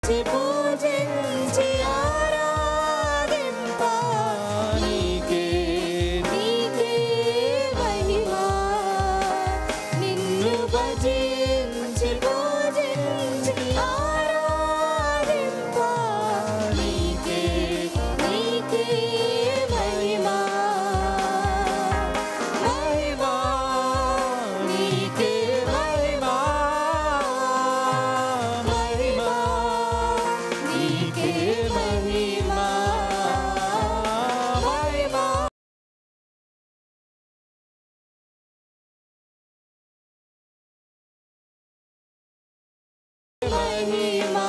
పూజించి ఆరాధింప నీకే నీకే మహిమా నిన్ను భజించి పూజించి ఆరాధింప నీకే నీకే మహిమా మహిమా నీకే మహిమా మహిమా నీకే మహిమా మహిమా మహిమా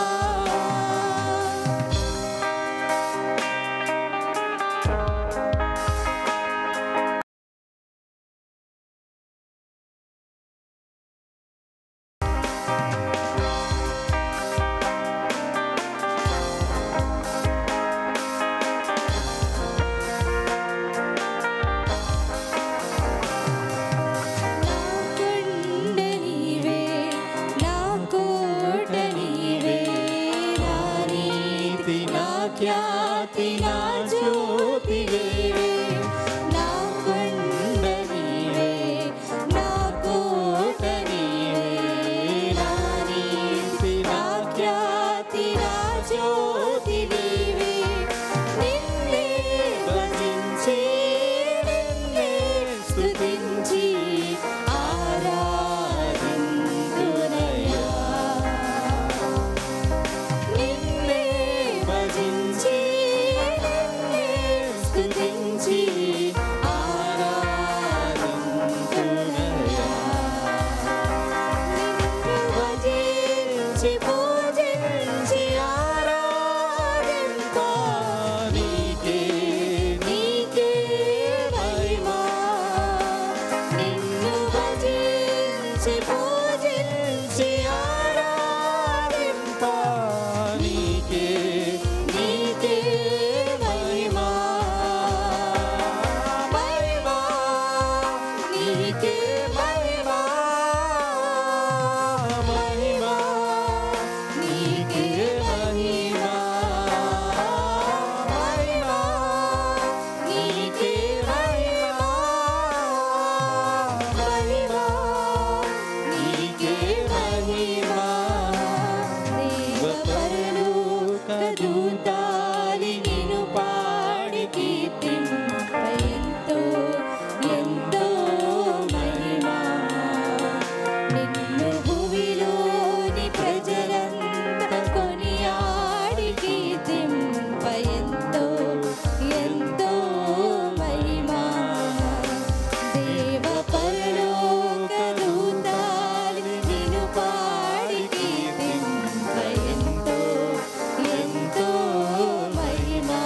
ఖ్యాతి నా జ్యోతివే నా కొండ నీవే నా కోట నీవే నా నీతి నా ఖ్యాతి నా జ్యోతి నీవే నిన్నే భజించి నిన్నే స్తుతించి ఆరాధింతునయ్యా నిన్నే భజించి నిన్నే స్తుతించి ఆరాధింతునయ్యా నిన్ను భజించి పూజించి ఆరాధింప నీకే నీకే మహిమా నిన్ను భజించి పూజించి ఆరాధింప నీకే నీకే మహిమా మహిమా నీకే మహిమా మహిమా నీకే మహిమా మహిమా నీకే మహిమా మహిమా నీకే మహిమా దేవపరలోక దూతాలి నిన్ను పాడి కీర్తింప ఎంతో ఎంతో మహిమా నిన్ను భూమిలోని ప్రజలంతా కొనియాడి కీర్తింప ఎంతో ఎంతో మహిమా దేవ పరలోక దూతాలి నిన్ను పాడి కీర్తింప ఎంతో ఎంతో మహిమా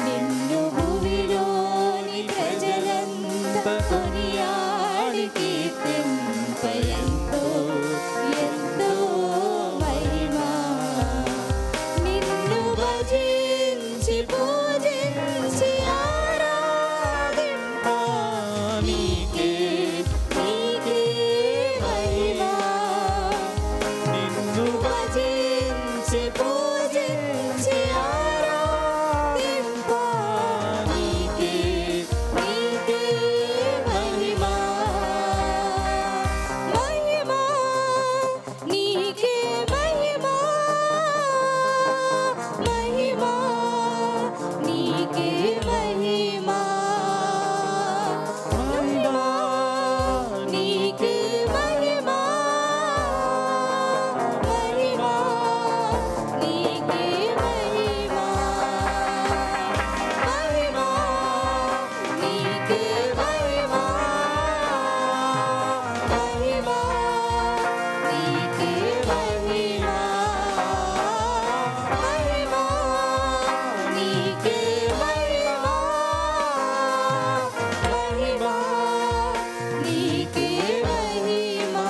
నిన్ను భూమిలోని ప్రజలంతా కొనియాడి కీర్తింప ఎంతో ఎంతో మహిమా నిన్ను భజించి పూజించి ఆరాధింప నీకే నీకే మహిమా నిన్ను భజించి పూజించి ఆరాధింప నీకే నీకే మహిమా మహిమా నీకే మహిమా మహిమా నీకే మహిమా మహిమా నీకే మహిమా మహిమా నీకే మహిమా మహిమా నీకే మహిమా మహిమా నీకే మహిమా మహిమా నీకే మహిమా మహిమా నీకే మహిమా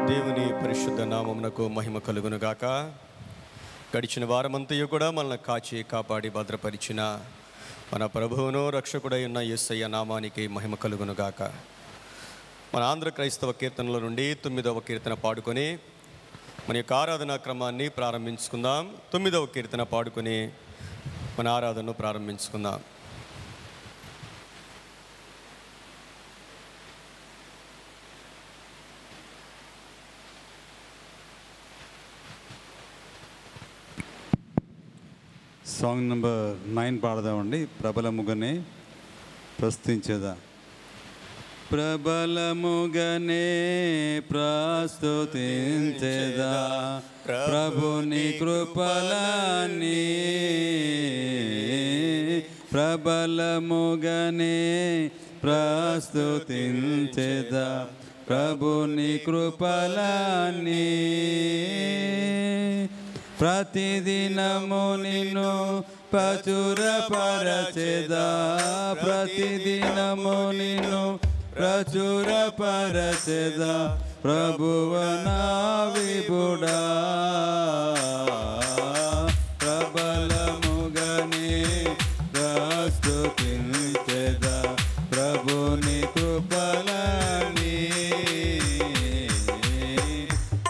దేవుని పరిశుద్ధ నామమునకు మహిమ కలుగును గాక. గడిచిన వారమంతయు కూడా మనల్ని కాచి కాపాడి భద్రపరిచిన మన ప్రభువును రక్షకుడై ఉన్న యేసయ్య నామానికి మహిమ కలుగునుగాక. మన ఆంధ్ర క్రైస్తవ కీర్తనల నుండి 9వ కీర్తన పాడుకొని మన యొక్క ఆరాధనా క్రమాన్ని ప్రారంభించుకుందాం. 9వ కీర్తన పాడుకొని మన ఆరాధనను ప్రారంభించుకుందాం. Song number 9 పాడదామండి. ప్రబలముగనే ప్రస్తుతించేదా. ప్రబలముగనే ప్రస్తుతించేదా ప్రభుని కృపలని. ప్రబలముగనే ప్రస్తుతించేదా ప్రభుని కృపలని. ప్రతిదినము నిన్ను ప్రచురపరచెదా, ప్రతిదినము నిన్ను ప్రచురపరచెదా ప్రభువ నా విభుడా. ప్రబలముగనే ప్రస్తుతించెదా ప్రభుని కృపలని.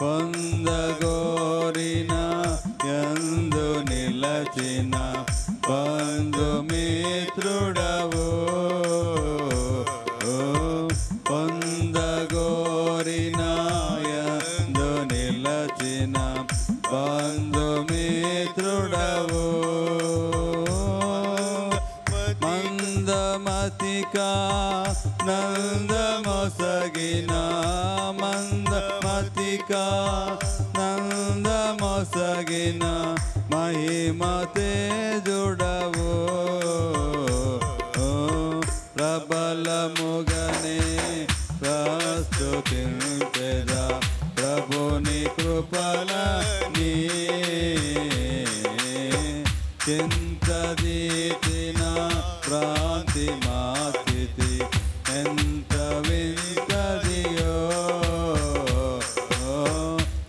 పొందగోరిన యందు నిలచిన బంధుమిత్రుడవు. పొందగోరిన యందు నిలచిన బంధుమిత్రుడవు. మందమతికా నందమొసగిన, మందమతికా నందమొసగిన మహిమ తేజుడవు. ప్రబలముగనే ప్రస్తుతించెదా ప్రభుని కృపలని. చింతదీచిన ప్రాంతి మాస్థితి ఎంత వింతదియో.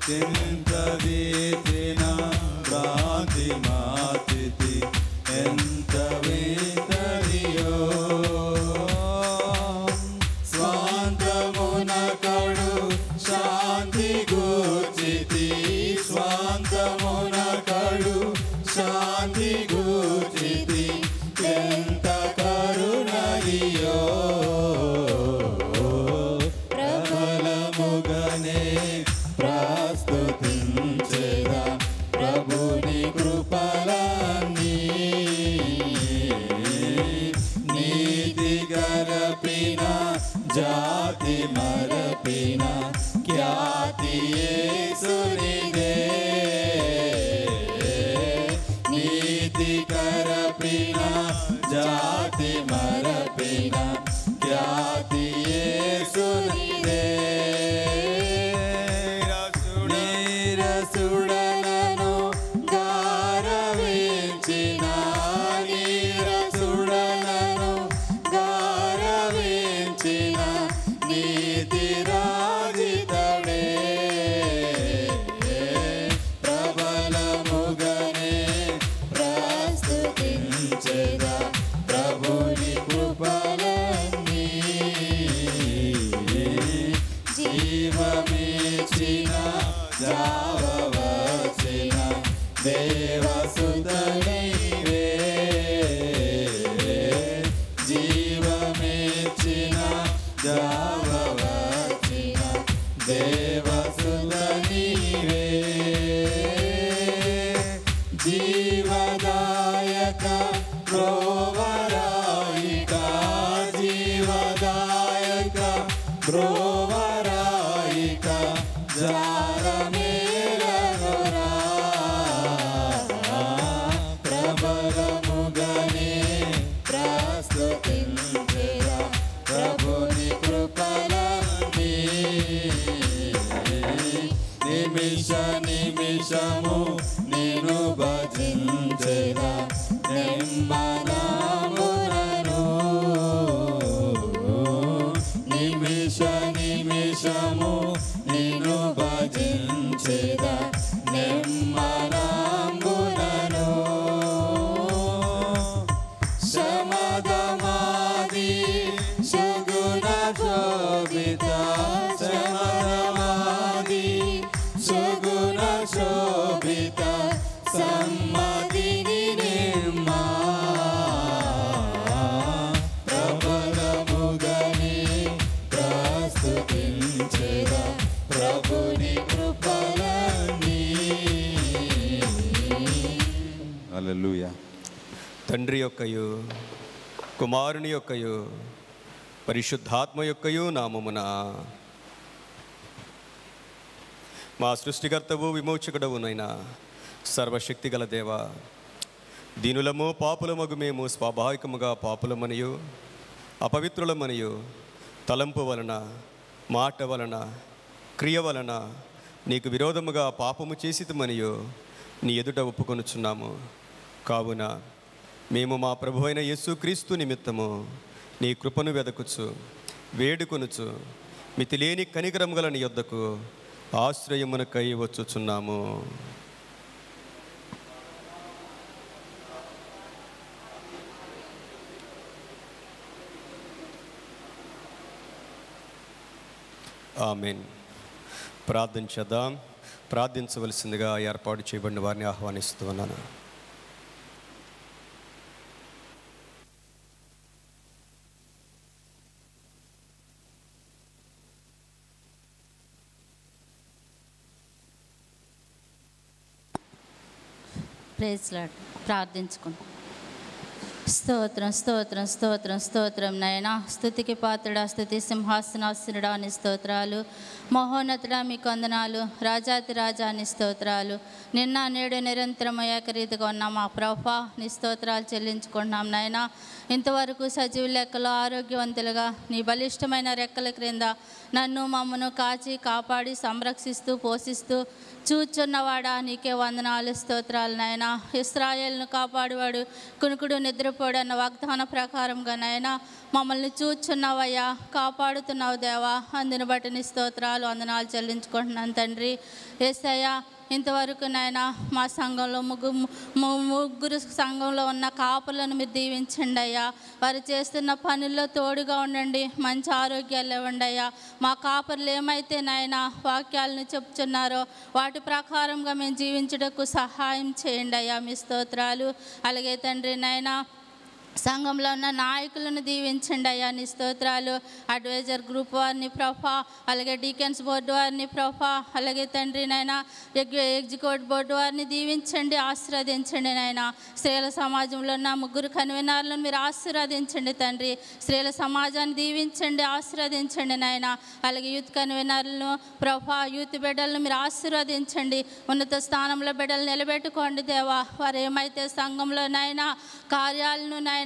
చింతదీచిన ప్రాంతి మాస్థితి ఎంత వింతదియో. స్వాంతమునకడు శాంతి గూర్చితి, స్వాంతమునకడు శాంతి గూర్చితి ఎంత కరుణగియో. ప్రబలముగనే ప్రస్తుతించెదా ప్రభుని కృపలని. నీతి గరపిన జాతి మరపిన ఖ్యాతి యేసునిదే. నీతి కరపిన జాతి మరపిన ఖ్యాతి యేసునిదే. నీరసుడలను గారవించిన, నీరసుడలను గారవించిన నీతి రాజితడే. ప్రబలముగనే ప్రస్తుతించెదా ప్రభుని కృపలని. జీవమిచ్చిన జావవచిన దేవసుతనివే. జీవమిచ్చిన జావవచిన దేవసుతనివే. జీవదాయక బ్రోవరాయిక, జీవదాయక బ్రోవరాయిక జారమేలనురా. ప్రబలముగనే ప్రస్తుతించెదా ప్రభుని కృపలని. నిమిష నిమిషము నిన్ను భజించెదా నెమ్మనములను. నిమిష నిమిషము నిన్ను భజించెదా నెమ్మనములను. హల్లెలూయా. తండ్రి యొక్కయు కుమారుని యొక్కయు పరిశుద్ధాత్మ యొక్కయు నామమున మా సృష్టికర్తవు విమోచకుడవునైనా సర్వశక్తి గల దేవ, దీనులము పాపులమగు మేము స్వాభావికముగా పాపులమనియు అపవిత్రులమనియు తలంపు వలన మాట వలన క్రియ వలన నీకు విరోధముగా పాపము చేసితమనియు నీ ఎదుట ఒప్పుకొనుచున్నాము. కావున మేము మా ప్రభు అయిన యేసుక్రీస్తు నిమిత్తము నీ కృపను వెదకుచు వేడుకొనుచు మితిలేని కనికరము గల నీ యొద్దకు ఆశ్రయమునకై వచ్చుచున్నాము. ఆమేన్. ప్రార్థన చేద్దాం. ప్రార్థించవలసిందిగా ఏర్పాటు చేయబడిన వారిని ఆహ్వానిస్తూ ఉన్నాను. Praise lord. ప్రార్థించుకుంటాం. స్తోత్రం స్తోత్రం స్తోత్రం స్తోత్రం నయనా. స్తుతికి పాత్రుడా, స్తుతి సింహాసనాసనుడా అని స్తోత్రాలు. మహోన్నతుడా మీకు వందనాలు. రాజాతి రాజా అని స్తోత్రాలు. నిన్న నేడు నిరంతరం ఏకరీతిగా ఉన్న మా ప్రభా నీ స్తోత్రాలు చెల్లించుకుంటున్నాం నయనా. ఇంతవరకు సజీవ లెక్కలో ఆరోగ్యవంతులుగా నీ బలిష్టమైన రెక్కల క్రింద నన్ను మమ్మను కాచి కాపాడి సంరక్షిస్తూ పోషిస్తూ చూచున్నవాడా నీకే వందనాలు స్తోత్రాలు నాయనా. ఇశ్రాయేలును కాపాడువాడు కునుకుడు నిద్రపోడన్న వాగ్దాన ప్రకారంగా నాయనా మమ్మల్ని చూచున్నావయ్యా, కాపాడుతున్నావు దేవా. అందుని బట్టి నీ స్తోత్రాలు వందనాలు చెల్లించుకుంటున్నాను తండ్రి. యేసయ్యా, ఇంతవరకు నాయనా మా సంఘంలో ముగ్గురు సంఘంలో ఉన్న కాపులను మీరు దీవించండి అయ్యా. వారు చేస్తున్న పనుల్లో తోడుగా ఉండండి, మంచి ఆరోగ్యాలు ఇవ్వండి అయ్యా. మా కాపర్లు ఏమైతే నాయనా వాక్యాలను చెప్తున్నారో వాటి ప్రకారంగా మేము జీవించుటకు సహాయం చేయండి అయ్యా. మీ స్తోత్రాలు. అలాగే తండ్రి నాయనా సంఘంలో ఉన్న నాయకులను దీవించండి అయ్యా. నీ స్తోత్రాలు. అడ్వైజర్ గ్రూప్ వారిని ప్రభా, అలాగే డీకెన్స్ బోర్డు వారిని ప్రభా, అలాగే తండ్రి నాయన ఎగ్జిక్యూటివ్ బోర్డు వారిని దీవించండి, ఆశీర్వదించండి నాయన. స్త్రీల సమాజంలో ఉన్న ముగ్గురు కన్వీనర్లను మీరు ఆశీర్వదించండి తండ్రి. స్త్రీల సమాజాన్ని దీవించండి, ఆశీర్వదించండి నాయన. అలాగే యూత్ కన్వీనర్లను ప్రభా, యూత్ బిడ్డలను మీరు ఆశీర్వదించండి. ఉన్నత స్థానంలో బిడ్డలు నిలబెట్టుకోండి దేవా. వారు ఏమైతే సంఘంలో నాయన కార్యాలను నాయన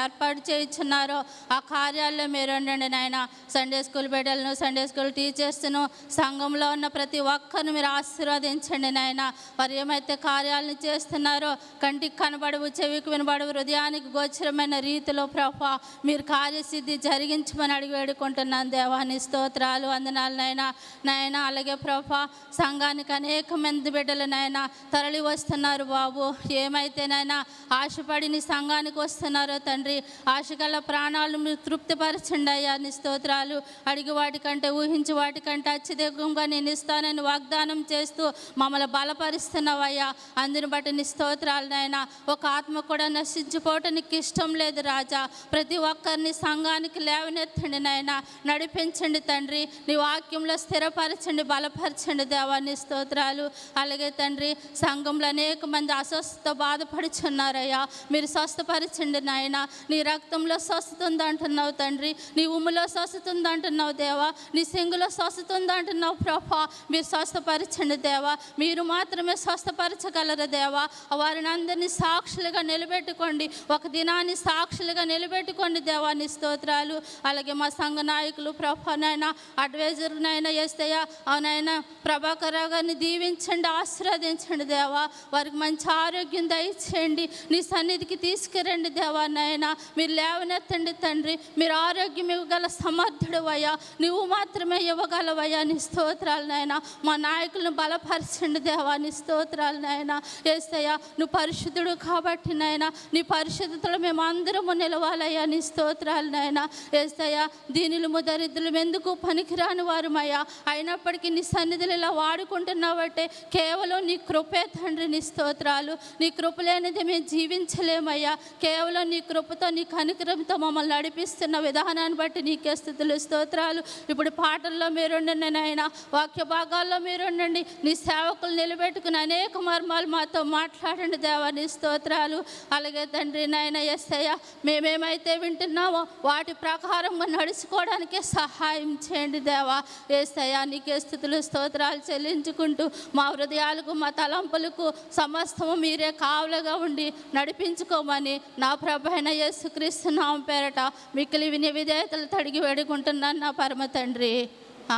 ఏర్పాటు చేయించున్నారో ఆ కార్యాల్లో మీరు ఉండండి నాయన. సండే స్కూల్ బిడ్డలను, సండే స్కూల్ టీచర్స్ను, సంఘంలో ఉన్న ప్రతి ఒక్కరిని మీరు ఆశీర్వదించండి నాయన. వారు ఏమైతే కార్యాలను చేస్తున్నారో కంటికి కనబడవు, చెవికి వినబడవు, హృదయానికి గోచరమైన రీతిలో ప్రభా మీరు కార్యసిద్ధి జరిగించమని అడిగి వేడుకుంటున్నాను దేవాని స్తోత్రాలు వందనాలు నాయన. నాయన అలాగే ప్రభా సంఘానికి అనేక మంది బిడ్డలు నాయన తరలి వస్తున్నారు బాబు. ఏమైతే నాయన ఆశపడి నీ సంఘానికి వస్తున్నారో తండ్రి, ఆశగల ప్రాణాలను మీరు తృప్తిపరచండి అయ్యా. నీ స్తోత్రాలు. అడిగి వాటికంటే ఊహించి వాటికంటే అత్యధికంగా నేను ఇస్తానని వాగ్దానం చేస్తూ మమ్మల్ని బలపరుస్తున్నావయ్యా. అందుని బట్టి నీ స్తోత్రాలు నాయన. ఒక ఆత్మ కూడా నశించిపోవటం నీకు ఇష్టం లేదు రాజా. ప్రతి ఒక్కరిని సంఘానికి లేవనెత్తండి నాయన, నడిపించండి తండ్రి. నీ వాక్యంలో స్థిరపరచండి, బలపరచండి దేవా. నీ స్తోత్రాలు. అలాగే తండ్రి సంఘంలో అనేక మంది అస్వస్థత బాధపడుచున్నారయ్యా, మీరు స్వస్థపరచండి నాయన. నీ రక్తంలో స్వస్థత ఉంది అంటున్నావు తండ్రి, నీ ఉమ్ములో స్వస్థత ఉంది అంటున్నావు దేవా, నీ సింగులో స్వస్థత ఉంది అంటున్నావు ప్రభా. మీరు స్వస్థపరచండి దేవా. మీరు మాత్రమే స్వస్థపరచగలరు దేవా. వారిని అందరినీ సాక్షులుగా నిలబెట్టుకోండి, ఒక దినాన్ని సాక్షులుగా నిలబెట్టుకోండి దేవా. నీ స్తోత్రాలు. అలాగే మా సంఘ నాయకులు ప్రభా నాయన, అడ్వైజర్ నాయన యేసయ్య అవునైనా ప్రభాకర్ గారిని దీవించండి, ఆశీర్వదించండి దేవా. వారికి మంచి ఆరోగ్యం దయచేయండి, నీ సన్నిధికి తీసుకురండి దేవా నాయన. మీరు లేవనెత్తండి తండ్రి. మీరు ఆరోగ్యం ఇవ్వగల సమర్థుడు అయ్యా, నువ్వు మాత్రమే ఇవ్వగలవయ్యా. నీ స్తోత్రాలు నాయన. మా నాయకులను బలపరచండి దేవా. నీ స్తోత్రాలు నాయన. యేసయ్యా నువ్వు పరిశుద్ధుడు కాబట్టి నాయన, నీ పరిశుద్ధతలో మేము అందరము నిలవాలయ్యా. నీ స్తోత్రాలు నాయన. యేసయ్యా దీనులము దరిద్రులు ఎందుకు పనికిరాని వారమయ్యా, అయినప్పటికీ నీ సన్నిధిలో ఇలా వాడుకుంటున్నావంటే కేవలం నీ కృపే తండ్రి. నీ స్తోత్రాలు. నీ కృప లేనిది మేము జీవించలేమయ్యా. కేవలం నీ కృపతో నీ కనికరంతో మమ్మల్ని నడిపిస్తున్న విధానాన్ని బట్టి నీకే స్తుతులు స్తోత్రాలు. ఇప్పుడు పాటల్లో మీరుండండి నాయన, వాక్య భాగాల్లో మీరుండండి. నీ సేవకులు నిలబెట్టుకుని అనేక మర్మాలు మాతో మాట్లాడండి దేవా, నీ స్తోత్రాలు. అలాగే తండ్రి నాయన యేసయ్య, మేమేమైతే వింటున్నామో వాటి ప్రకారంగా నడుచుకోవడానికే సహాయం చేయండి దేవా. యేసయ్య నీకే స్తుతులు స్తోత్రాలు చెల్లించుకుంటూ మా హృదయాలకు మా తలంపులకు సమస్తము మీరే కావలుగా ఉండి నడిపించుకోమని నా ప్రభు అయిన యేసుక్రీస్తు నామం పేరట మిక్కిలి విని విధేయతలు తడిగి వేడుకుంటున్నాను నా పరమ తండ్రి.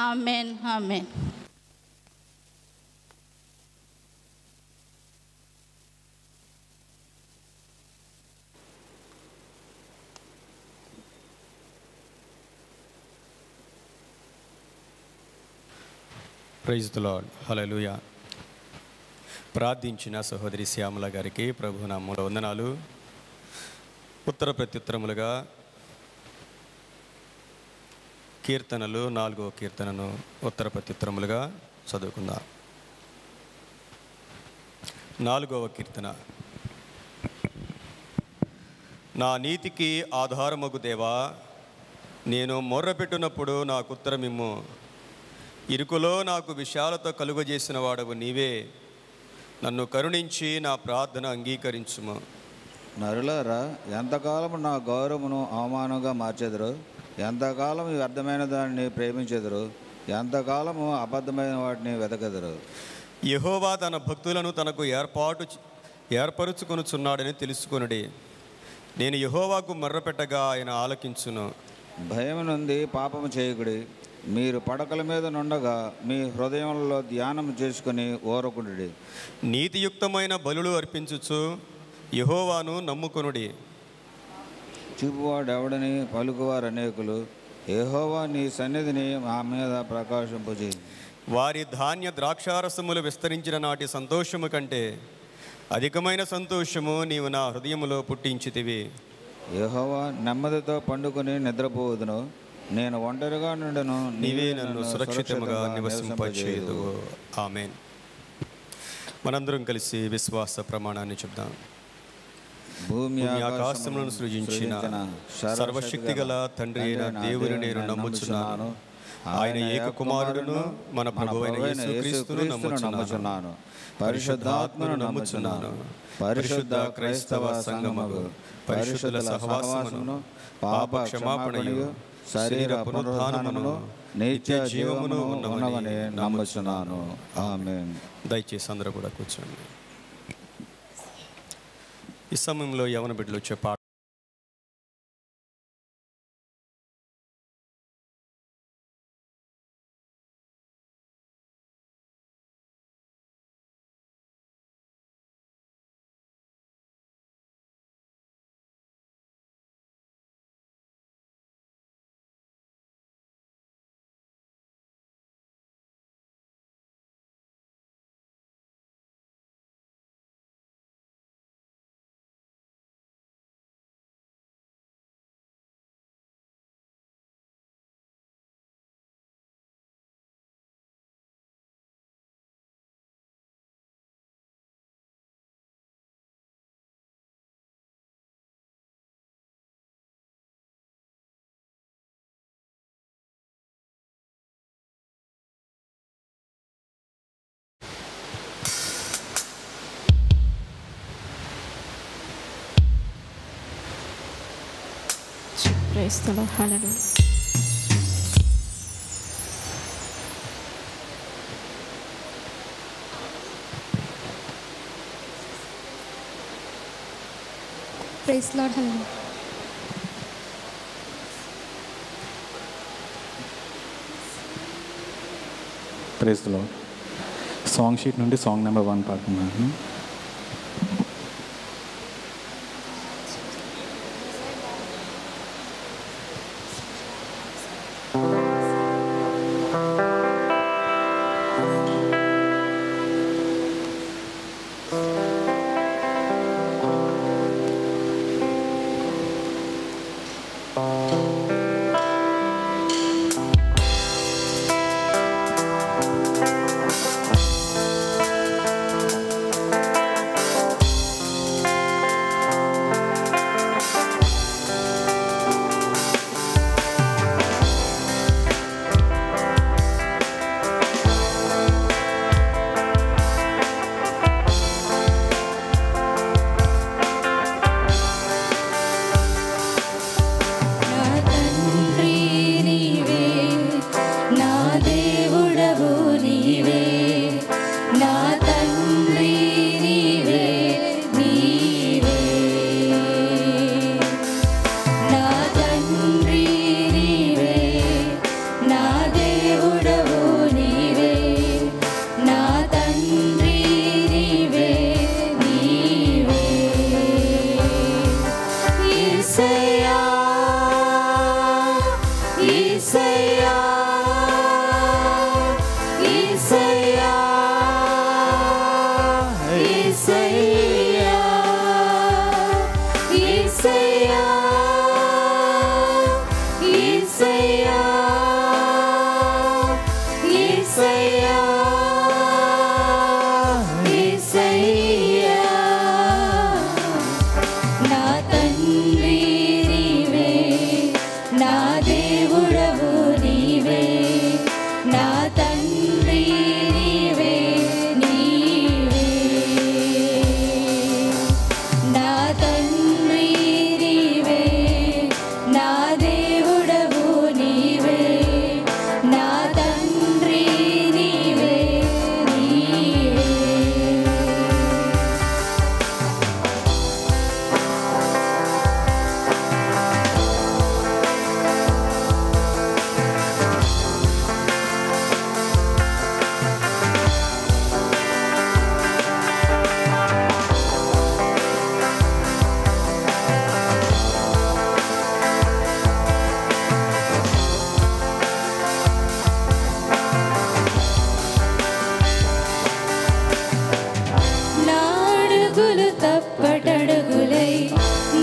Amen amen. Praise the lord. Hallelujah. ప్రార్థించిన సహోదరి శ్యామల గారికి ప్రభు నామములో వందనాలు. ఉత్తర ప్రత్యుత్తరములుగా కీర్తనలు 4వ కీర్తనను ఉత్తర ప్రత్యుత్తరములుగా చదువుకుందాం. 4వ కీర్తన. నా నీతికి ఆధారమగు దేవా, నేను మొర్రపెట్టునప్పుడు నాకు ఉత్తరమిమ్ము. ఇరుకులో నాకు విశాలత కలుగజేసిన వాడవు నీవే. నన్ను కరుణించి నా ప్రార్థన అంగీకరించుము. నరులారా, ఎంతకాలము నా గౌరవమును అవమానంగా మార్చెదరు? ఎంతకాలం వ్యర్థమైన దానిని ప్రేమించెదరు? ఎంతకాలము అబద్ధమైన వాటిని వెతకెదరు? యెహోవా తన భక్తులను తనకు ఏర్పరుచుకొనుచున్నాడని తెలుసుకొనుడి. నేను యెహోవాకు మొర్రపెట్టగా ఆయన ఆలకించును. భయం నుండి పాపము చేయకుడి. మీరు పడకల మీద నుండగా మీ హృదయంలో ధ్యానం చేసుకుని ఓరకుండి. నీతియుక్తమైన బలులు అర్పించుచు యెహోవాను నమ్ముకొనుడి. చూపువాడెవడని పలుకువారు అనేకులు. యెహోవా నీ సన్నిధిని మా మీద ప్రకాశింపజేయి. వారి ధాన్య ద్రాక్షారసములు విస్తరించిన నాటి సంతోషము కంటే అధికమైన సంతోషము నీవు నా హృదయములో పుట్టించితివి. యెహోవా నెమ్మదితో పండుకొని నిద్రపోవదును. నేను ఒంటరిగా నుండను, నీవే నన్ను సురక్షితముగా నివసింపచేయదు. ఆమేన్. మనందరం కలిసి విశ్వాస ప్రమాణాన్ని చెప్దాం. భూమి ఆకాశములను సృజించిన సర్వశక్తి గల తండ్రి అయిన దేవుని నేను నమ్ముచున్నాను. ఆయన ఏక కుమారుడును మన ప్రభువైన యేసుక్రీస్తును నమ్ముచున్నాను. పరిశుద్ధాత్మను నమ్ముచున్నాను. పరిశుద్ధ క్రైస్తవ సంఘమును, పరిశుద్ధుల సహవాసమును, పాప క్షమాపణయు, శరీర పునరుద్ధానమును, నిత్య జీవమును ఉన్నవని నమ్ముచున్నాను. ఆమేన్. దయచేసి అందరూ కూడా కూర్చోండి. ఈ సమయంలో యవన బిడ్డలు వచ్చే పాట Praise the Lord. Hallelujah. Praise the Lord. Hallelujah. Praise the Lord. Song sheet నుండి సాంగ్ నెంబర్ 1 పాడుతున్నాను.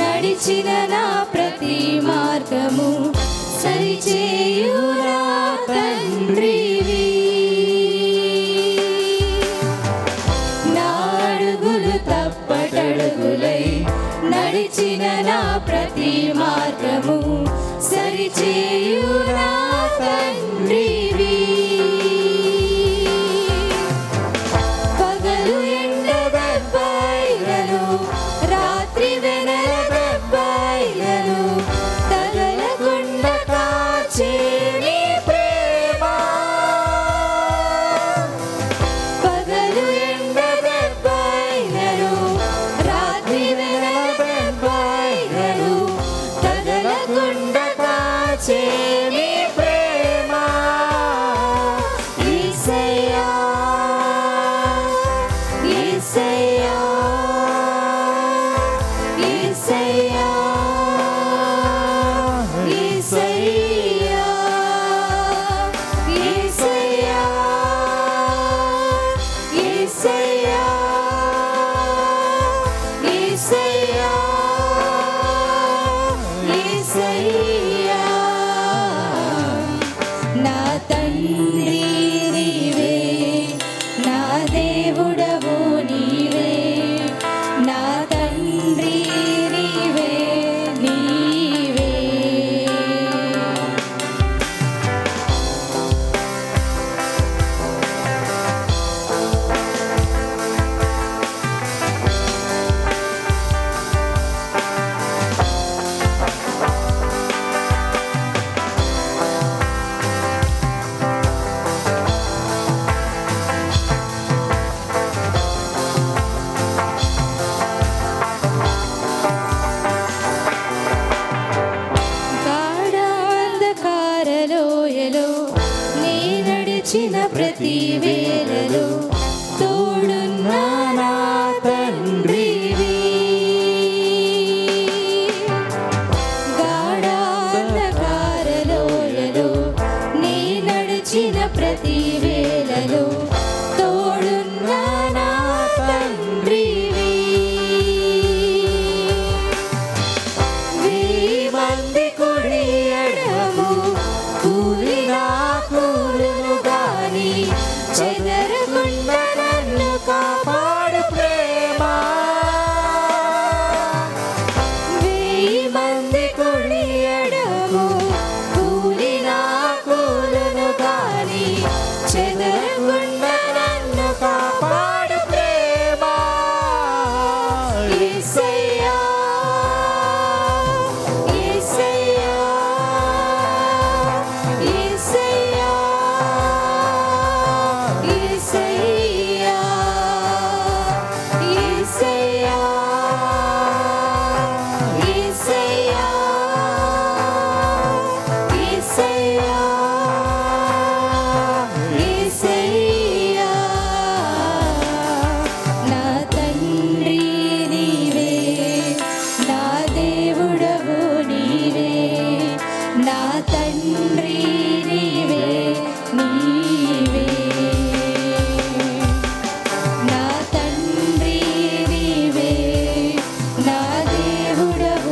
నడిచిన నా ప్రతి మార్గము సరిచేయు నా తండ్రివి. నా అడుగులు తప్పటడుగులై నడిచిన నా ప్రతి మార్గము సరిచేయు నా తండ్రివి. పగలు ఎండ దెబ్బైలను రాత్రి వెనల దెబ్బైలను తగలకుండా కాచే నీ ప్రేమ. పగలు ఎండ దెబ్బైలను రాత్రి వెనల దెబ్బైలను తగలకుండా కాచే నీ ప్రేమ. యేసయ్యా యేసయ్యా యేసయ్యా యేసయ్యా యేసయ్యా యేసయ్యా యేసయ్యా యేసయ్యా. నా తండ్రి నీవే, నా దేవుడవు నీవే, నా తండ్రి నీవే నీవే. గాఢాంధకారలోయలో నీ నడిచిన ప్రతి వేళలో తోడున్న నా తండ్రివి. గాఢాంధకారలోయలో నీ నడిచిన ప్రతి వేళలో తోడున్న నా తండ్రివి. వెయ్యి మంది కుడి ఎడము కూలినా కూలును గాని చెదరకుండా నన్ను కాపాడు ప్రేమ. వెయ్యి మంది కుడి ఎడము కూలినా కూలును గాని చెదరకుండా నన్ను కాపాడు ప్రేమ. యేసయ్యా యేసయ్యా యేసయ్యా యేసయ్యా యేసయ్యా యేసయ్యా యేసయ్యా యేసయ్యా. నా తండ్రి నీవే, నా దేవుడవు నీవే, నా తండ్రి నీవే నీవే. నా తండ్రి నీవే, నా దేవుడవు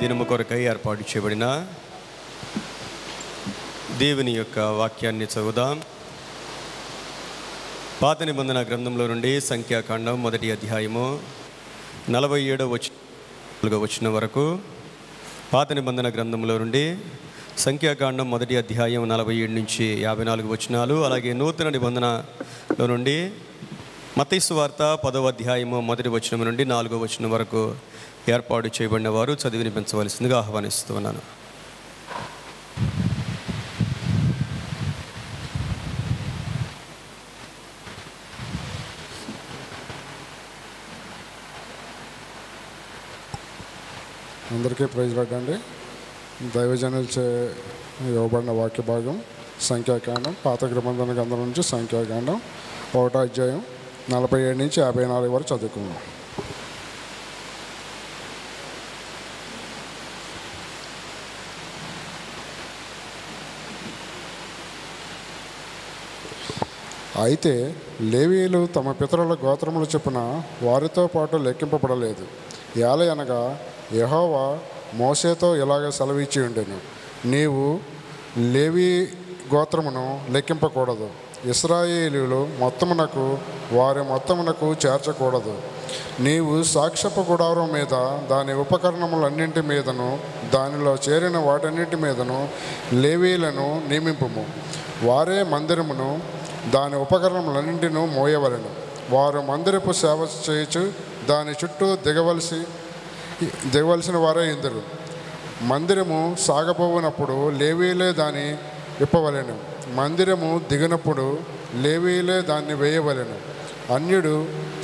దినము కొరకై ఏర్పాటు చేయబడిన దేవుని యొక్క వాక్యాన్ని చదువుదాం. పాత నిబంధన గ్రంథంలో నుండి సంఖ్యాకాండం 1వ అధ్యాయము 47వ వచనం వరకు. పాత నిబంధన గ్రంథంలో నుండి సంఖ్యాకాండం 1వ అధ్యాయం 47 నుంచి 54 వచనాలు. అలాగే నూతన నిబంధనలో నుండి మత్తయి సువార్త 10వ అధ్యాయము 1వ వచనం నుండి 4వ వచనం వరకు ఏర్పాటు చేయబడిన వారు చదివి వినిపించవలసిందిగా ఆహ్వానిస్తున్నాను. అందరికీ ప్రైజ్ రాడండి. దైవజనులచే ఇవ్వబడిన వాక్య భాగం సంఖ్యాకాండం, పాత నిబంధన గ్రంథం నుంచి సంఖ్యాకాండం 1వ అధ్యాయం 47 నుంచి 54 వరకు చదువుకున్నాం. అయితే లేవీయులు తమ పితరుల గోత్రముల చొప్పున వారితో పాటు లెక్కింపబడలేదు. ఏలయనగా యెహోవా మోషేతో ఇలాగ సెలవిచ్చి ఉండెను, నీవు లేవీ గోత్రమును లెక్కింపకూడదు, ఇశ్రాయేలీయులు మొత్తమునకు వారి మొత్తమునకు చేర్చకూడదు. నీవు సాక్ష్యపు గుడారం మీద దాని ఉపకరణములన్నింటి మీదను దానిలో చేరిన వాటన్నింటి మీదను లేవీయులను నియమింపుము. వారే మందిరమును దాని ఉపకరణములన్నింటినూ మోయవలెను. వారు మందిరపు సేవ చేయొచ్చు దాని చుట్టూ దిగవలసిన వారే ఇందరు. మందిరము సాగబోవునప్పుడు లేవీలే దాన్ని విప్పవలెను. మందిరము దిగినప్పుడు లేవీలే దాన్ని వేయవలెను. అన్యుడు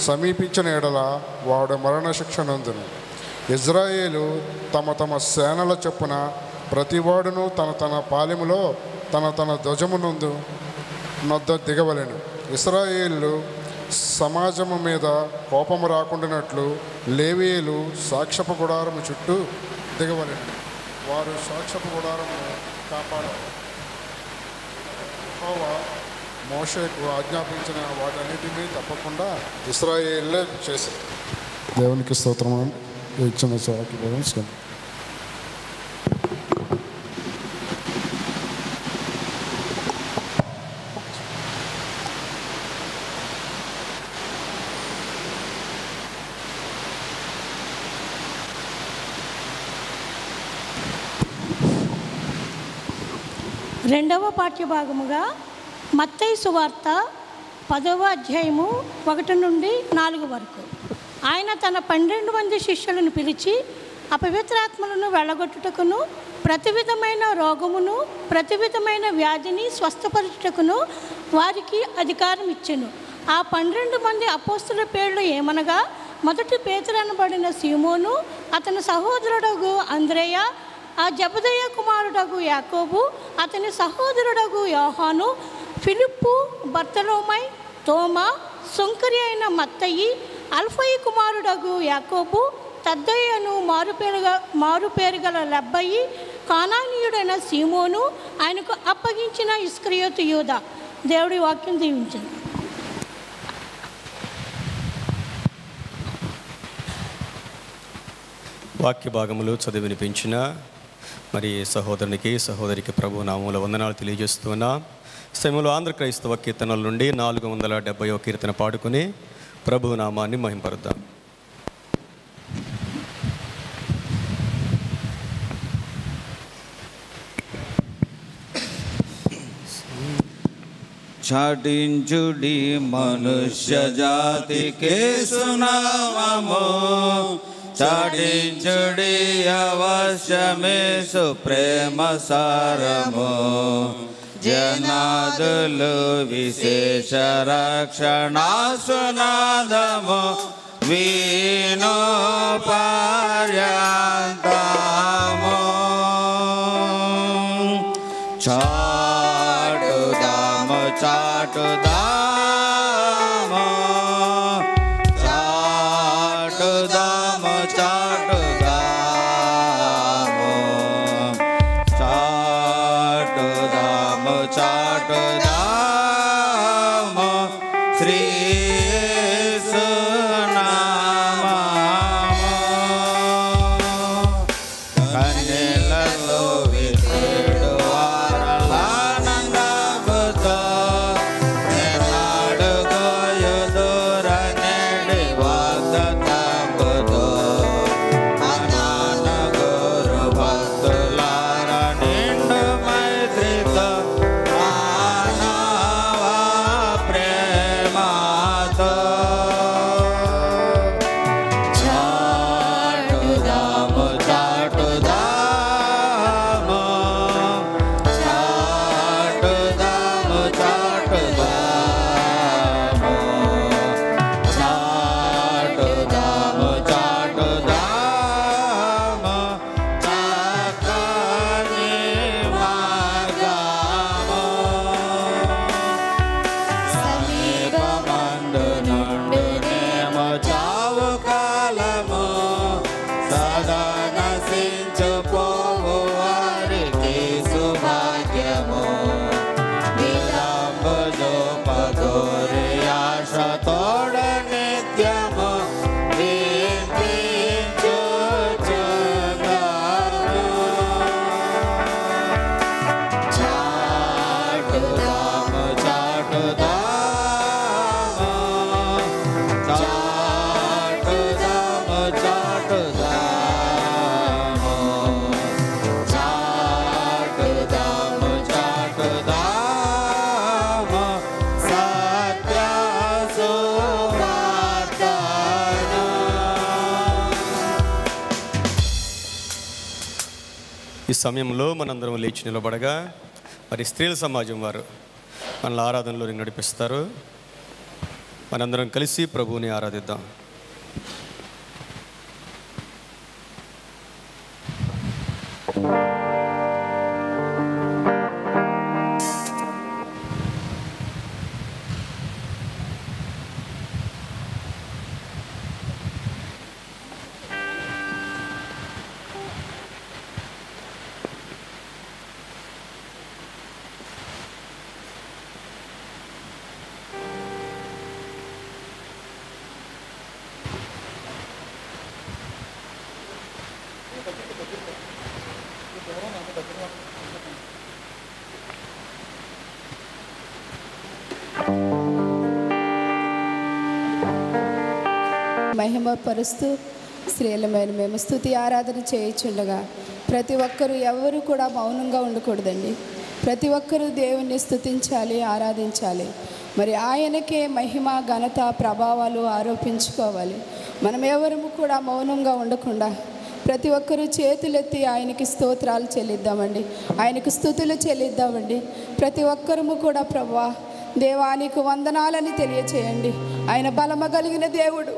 సమీపించిన ఎడల వాడు మరణశిక్ష నందును. ఇజ్రాయేలు తమ తమ సేనల చొప్పున ప్రతివాడును తన తన పాలెములో తన తన ధ్వజమునందు నొద్ద దిగవలెను. ఇశ్రాయేలు సమాజము మీద కోపము రాకుండానట్లు లేవీయులు సాక్ష్యపు గుడారము చుట్టూ దిగవలెను. వారు సాక్ష్యపు గుడారము కాపాడారు. యెహోవా మోషేకు ఆజ్ఞాపించిన వాటన్నిటినీ తప్పకుండా ఇశ్రాయేలే చేశారు. దేవునికి స్తోత్రం. ఇచ్చిన వాక్య రెండవ పాఠ్యభాగముగా మత్తయి సువార్త 10వ అధ్యాయము 1 నుండి 4 వరకు. ఆయన తన 12 మంది శిష్యులను పిలిచి అపవిత్రాత్మలను వెళ్ళగొట్టుటకును ప్రతి విధమైన రోగమును ప్రతి విధమైన వ్యాధిని స్వస్థపరచుటకును వారికి అధికారం ఇచ్చెను. ఆ 12 మంది అపోస్తుల పేర్లు ఏమనగా, మొదటి పేతురు అనబడిన సీమోను, అతని సహోదరుడగు అంద్రేయ, ఆ జబదయి కుమారుడగు యాకోబు, అతని సహోదరుడగు యోహాను, ఫిలిప్పు, బర్తలోమై, తోమా, సుంకరి అయిన మత్తయి, అల్ఫయి కుమారుడగు యాకోబు, తద్దయ్యను మారుపేరు గల లబ్బయి, కానానీయుడైన సీమోను, ఆయనకు అప్పగించిన ఇస్కరియోతు యూదా. దేవుడి వాక్యం దీవించింది. వాక్య భాగములు చదివి వినిపించిన మరి సహోదరునికి సహోదరికి ప్రభు నామముల వందనాలు తెలియజేస్తున్నా. సమయంలో ఆంధ్ర క్రైస్తవ కీర్తనల నుండి 470వ కీర్తన పాడుకుని ప్రభు నామాన్ని మహింపరుద్దాం. చాటించుడి మనుష్య జాతికే సునామము, చాటించుడి అవశ్యమే సుప్రేమ సారము. జనాదులు విశేష రక్షణ సునాదము, వీణు పర్యంతము. చాటుదాము చాటుదాము చాటుదాము చాటుదాము చాటుదాము చాటుదాము శ్రీ యేసు నామము. సమయంలో మనందరం లేచి నిలబడగా మరి స్త్రీల సమాజం వారు మనల్ని ఆరాధనలో నడిపిస్తారు. మనందరం కలిసి ప్రభువుని ఆరాధిద్దాం. మహిమపరుస్తూ శ్రీలమైన మేము స్తుతి ఆరాధన చేయుచుండగా ప్రతి ఒక్కరూ ఎవరు కూడా మౌనంగా ఉండకూడదండి. ప్రతి ఒక్కరూ దేవుణ్ణి స్తుతించాలి, ఆరాధించాలి. మరి ఆయనకే మహిమ, ఘనత, ప్రభావాలు ఆరోపించుకోవాలి. మనం ఎవరము కూడా మౌనంగా ఉండకుండా ప్రతి ఒక్కరూ చేతులెత్తి ఆయనకి స్తోత్రాలు చెల్లిద్దామండి, ఆయనకు స్తుతులు చెల్లిద్దామండి. ప్రతి ఒక్కరము కూడా ప్రభువా దేవానికి వందనాలని తెలియచేయండి. ఆయన బలము కలిగిన దేవుడు,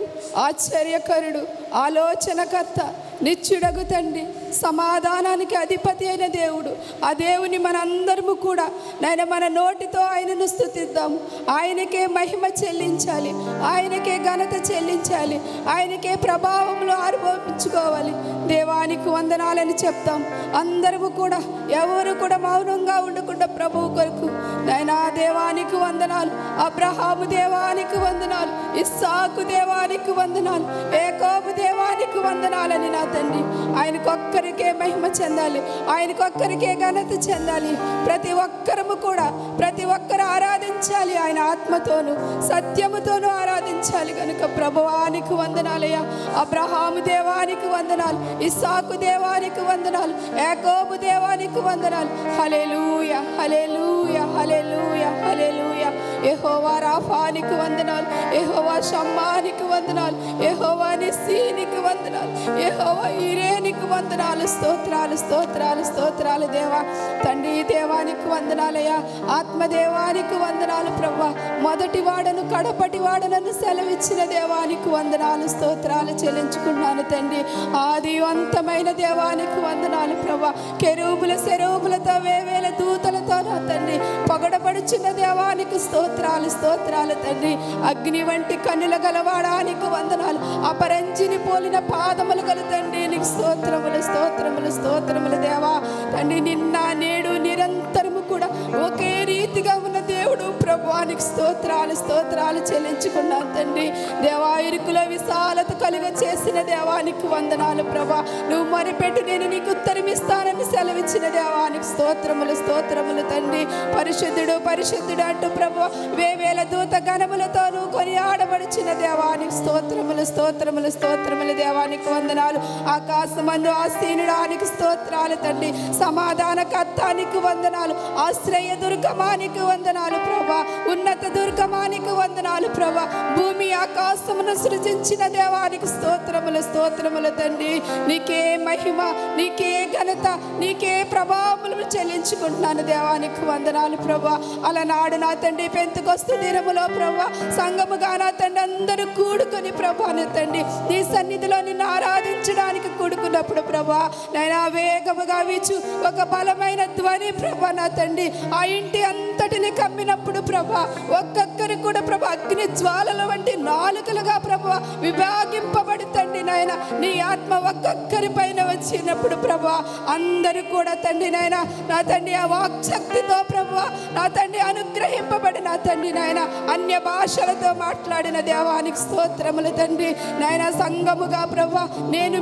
ఆశ్చర్యకరుడు, ఆలోచనకర్త, నిత్యుడగు తండ్రి, సమాధానానికి అధిపతి అయిన దేవుడు. ఆ దేవుని మనందరము కూడా నాయన మన నోటితో ఆయనను స్తుతిద్దాము. ఆయనకే మహిమ చెల్లించాలి, ఆయనకే ఘనత చెల్లించాలి, ఆయనకే ప్రభావంలో ఆరోపించుకోవాలి. దేవానికి వందనాలని చెప్తాం. అందరము కూడా ఎవరు కూడా మౌనంగా ఉండకుండా ప్రభువు కొరకు నాయన దేవానికి వందనాలు, అబ్రహాము దేవానికి వందనాలు, ఇస్సాకు దేవానికి వందనాలు, యాకోబు దేవానికి వందనాలని నా తండ్రి. ఆయనకొక్కరికే మహిమ చెందాలి, ఆయనకొక్కరికే ఘనత చెందాలి. ప్రతి ఒక్కరము కూడా ప్రతి ఒక్కరు ఆరాధించాలి, ఆయన ఆత్మతోను సత్యముతోనూ ఆరాధించాలి. కనుక ప్రభువానికి వందనాలయ్యా. అబ్రహాము దేవానికి వందనాలు, ఇస్సాకు దేవానికి వందనాలు, యాకోబు దేవానికి వందనాలు. హల్లెలూయా, హల్లెలూయా, హల్లెలూయా, హల్లెలూయా. యెహోవా రాఫానికి వందనాలు, యెహోవా షమ్మానికి వందనాలు, యెహోవా నిస్సీనికి వందనాలు, యెహోవా ఈరేనికి వందనాలు. స్తోత్రాలు, స్తోత్రాలు, స్తోత్రాలు దేవా. తండ్రి దేవానికి వందనాలయ్యా. ఆత్మదేవానికి వందనాలు ప్రభువా. మొదటి వాడను కడపటి వాడనను సెలవిచ్చిన దేవానికి వందనాలు, స్తోత్రాలు చెల్లించుకున్నాను తండ్రి. ఆది అంతమైన దేవానికి వందనాలు ప్రభువా. కెరూబుల సెరూబులతో వేవేల దూతలతో నా తండ్రి పొగడబడుచున్న దేవానికి స్తోత్రాలు, స్తోత్రాలు తండ్రి. అగ్ని వంటి కన్నుల గలవాడానికి వందనాలు. అపరంజిని పోలిన పాదములు గల తండ్రి నీకు స్తోత్రములు, స్తోత్రములు, స్తోత్రములు దేవా. తండ్రి నిన్న నేడు నిరంతరము కూడా ఒకే రీతిగా ఉన్న దేవుడు ప్రభువానికి స్తోత్రాలు, స్తోత్రాలు చెల్లించుకున్నాను తండ్రి. దేవా ఇరుకుల విశాలత కలుగ చేసిన దేవానికి వందనాలు ప్రభా. నువ్వు మొరపెట్టి నేను నీకు ఉత్తరమిస్తానని సెలవిచ్చిన దేవానికి స్తోత్రములు, స్తోత్రములు తండ్రి. పరిశుద్ధుడు పరిశుద్ధుడు అంటూ ప్రభు వేవేల దూత గణములతో నువ్వు కొనియాడబడిచిన దేవానికి స్తోత్రములు, స్తోత్రములు, స్తోత్రములు దేవానికి వందనాలు. ఆకాశమందు ఆసీనుడానికి స్తోత్రాలు తండ్రి. సమాధాన కర్తానికి వందనాలు. ఆశ్రయ దుర్గమానికి వందనాలు ప్రభా. ఉన్నత దుర్గమానికి వందనాలు ప్రభా. భూమి ఆకాశమును సృజించిన దేవానికి స్తోత్రములు, స్తోత్రములు తండ్రి. నీకే మహిమ, నీకే ఘనత, నీకే ప్రభావములు చెల్లించుకుంటున్నాను దేవానికి వందనాలు ప్రభా. అలనాడు నా తండ్రి పెంతెకొస్తు దినములో ప్రభా సంఘముగా నా తండ్రి అందరూ కూడుకొని ప్రభా నా తండ్రి నీ సన్నిధిలో నిన్ను ఆరాధించడానికి కూడుకున్నప్పుడు ప్రభా నైనా వేగముగా వీచు ఒక బలమైన ధ్వని ప్రభా నా తండ్రి ఆ ఇంటి అంతటిని కమ్మినప్పుడు ప్రభా ఒక్కొక్కరు కూడా ప్రభా అగ్ని జ్వాలల వంటి నాలుకలుగా ప్రభా విభాగింపబడి తండ్రి నాయన నీ ఆత్మ ఒక్కొక్కరి పైన వచ్చినప్పుడు ప్రభా అందరూ కూడా తండ్రి నాయన నా తండ్రి ఆ వాక్శక్తితో ప్రభా నా తండ్రి అనుగ్రహింపబడి నా తండ్రి నాయన అన్య భాషలతో మాట్లాడిన దేవానికి స్తోత్రములు తండ్రి నాయన. సంఘముగా ప్రభా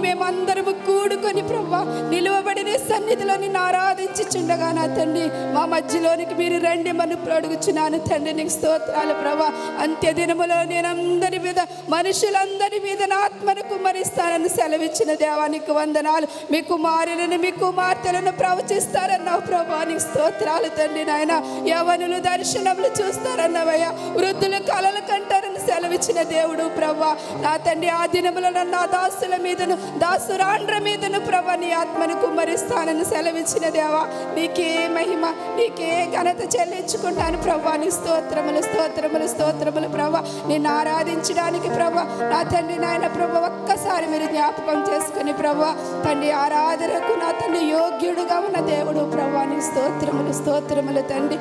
మేమందరము కూడుకొని ప్రభా నిలువబడి నీ సన్నిధిలో నిన్ను ఆరాధించుచుండగా నా తండ్రి మా మధ్యలోనికి మీరు రండి, చేయమని అడుగుచున్నాను తండ్రి. నీకు స్తోత్రాలు ప్రభా. అంత్య దినములో నేను అందరి మీద, మనుషులందరి మీద నా ఆత్మను కుమ్మరిస్తానని సెలవిచ్చిన దేవానికి వందనాలు. మీ కుమారులను మీ కుమార్తెలను ప్రవచిస్తారన్నావు ప్రభా. నీకు స్తోత్రాలు తండ్రి. నాయన యవనులు దర్శనములు చూస్తారన్నవయ్యా, వృద్ధులు కలలు కంటారని సెలవిచ్చిన దేవుడు ప్రభా. నా తండ్రి ఆ దినములో నా దాసుల మీదను దాసురాండ్ర మీదను ప్రభా నీ ఆత్మను కుమ్మరిస్తానని సెలవిచ్చిన దేవా, నీకే మహిమ నీకే ఘనత చెల్లించుకుంటాను ప్రభా. నీ స్తోత్రములు స్తోత్రములు స్తోత్రములు ప్రభా. నిన్ను ఆరాధించడానికి ప్రభా నా తండ్రి నాయన ప్రభా ఒక్కసారి మీరు జ్ఞాపకం చేసుకుని ప్రభా తండ్రి ఆరాధనకు నా తండ్రి యోగ్యుడుగా ఉన్న దేవుడు ప్రభా. నీ స్తోత్రములు స్తోత్రములు తండ్రి.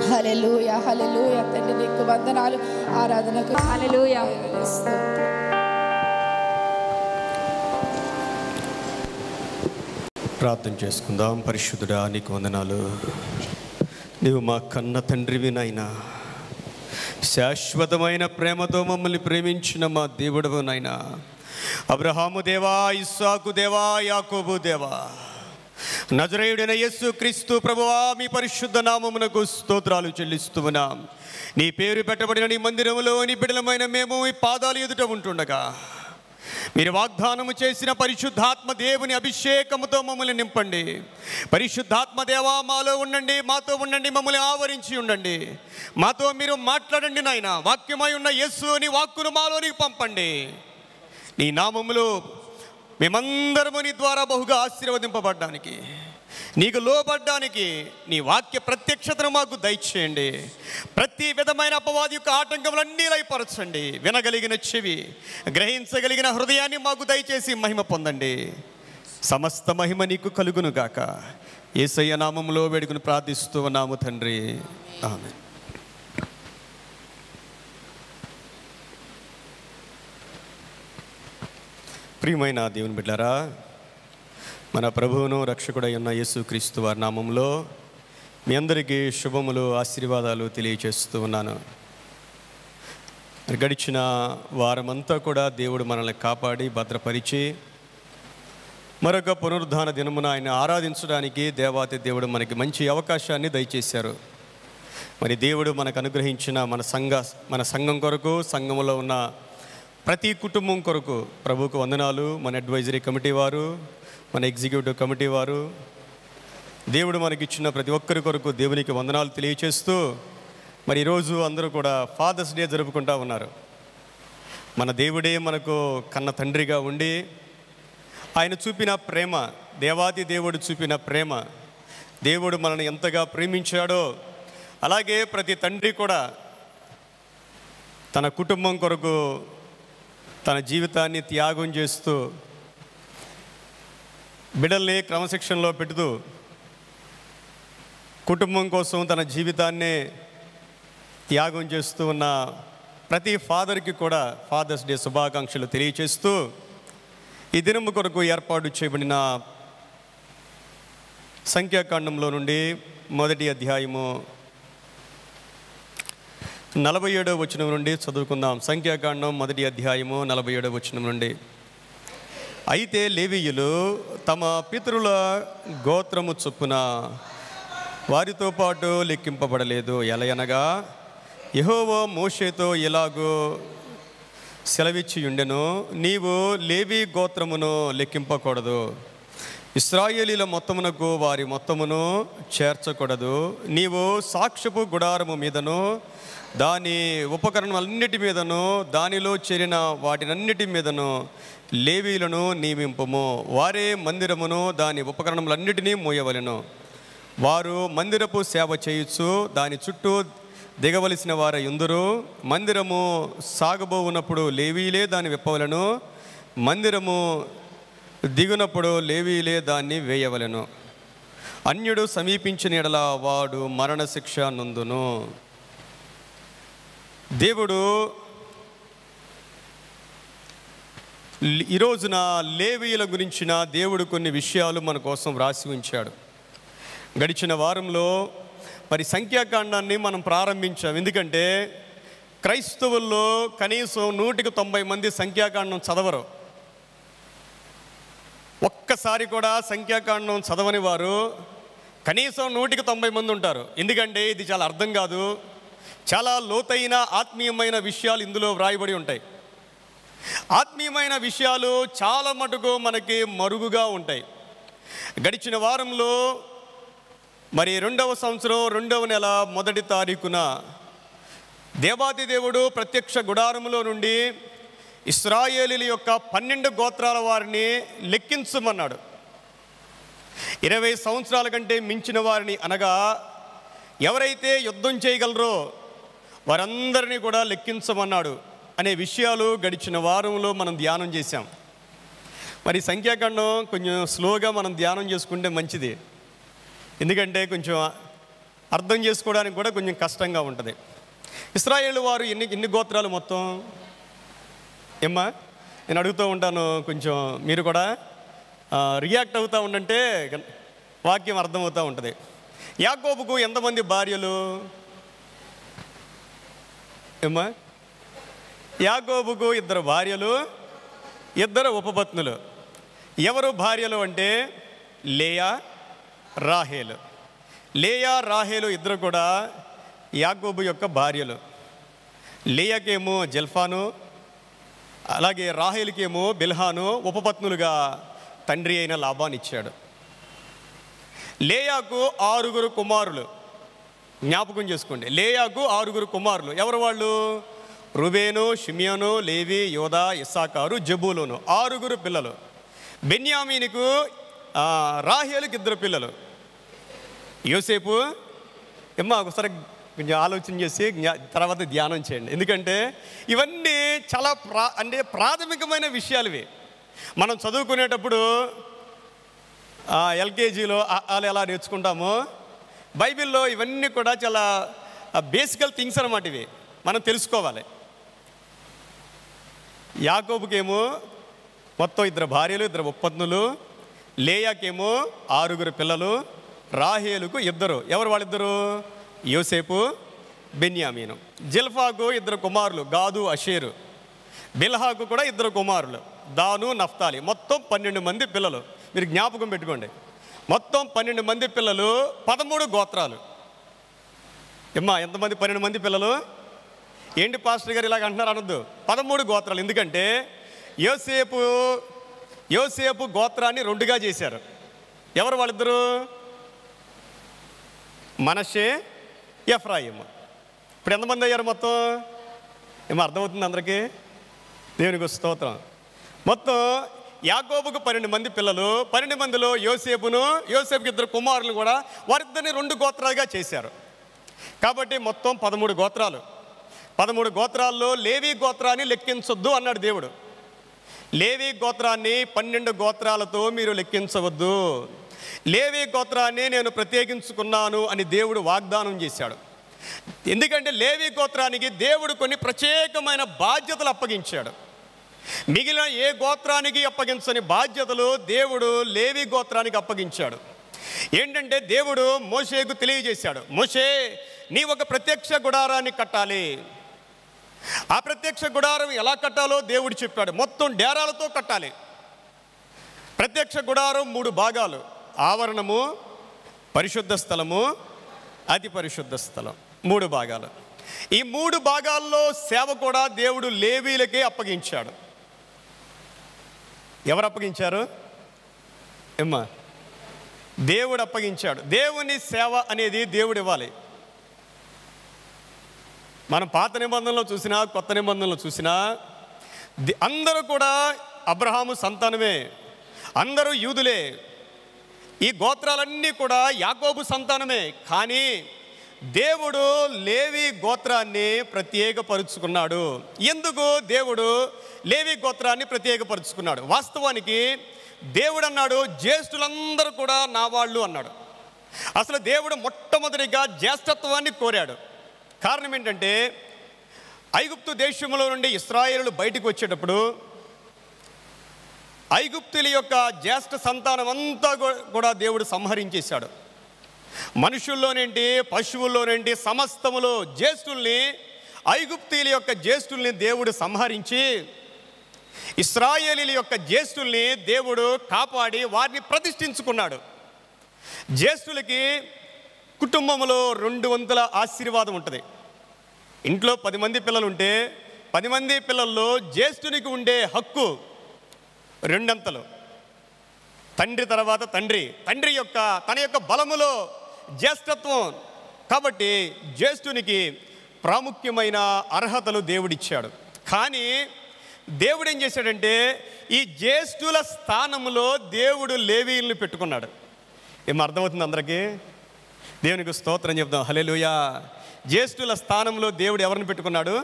హల్లెలూయా హల్లెలూయా తండ్రి. నీకు వందనాలు, ఆరాధనకు హల్లెలూయా. ప్రార్థన చేసుకుందాం. పరిశుద్ధుడా నీకు వందనాలు. నీవు మా కన్న తండ్రివి నాయనా, శాశ్వతమైన ప్రేమతో మమ్మల్ని ప్రేమించిన మా దేవుడవు నాయనా. అబ్రహాము దేవా, ఇస్సాకు దేవా, యాకోబు దేవా, నజరేయుడైన యేసు క్రీస్తు ప్రభువా, మీ పరిశుద్ధ నామమునకు స్తోత్రాలు చెల్లిస్తూ ఉన్నాం. నీ పేరు పెట్టబడిన నీ మందిరములో నీ బిడ్డలమైన మేము ఈ పాదాలు ఎదుట ఉంటుండగా మీరు వాగ్దానము చేసిన పరిశుద్ధాత్మ దేవుని అభిషేకముతో మమ్మల్ని నింపండి. పరిశుద్ధాత్మ దేవా మాలో ఉండండి, మాతో ఉండండి, మమ్మల్ని ఆవరించి ఉండండి. మాతో మీరు మాట్లాడండి నాయన. వాక్యమై ఉన్న యేసు నీ వాక్కును మాలోనికి పంపండి. నీ నామములో మేమందరము నీ ద్వారా బహుగా ఆశీర్వదింపబడ్డానికి, నీకు లోబడ్డానికి నీ వాక్య ప్రత్యక్షతను మాకు దయచేయండి. ప్రతి విధమైన అపవాది యొక్క ఆటంకములన్నీ లయపరచండి. వినగలిగిన చెవి, గ్రహించగలిగిన హృదయాన్ని మాకు దయచేసి మహిమ పొందండి. సమస్త మహిమ నీకు కలుగును గాక. యేసయ్య నామములో వేడుకుని ప్రార్థిస్తూ ఉన్నాము తండ్రి, ఆమేన్. ప్రియమైన దేవుని బిడ్డలారా, మన ప్రభువును రక్షకుడై ఉన్న యేసుక్రీస్తు వారి నామంలో మీ అందరికీ శుభములు, ఆశీర్వాదాలు తెలియచేస్తూ ఉన్నాను. గడిచిన వారమంతా కూడా దేవుడు మనల్ని కాపాడి భద్రపరిచి మరొక పునరుద్ధాన దినమున ఆయన ఆరాధించడానికి దేవాతి దేవుడు మనకి మంచి అవకాశాన్ని దయచేశారు. మరి దేవుడు మనకు అనుగ్రహించిన మన సంఘం కొరకు, సంఘంలో ఉన్న ప్రతి కుటుంబం కొరకు ప్రభువుకు వందనాలు. మన అడ్వైజరీ కమిటీ వారు, మన ఎగ్జిక్యూటివ్ కమిటీ వారు, దేవుడు మనకిచ్చిన ప్రతి ఒక్కరి కొరకు దేవునికి వందనాలు తెలియచేస్తూ, మరి ఈరోజు అందరూ కూడా ఫాదర్స్ డే జరుపుకుంటూ ఉన్నారు. మన దేవుడే మనకు కన్న తండ్రిగా ఉండి ఆయన చూపిన ప్రేమ, దేవాది దేవుడు చూపిన ప్రేమ, దేవుడు మనల్ని ఎంతగా ప్రేమించాడో అలాగే ప్రతి తండ్రి కూడా తన కుటుంబం కొరకు తన జీవితాన్ని త్యాగం చేస్తూ బిడ్డల్ని క్రమశిక్షణలో పెడుతూ కుటుంబం కోసం తన జీవితాన్ని త్యాగం చేస్తూ ఉన్న ప్రతి ఫాదర్కి కూడా ఫాదర్స్ డే శుభాకాంక్షలు తెలియచేస్తూ, ఈ దినము కొరకు ఏర్పాటు చేయబడిన సంఖ్యాకాండంలో నుండి మొదటి అధ్యాయము 47వ వచనం నుండి చదువుకుందాం. సంఖ్యాకాండం మొదటి అధ్యాయము 47వ వచనం నుండి. అయితే లేవీయులు తమ పితరుల గోత్రము చొప్పున వారితో పాటు లెక్కింపబడలేదు. ఎలయనగా యెహోవా మోషేతో ఇలాగూ సెలవిచ్చి ఉండెను, నీవు లేవీ గోత్రమును లెక్కింపకూడదు, ఇశ్రాయేలీల మొత్తమునకు వారి మొత్తమును చేర్చకూడదు. నీవు సాక్ష్యపు గుడారము మీదను దాని ఉపకరణములన్నిటి మీదను దానిలో చేరిన వాటినన్నిటి మీదను లేవీలను నియమింపుము. వారే మందిరమును దాని ఉపకరణములన్నిటినీ మోయవలెను. వారు మందిరపు సేవ చేయొచ్చు దాని చుట్టూ దిగవలసిన వారు ఎందురు. మందిరము సాగబోవునప్పుడు లేవీలే దాన్ని విప్పవలను, మందిరము దిగునప్పుడు లేవీలే దాన్ని వేయవలెను. అన్యుడు సమీపించిన ఎడల వాడు మరణశిక్ష నొందును. దేవుడు ఈరోజున లేవీయుల గురించిన దేవుడు కొన్ని విషయాలు మన కోసం వ్రాసి ఉంచాడు. గడిచిన వారంలో మరి సంఖ్యాకాండాన్ని మనం ప్రారంభించాం. ఎందుకంటే క్రైస్తవుల్లో కనీసం 190 మంది సంఖ్యాకాండం చదవరు. ఒక్కసారి కూడా సంఖ్యాకాండం చదవని వారు కనీసం 190 మంది ఉంటారు. ఎందుకంటే ఇది చాలా అర్థం కాదు, చాలా లోతైన ఆత్మీయమైన విషయాలు ఇందులో వ్రాయబడి ఉంటాయి. ఆత్మీయమైన విషయాలు చాలా మటుకు మనకి మరుగుగా ఉంటాయి. గడిచిన వారంలో మరి 2వ సంవత్సరం 2వ నెల 1వ తారీఖున దేవాది దేవుడు ప్రత్యక్ష గుడారములో నుండి ఇశ్రాయేలీల యొక్క 12 గోత్రాల వారిని లెక్కించమన్నాడు. 20 సంవత్సరాల కంటే మించిన వారిని, అనగా ఎవరైతే యుద్ధం చేయగలరో వారందరినీ కూడా లెక్కించమన్నాడు అనే విషయాలు గడిచిన వారంలో మనం ధ్యానం చేశాం. మరి సంఖ్యాకాండం కొంచెం స్లోగా మనం ధ్యానం చేసుకుంటే మంచిది, ఎందుకంటే కొంచెం అర్థం చేసుకోవడానికి కూడా కొంచెం కష్టంగా ఉంటుంది. ఇశ్రాయేలు వారు ఎన్ని గోత్రాలు మొత్తం? ఏమ్మా, నేను అడుగుతూ ఉంటాను, కొంచెం మీరు కూడా రియాక్ట్ అవుతూ ఉండంటే వాక్యం అర్థమవుతూ ఉంటుంది. యాకోబుకు ఎంతమంది భార్యలు? ఏమ్మా, యాకోబుకు 2 భార్యలు, 2 ఉపపత్నులు. ఎవరు భార్యలు అంటే లేయా, రాహేలు. లేయా, రాహేలు 2 కూడా యాకోబు యొక్క భార్యలు. లేయాకేమో జల్ఫాను, అలాగే రాహేలుకేమో బిల్హాను ఉపపత్నులుగా తండ్రి అయిన లాబాను ఇచ్చాడు. లేయాకు 6 కుమారులు. జ్ఞాపకం చేసుకోండి, లేయాకు 6 కుమారులు. ఎవరు వాళ్ళు? రుబేను, షిమియోను, లేవి, యోదా, ఇస్సాకారు, జబూలును. 6 పిల్లలు. బెన్యామీనుకు రాహేలుకి 2 పిల్లలు. యోసేపు. ఏమ్మా, ఒకసారి కొంచెం ఆలోచన చేసి తర్వాత ధ్యానం చేయండి, ఎందుకంటే ఇవన్నీ చాలా ప్రాథమికమైన విషయాలు. ఇవి మనం చదువుకునేటప్పుడు ఎల్కేజీలో వాళ్ళు ఎలా నేర్చుకుంటామో, బైబిల్లో ఇవన్నీ కూడా చాలా బేసికల్ థింగ్స్ అన్నమాట. ఇవి మనం తెలుసుకోవాలి. యాకోబుకేమో మొత్తం 2 భార్యలు, 2 ఉపపత్నులు. లేయాకేమో 6 పిల్లలు. రాహేలుకు 2. ఎవరు వాళ్ళిద్దరు? యోసేపు, బెన్యామీను. జిల్ఫాకు 2 కుమారులు, గాదు, అషేరు. బిల్హాకు కూడా 2 కుమారులు, దాను, నఫ్తాలి. మొత్తం 12 మంది పిల్లలు. మీరు జ్ఞాపకం పెట్టుకోండి, మొత్తం 12 మంది పిల్లలు, 13 గోత్రాలు. ఏమ్మా, ఎంతమంది? 12 మంది పిల్లలు. ఏంటి పాస్టర్ గారు ఇలాగ అంటున్నారు అనొద్దు. 13 గోత్రాలు. ఎందుకంటే యోసేపు గోత్రాన్ని 2గా చేశారు. ఎవరు వాళ్ళిద్దరు? మనషే, ఎఫ్రాయిము. ఇప్పుడు ఎంతమంది అయ్యారు మొత్తం? ఏమో అర్థమవుతుంది అందరికీ? దేవునికి స్తోత్రం. మొత్తం యాకోబుకు 12 మంది పిల్లలు. 12 మందిలో యోసేపుకి 2 కుమారులు కూడా వారిద్దరిని 2 గోత్రాలుగా చేశారు. కాబట్టి మొత్తం 13 గోత్రాలు. 13 గోత్రాల్లో లేవీ గోత్రాన్ని లెక్కించొద్దు అన్నాడు దేవుడు. లేవీ గోత్రాన్ని 12 గోత్రాలతో మీరు లెక్కించవద్దు. లేవీ గోత్రాన్ని నేను ప్రత్యేకించుకున్నాను అని దేవుడు వాగ్దానం చేశాడు. ఎందుకంటే లేవీ గోత్రానికి దేవుడు కొన్ని ప్రత్యేకమైన బాధ్యతలు అప్పగించాడు. మిగిలిన ఏ గోత్రానికి అప్పగించని బాధ్యతలు దేవుడు లేవీ గోత్రానికి అప్పగించాడు. ఏంటంటే దేవుడు మోషేకు తెలియజేశాడు, మోషే, నీ ఒక ప్రత్యక్ష గుడారాన్ని కట్టాలి. ఆ ప్రత్యక్ష గుడారం ఎలా కట్టాలో దేవుడు చెప్పాడు. మొత్తం డేరాలతో కట్టాలి. ప్రత్యక్ష గుడారం 3 భాగాలు: ఆవరణము, పరిశుద్ధ స్థలము, అతి పరిశుద్ధ స్థలం. 3 భాగాలు. ఈ 3 భాగాల్లో సేవ కూడా దేవుడు లేవీలకే అప్పగించాడు. ఎవరు అప్పగించారు? ఏమ్మా, దేవుడు అప్పగించాడు. దేవుని సేవ అనేది దేవుడు ఇవ్వాలి. మనం పాత నిబంధనలో చూసినా కొత్త నిబంధనలో చూసినా అందరూ కూడా అబ్రహాము సంతానమే, అందరూ యూదులే. ఈ గోత్రాలన్నీ కూడా యాకోబు సంతానమే. కానీ దేవుడు లేవి గోత్రాన్ని ప్రత్యేకపరుచుకున్నాడు. ఎందుకు దేవుడు లేవి గోత్రాన్ని ప్రత్యేకపరుచుకున్నాడు? వాస్తవానికి దేవుడు అన్నాడు, జ్యేష్ఠులందరూ కూడా నా వాళ్ళు అన్నాడు. అసలు దేవుడు మొట్టమొదటిగా జ్యేష్ఠత్వాన్ని కోరాడు. కారణం ఏంటంటే ఐగుప్తు దేశంలో నుండి ఇశ్రాయేలు బయటకు వచ్చేటప్పుడు ఐగుప్తుల యొక్క జ్యేష్ఠ సంతానం అంతా కూడా దేవుడు సంహరించేశాడు. మనుషుల్లోనేంటి, పశువుల్లోనేంటి, సమస్తములో జ్యేష్ఠుల్ని, ఐగుప్తీయుల యొక్క జ్యేష్ఠుల్ని దేవుడు సంహరించి ఇశ్రాయేలీల యొక్క జ్యేష్ఠుల్ని దేవుడు కాపాడి వారిని ప్రతిష్ఠించుకున్నాడు. జ్యేష్ఠులకి కుటుంబంలో 2 వంతుల ఆశీర్వాదం ఉంటుంది. ఇంట్లో 10 మంది పిల్లలు ఉంటే 10 మంది పిల్లల్లో జ్యేష్ఠునికి ఉండే హక్కు 2 అంతలు. తండ్రి తర్వాత తండ్రి తన యొక్క బలములో జ్యేష్ఠత్వం. కాబట్టి జ్యేష్ఠునికి ప్రాముఖ్యమైన అర్హతలు దేవుడిచ్చాడు. కానీ దేవుడు ఏం చేశాడంటే ఈ జ్యేష్ఠుల స్థానంలో దేవుడు లేవీయుల్ని పెట్టుకున్నాడు. ఏం అర్థమవుతుంది అందరికీ? దేవునికి స్తోత్రం చెప్దాం. హల్లెలూయా. జ్యేష్ఠుల స్థానంలో దేవుడు ఎవరిని పెట్టుకున్నాడు?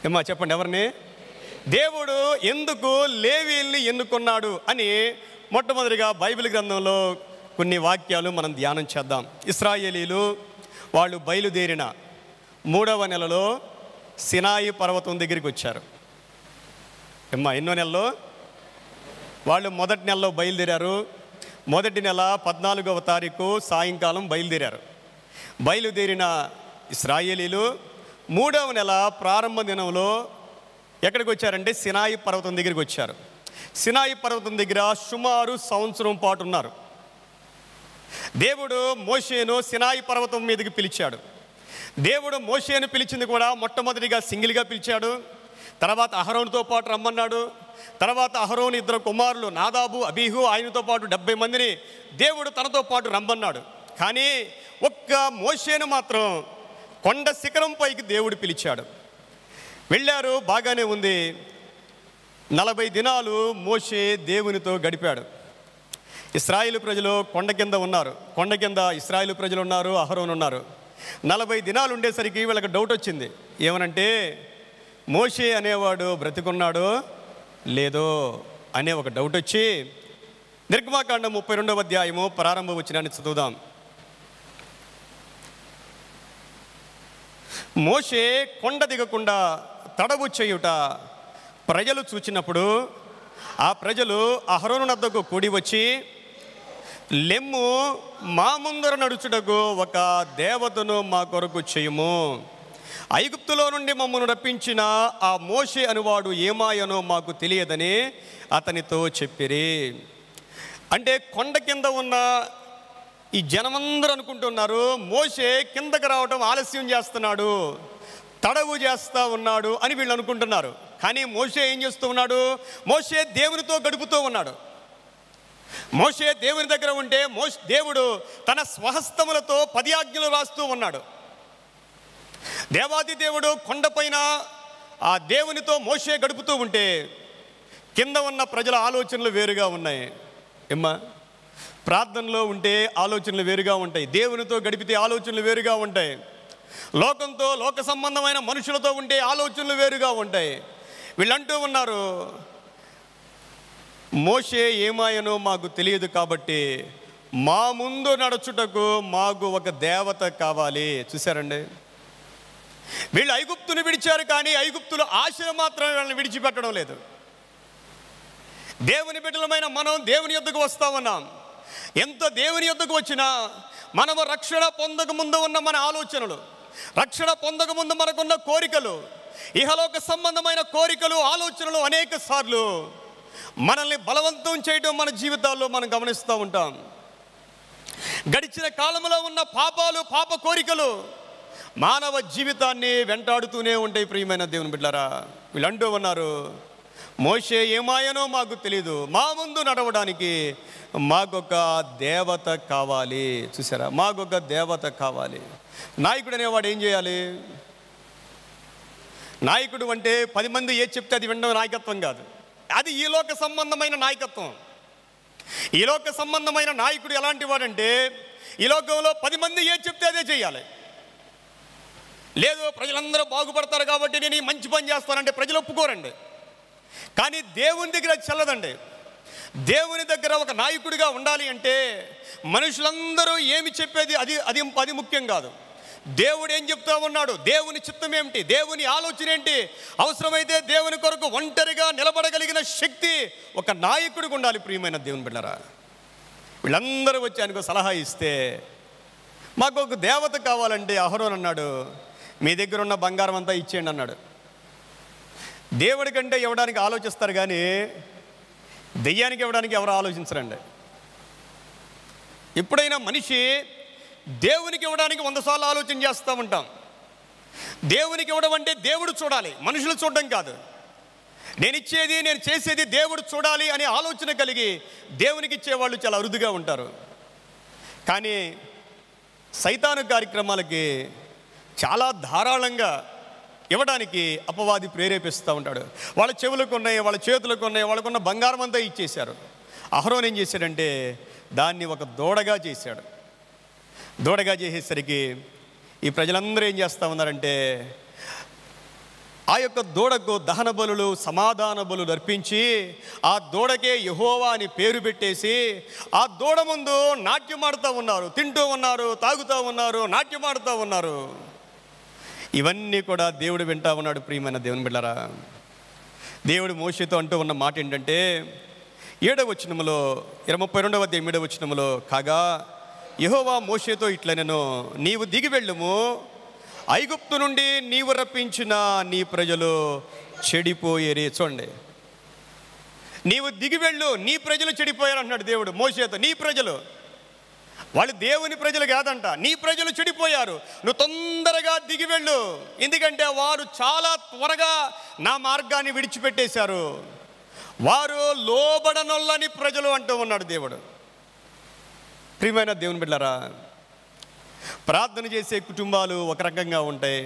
ఏమా చెప్పండి, ఎవరిని? దేవుడు ఎందుకు లేవీయుల్ని ఎన్నుకున్నాడు అని మొట్టమొదటిగా బైబిల్ గ్రంథంలో కొన్ని వాక్యాలు మనం ధ్యానం చేద్దాం. ఇశ్రాయేలీలు వాళ్ళు బయలుదేరిన 3వ నెలలో సినాయి పర్వతం దగ్గరికి వచ్చారు. ఎన్నో నెలలో? వాళ్ళు మొదటి నెలలో బయలుదేరారు. మొదటి నెల 14వ తారీఖు సాయంకాలం బయలుదేరారు. బయలుదేరిన ఇశ్రాయేలీలు 3వ నెల ప్రారంభ దినంలో ఎక్కడికి వచ్చారంటే సినాయి పర్వతం దగ్గరికి వచ్చారు. సినాయి పర్వతం దగ్గర సుమారు 1 సంవత్సరం పాటు ఉన్నారు. దేవుడు మోషేను సినాయి పర్వతం మీదకి పిలిచాడు. దేవుడు మోషేను పిలిచింది కూడా మొట్టమొదటిగా సింగిల్గా పిలిచాడు. తర్వాత అహరోనుతో పాటు రమ్మన్నాడు. తర్వాత అహరోను 2 కుమారులు నాదాబు, అబీహు, ఆయనతో పాటు 70 మందిని దేవుడు తనతో పాటు రమ్మన్నాడు. కానీ ఒక్క మోషేను మాత్రం కొండ శిఖరం పైకి దేవుడు పిలిచాడు. వెళ్ళారు, బాగానే ఉంది. 40 దినాలు మోషే దేవునితో గడిపాడు. ఇశ్రాయేలు ప్రజలు కొండ కింద ఉన్నారు. కొండ కింద ఇశ్రాయేలు ప్రజలు ఉన్నారు, అహరోను ఉన్నారు. 40 దినాలు ఉండేసరికి వీళ్ళకి డౌట్ వచ్చింది. ఏమనంటే మోషే అనేవాడు బ్రతికున్నాడో లేదో అనే ఒక డౌట్ వచ్చి నిర్గమాకాండం 32వ అధ్యాయము ప్రారంభ వచనాన్ని చదువుదాం. మోషే కొండ దిగకుండా తడవు చేయుట ప్రజలు చూచినప్పుడు ఆ ప్రజలు అహరోను వద్దకు కూడి వచ్చి, లెమ్ము, మా ముందర నడుచుటకు ఒక దేవతను మా కొరకు చేయుము. ఐగుప్తులో నుండి మమ్మల్ని రప్పించిన ఆ మోషే అనువాడు ఏమాయనో మాకు తెలియదని అతనితో చెప్పిరి. అంటే కొండ కింద ఉన్న ఈ జనమందరూ అనుకుంటున్నారు మోషే కిందకి రావటం ఆలస్యం చేస్తున్నాడు, తడవు చేస్తూ ఉన్నాడు అని వీళ్ళు అనుకుంటున్నారు. కానీ మోషే ఏం చేస్తూ ఉన్నాడు? మోషే దేవునితో గడుపుతూ ఉన్నాడు. మోషే దేవుని దగ్గర ఉంటే దేవుడు తన స్వహస్తములతో 10 ఆజ్ఞలు రాస్తూ ఉన్నాడు. దేవాది దేవుడు కొండపైన ఆ దేవునితో మోషే గడుపుతూ ఉంటే కింద ఉన్న ప్రజల ఆలోచనలు వేరుగా ఉన్నాయి. ప్రార్థనలో ఉంటే ఆలోచనలు వేరుగా ఉంటాయి, దేవునితో గడిపితే ఆలోచనలు వేరుగా ఉంటాయి, లోకంతో లోక సంబంధమైన మనుషులతో ఉంటే ఆలోచనలు వేరుగా ఉంటాయి. వీళ్ళంటూ ఉన్నారు మోషే ఏమాయనో మాకు తెలియదు కాబట్టి మా ముందు నడుచుటకు మాకు ఒక దేవత కావాలి. చూశారండి, వీళ్ళు ఐగుప్తుని విడిచారు కానీ ఐగుప్తులు ఆశను మాత్రం వీళ్ళని విడిచిపెట్టడం లేదు. దేవుని బిడ్డలమైన మనం దేవుని యొద్దకు వస్తా ఉన్నాం. ఎంత దేవుని యొద్దకు వచ్చినా మనము రక్షణ పొందక ముందు ఉన్న మన ఆలోచనలు, రక్షణ పొందక ముందు మనకున్న కోరికలు, ఇహలోక సంబంధమైన కోరికలు, ఆలోచనలు అనేక సార్లు మనల్ని బలవంతం చేయడం మన జీవితాల్లో మనం గమనిస్తూ ఉంటాం. గడిచిన కాలంలో ఉన్న పాపాలు, పాప కోరికలు మానవ జీవితాన్ని వెంటాడుతూనే ఉంటాయి. ప్రియమైన దేవుని బిడ్డలారా, వీళ్ళంటూ ఉన్నారు మోషే ఏమాయనో మాకు తెలీదు, మా ముందు నడవడానికి మాకొక దేవత కావాలి. చూసారా, మాకొక దేవత కావాలి. నాయకుడు అనేవాడు ఏం చేయాలి? నాయకుడు అంటే 10 మంది ఏది చెప్తే అది వినడం నాయకత్వం కాదు. అది ఈ లోక సంబంధమైన నాయకత్వం. ఈ లోక సంబంధమైన నాయకుడు ఎలాంటి వాడంటే ఈ లోకంలో 10 మంది ఏది చెప్తే అదే చేయాలి. లేదు ప్రజలందరూ బాగుపడతారు కాబట్టి నేను ఈ మంచి పని చేస్తానంటే ప్రజలు ఒప్పుకోరండి. కానీ దేవుని దగ్గర చెల్లదండి. దేవుని దగ్గర ఒక నాయకుడిగా ఉండాలి అంటే మనుషులందరూ ఏమి చెప్పేది అది ముఖ్యం కాదు. దేవుడు ఏం చెప్తా ఉన్నాడు, దేవుని చిత్తం ఏమిటి, దేవుని ఆలోచన ఏంటి, అవసరమైతే దేవుని కొరకు ఒంటరిగా నిలబడగలిగిన శక్తి ఒక నాయకుడికి ఉండాలి. ప్రియమైన దేవుని బిడ్డలారా, వీళ్ళందరూ వచ్చి ఆయనకు సలహా ఇస్తే మాకు ఒక దేవత కావాలంటే అహరోను అన్నాడు, మీ దగ్గర ఉన్న బంగారం అంతా ఇచ్చేయండి అన్నాడు. దేవుడి కంటే ఇవ్వడానికి ఆలోచిస్తారు కానీ దెయ్యానికి ఇవ్వడానికి ఎవరు ఆలోచించరండి. ఎప్పుడైనా మనిషి దేవునికి ఇవ్వడానికి 100 సార్లు ఆలోచన చేస్తూ ఉంటాం. దేవునికి ఇవ్వడం అంటే దేవుడు చూడాలి, మనుషులు చూడడం కాదు. నేను ఇచ్చేది, నేను చేసేది దేవుడు చూడాలి అనే ఆలోచన కలిగి దేవునికి ఇచ్చేవాళ్ళు చాలా అరుదుగా ఉంటారు. కానీ సైతాను కార్యక్రమాలకి చాలా ధారాళంగా ఇవ్వడానికి అపవాది ప్రేరేపిస్తూ ఉంటాడు. వాళ్ళ చెవులకు ఉన్నాయి, వాళ్ళ చేతులకు ఉన్నాయి, వాళ్ళకున్న బంగారం అంతా ఇచ్చేశారు. అహరోన్ ఏం చేశాడంటే దాన్ని ఒక దూడగా చేశాడు. దూడగా చేసేసరికి ఈ ప్రజలందరూ ఏం చేస్తూ ఉన్నారంటే ఆ యొక్క దూడకు దహన బలులు, సమాధాన బలులు అర్పించి ఆ దూడకే యెహోవా అని పేరు పెట్టేసి ఆ దూడ ముందు నాట్యమాడుతూ ఉన్నారు, తింటూ ఉన్నారు, తాగుతూ ఉన్నారు, నాట్యమాడుతూ ఉన్నారు. ఇవన్నీ కూడా దేవుడు వింటా ఉన్నాడు. ప్రియమైన దేవుని బిడ్డలారా, దేవుడు మోషేతో అంటూ ఉన్న మాట ఏంటంటే 7వ వచనములో 32వ అధ్యాయం 7వ వచనములో, కాగా యెహోవా మోషేతో ఇట్లా నేను, నీవు దిగి వెళ్ళుము, ఐగుప్తు నుండి నీవు రప్పించిన నీ ప్రజలు చెడిపోయేరి. చూడండి, నీవు దిగి వెళ్ళు, నీ ప్రజలు చెడిపోయారు అంటున్నాడు దేవుడు మోషేతో. నీ ప్రజలు, వాళ్ళు దేవుని ప్రజలు కాదంట, నీ ప్రజలు చెడిపోయారు, నువ్వు తొందరగా దిగి వెళ్ళు, ఎందుకంటే వారు చాలా త్వరగా నా మార్గాన్ని విడిచిపెట్టేశారు, వారు లోబడనొల్లని ప్రజలు అంటూ ఉన్నాడు దేవుడు. ప్రియమైన దేవుని బిడ్డలారా, ప్రార్థన చేసే కుటుంబాలు ఒక రకంగా ఉంటాయి,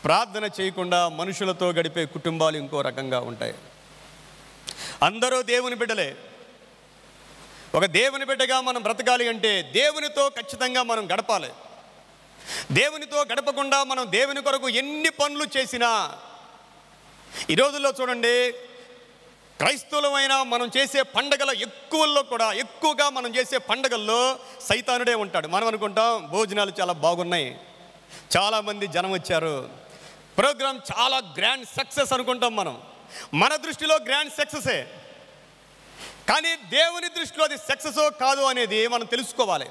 ప్రార్థన చేయకుండా మనుషులతో గడిపే కుటుంబాలు ఇంకో రకంగా ఉంటాయి. అందరూ దేవుని బిడ్డలే. ఒక దేవుని బిడ్డగా మనం బ్రతకాలి అంటే దేవునితో ఖచ్చితంగా మనం గడపాలి. దేవునితో గడపకుండా మనం దేవుని కొరకు ఎన్ని పనులు చేసినా, ఈ రోజుల్లో చూడండి, క్రైస్తవులమైన మనం చేసే పండగల ఎక్కువగా మనం చేసే పండగల్లో సైతానుడే ఉంటాడు. మనం అనుకుంటాం భోజనాలు చాలా బాగున్నాయి, చాలామంది జనం వచ్చారు, ప్రోగ్రాం చాలా గ్రాండ్ సక్సెస్ అనుకుంటాం. మన దృష్టిలో గ్రాండ్ సక్సెసే, కానీ దేవుని దృష్టిలో అది సక్సెసో కాదు అనేది మనం తెలుసుకోవాలి.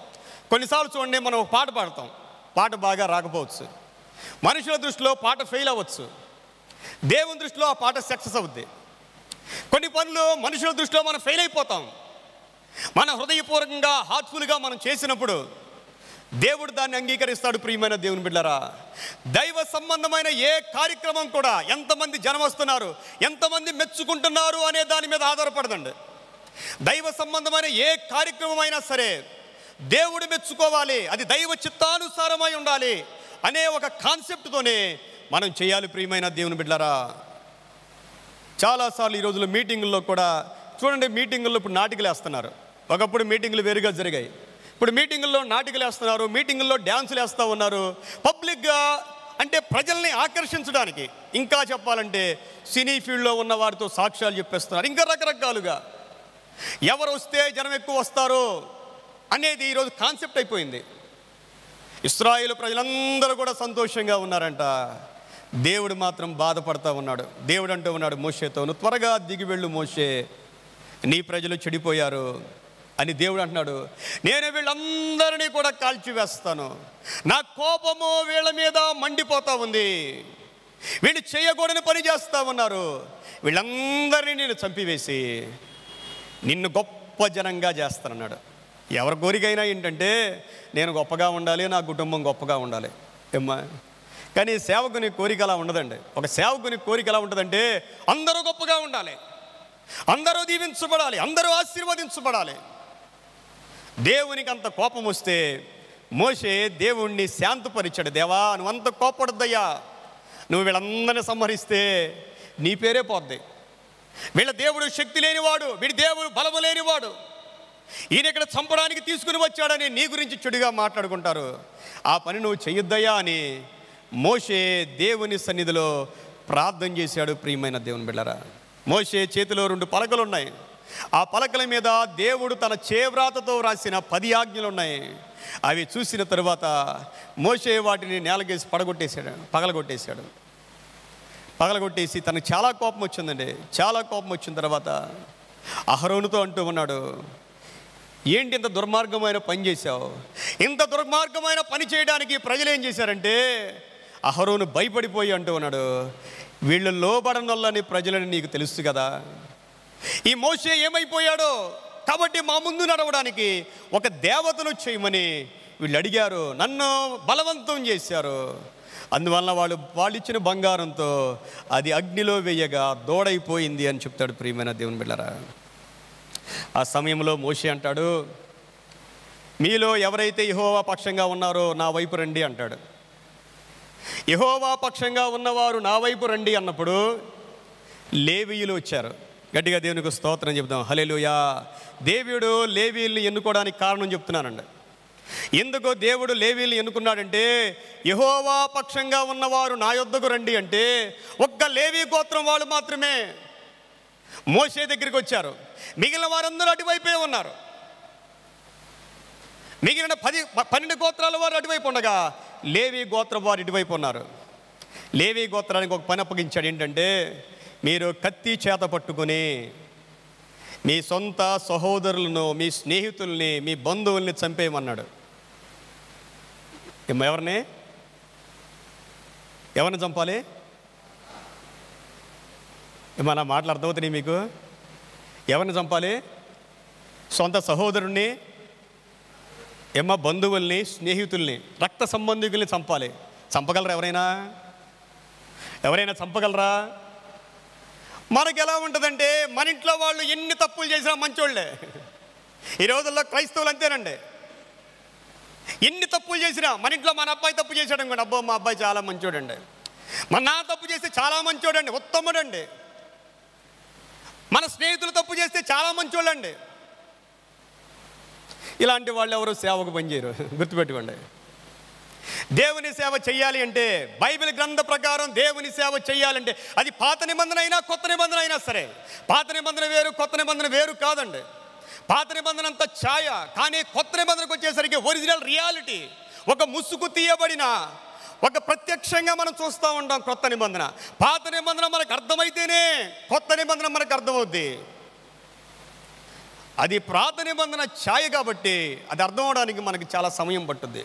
కొన్నిసార్లు చూడండి, మనం ఒక పాట పాడతాం, పాట బాగా రాకపోవచ్చు, మనుషుల దృష్టిలో పాట ఫెయిల్ అవ్వచ్చు, దేవుని దృష్టిలో ఆ పాట సక్సెస్ అవుద్ది. కొన్ని పనులు మనుషుల దృష్టిలో మనం ఫెయిల్ అయిపోతాం. మన హృదయపూర్వకంగా హార్ట్ఫుల్గా మనం చేసినప్పుడు దేవుడు దాన్ని అంగీకరిస్తాడు. ప్రియమైన దేవుని బిడ్డలారా, దైవ సంబంధమైన ఏ కార్యక్రమం కూడా ఎంతమంది జనం వస్తున్నారు, ఎంతమంది మెచ్చుకుంటున్నారు అనే దాని మీద ఆధారపడదండి. దైవ సంబంధమైన ఏ కార్యక్రమం అయినా సరే దేవుడు మెచ్చుకోవాలి, అది దైవ చిత్తానుసారమై ఉండాలి అనే ఒక కాన్సెప్ట్తోనే మనం చేయాలి. ప్రియమైన దేవుని బిడ్డలారా, చాలాసార్లు ఈ రోజుల్లో మీటింగుల్లో కూడా చూడండి, మీటింగుల్లో ఇప్పుడు నాటికలు వేస్తున్నారు. ఒకప్పుడు మీటింగులు వేరుగా జరిగాయి, ఇప్పుడు మీటింగుల్లో నాటికలు వేస్తున్నారు, మీటింగుల్లో డ్యాన్సులు వేస్తూ ఉన్నారు. పబ్లిక్గా అంటే ప్రజల్ని ఆకర్షించడానికి, ఇంకా చెప్పాలంటే సినీ ఫీల్డ్లో ఉన్న వారితో సాక్ష్యాలు చెప్పేస్తున్నారు. ఇంకా రకరకాలుగా ఎవరు వస్తే జనం ఎక్కువ వస్తారు అనేది ఈరోజు కాన్సెప్ట్ అయిపోయింది. ఇశ్రాయేలు ప్రజలందరూ కూడా సంతోషంగా ఉన్నారంట, దేవుడు మాత్రం బాధపడతా ఉన్నాడు. దేవుడు అంటూ ఉన్నాడు మోషేతో, నువ్వు త్వరగా దిగి వెళ్ళు మోషే, నీ ప్రజలు చెడిపోయారు అని దేవుడు అంటున్నాడు. నేను వీళ్ళందరినీ కూడా కాల్చివేస్తాను, నా కోపము వీళ్ళ మీద మండిపోతూ ఉంది, వీళ్ళు చేయకూడని పని చేస్తూ ఉన్నారు, వీళ్ళందరినీ నేను చంపివేసి నిన్ను గొప్ప జనంగా చేస్తానన్నాడు. ఎవరి కోరికైనా ఏంటంటే నేను గొప్పగా ఉండాలి, నా కుటుంబం గొప్పగా ఉండాలి ఏమ్మా. కానీ సేవకుని కోరిక అలా ఉండదండి. ఒక సేవకుని కోరిక ఎలా ఉంటుందంటే అందరూ గొప్పగా ఉండాలి, అందరూ దీవించబడాలి, అందరూ ఆశీర్వదించబడాలి. దేవునికి అంత కోపం వస్తే మోషే దేవుణ్ణి శాంతపరిచాడు. దేవా, నువ్వంత కోపడద్దయ్యా, నువ్వు వీళ్ళందరినీ సంహరిస్తే నీ పేరే పోద్ది. వీళ్ళ దేవుడు శక్తి లేనివాడు, వీడి దేవుడు బలము లేనివాడు, ఈయన ఇక్కడ చంపడానికి తీసుకుని వచ్చాడని నీ గురించి చెడుగా మాట్లాడుకుంటారు, ఆ పని నువ్వు చెయ్యొద్దయ్యా అని మోషే దేవుని సన్నిధిలో ప్రార్థన చేశాడు. ప్రియమైన దేవుని బిడ్డలారా, మోషే చేతిలో 2 పలకలు ఉన్నాయి. ఆ పలకల మీద దేవుడు తన చేవ్రాతతో రాసిన 10 ఆజ్ఞలు ఉన్నాయి. అవి చూసిన తరువాత మోషే వాటిని నేలకేసి పగలగొట్టేసి తనకు చాలా కోపం వచ్చిందండి. చాలా కోపం వచ్చిన తర్వాత అహరోనుతో అంటూ ఉన్నాడు, ఏంటి ఇంత దుర్మార్గమైన పని చేశావు? ఇంత దుర్మార్గమైన పని చేయడానికి ప్రజలు ఏం చేశారంటే అహరోను భయపడిపోయి అంటూ ఉన్నాడు, వీళ్ళు లోబడనొల్లని ప్రజలని నీకు తెలుసు కదా. ఈ మోషే ఏమైపోయాడో కాబట్టి మా ముందు నడవడానికి ఒక దేవతను చేయమని వీళ్ళు అడిగారు, నన్ను బలవంతం చేశారు. అందువల్ల వాళ్ళు ఇచ్చిన బంగారంతో అది అగ్నిలో వేయగా దోడైపోయింది అని చెప్తాడు ప్రియమైన దేవుని బిడ్డలారా. ఆ సమయంలో మోషే అంటాడు, మీలో ఎవరైతే యెహోవా పక్షంగా ఉన్నారో నా వైపు రండి అంటాడు. యెహోవా పక్షంగా ఉన్నవారు నా వైపు రండి అన్నప్పుడు లేవీయులు వచ్చారు. గట్టిగా దేవునికి స్తోత్రం చెప్తాం. హల్లెలూయా. దేవుడు లేవీయుల్ని ఎన్నుకోవడానికి కారణం చెప్తున్నానండి. ఎందుకు దేవుడు లేవీయుల్ని ఎన్నుకున్నాడంటే, యెహోవా పక్షంగా ఉన్నవారు నా యొద్దకు రండి అంటే ఒక్క లేవీ గోత్రం వాళ్ళు మాత్రమే మోషే దగ్గరికి వచ్చారు. మిగిలిన వారందరూ అటువైపే ఉన్నారు. మిగిలిన 12 గోత్రాల వారు అటువైపు ఉండగా లేవీ గోత్రం వారు ఇటువైపు ఉన్నారు. లేవీ గోత్రానికి ఒక పని అప్పగించాడు. ఏంటంటే, మీరు కత్తి చేత పట్టుకొని మీ సొంత సహోదరులను, మీ స్నేహితుల్ని, మీ బంధువుల్ని చంపేయమన్నాడు. ఎవరిని చంపాలి? ఏమన్నా మాటలు అర్థమవుతున్నాయి మీకు? ఎవరిని చంపాలి? సొంత సహోదరుణ్ణి, బంధువుల్ని, స్నేహితుల్ని, రక్త సంబంధికుల్ని చంపాలి. చంపగలరా? ఎవరైనా చంపగలరా? మనకు ఎలా ఉంటుందంటే, మన ఇంట్లో వాళ్ళు ఎన్ని తప్పులు చేసినా మంచోళ్ళే. ఈ రోజుల్లో క్రైస్తవులు అంతేనండి. ఎన్ని తప్పులు చేసినా, మన ఇంట్లో మన అబ్బాయి తప్పు చేశాడు అనుకోండి, అబ్బో మా అబ్బాయి చాలా మంచోడండి. మన నాన్న తప్పు చేస్తే చాలా మంచోడండి, ఉత్తముడండి. మన స్నేహితులు తప్పు చేస్తే చాలా మంచోళ్ళండి. ఇలాంటి వాళ్ళు ఎవరు సేవకు పనిచేయరు, గుర్తుపెట్టుకోండి. దేవుని సేవ చెయ్యాలి అంటే, బైబిల్ గ్రంథ ప్రకారం దేవుని సేవ చెయ్యాలంటే అది పాత నిబంధన అయినా కొత్త నిబంధన అయినా సరే. పాత నిబంధన వేరు, కొత్త నిబంధన వేరు కాదండి. పాత నిబంధన అంతా ఛాయ, కానీ కొత్త నిబంధనకు వచ్చేసరికి ఒరిజినల్ రియాలిటీ. ఒక ముసుగు తీయబడిన ఒక ప్రత్యక్షంగా మనం చూస్తూ ఉంటాం కొత్త నిబంధన. పాత నిబంధన మనకు అర్థమైతేనే కొత్త నిబంధన మనకు అర్థమవుద్ది. అది పాత నిబంధన ఛాయ కాబట్టి అది అర్థం అవడానికి మనకి చాలా సమయం పట్టుద్ది.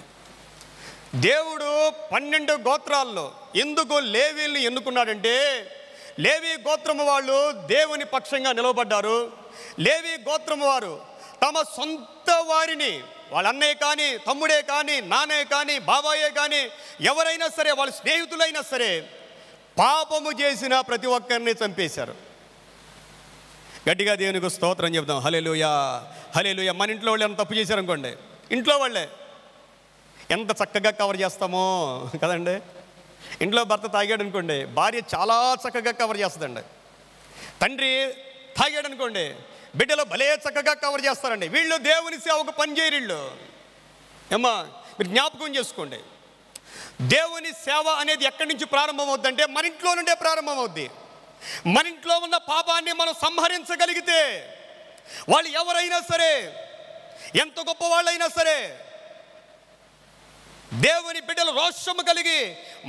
దేవుడు 12 గోత్రాల్లో ఎందుకు లేవీల్ని ఎన్నుకున్నాడంటే, లేవీ గోత్రము వాళ్ళు దేవుని పక్షంగా నిలవబడ్డారు. లేవీ గోత్రము వారు తమ సొంత వారిని, వాళ్ళ అన్నయ్య కానీ, తమ్ముడే కానీ, నాన్నే కానీ, బాబాయే కానీ, ఎవరైనా సరే, వాళ్ళ స్నేహితులైనా సరే, పాపము చేసిన ప్రతి ఒక్కరిని చంపేశారు. గట్టిగా దేవునికి స్తోత్రం చెప్తాం. హల్లెలూయా, హల్లెలూయా. మన ఇంట్లో వాళ్ళు ఎంత తప్పు చేశారనుకోండి, ఇంట్లో వాళ్ళే ఎంత చక్కగా కవర్ చేస్తామో కదండి. ఇంట్లో భర్త తాగాడు అనుకోండి, భార్య చాలా చక్కగా కవర్ చేస్తుందండి. తండ్రి తాగాడు అనుకోండి, బిడ్డలు భలే చక్కగా కవర్ చేస్తారండి. వీళ్ళు దేవుని సేవకు పనిచేయరు. వీళ్ళు మీరు జ్ఞాపకం చేసుకోండి, దేవుని సేవ అనేది ఎక్కడి నుంచి ప్రారంభమవుద్దంటే మన ఇంట్లో నుండే ప్రారంభమవుద్ది. మన ఇంట్లో ఉన్న పాపాన్ని మనం సంహరించగలిగితే, వాళ్ళు ఎవరైనా సరే, ఎంత గొప్ప వాళ్ళైనా సరే, దేవుని బిడ్డలు రోషము కలిగి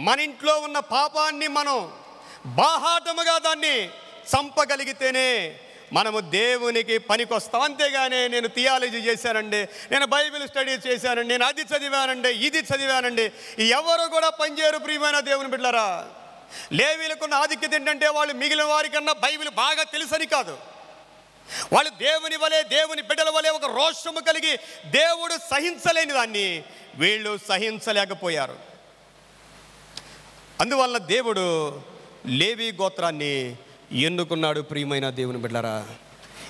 మన ఇంట్లో ఉన్న పాపాన్ని మనం బాహాటముగా దాన్ని చంపగలిగితేనే మనము దేవునికి పనికొస్తాం. అంతేగానే నేను థియాలజీ చేశానండి, నేను బైబిల్ స్టడీ చేశానండి, నేను అది చదివానండి, ఇది చదివానండి, ఎవరు కూడా పనిచేయరు ప్రియమైన దేవుని బిడ్డలారా. లేవీలకున్న ఆధిక్యత ఏంటంటే, వాళ్ళు మిగిలిన వారికన్నా బైబిల్ బాగా తెలుసని కాదు, వాళ్ళు దేవుని వలె, దేవుని బిడ్డల వలె ఒక రోషము కలిగి దేవుడు సహించలేని దాన్ని వీళ్ళు సహించలేకపోయారు. అందువల్ల దేవుడు లేవీ గోత్రాన్ని ఎన్నుకున్నాడు. ప్రియమైన దేవుని బిడ్డలారా,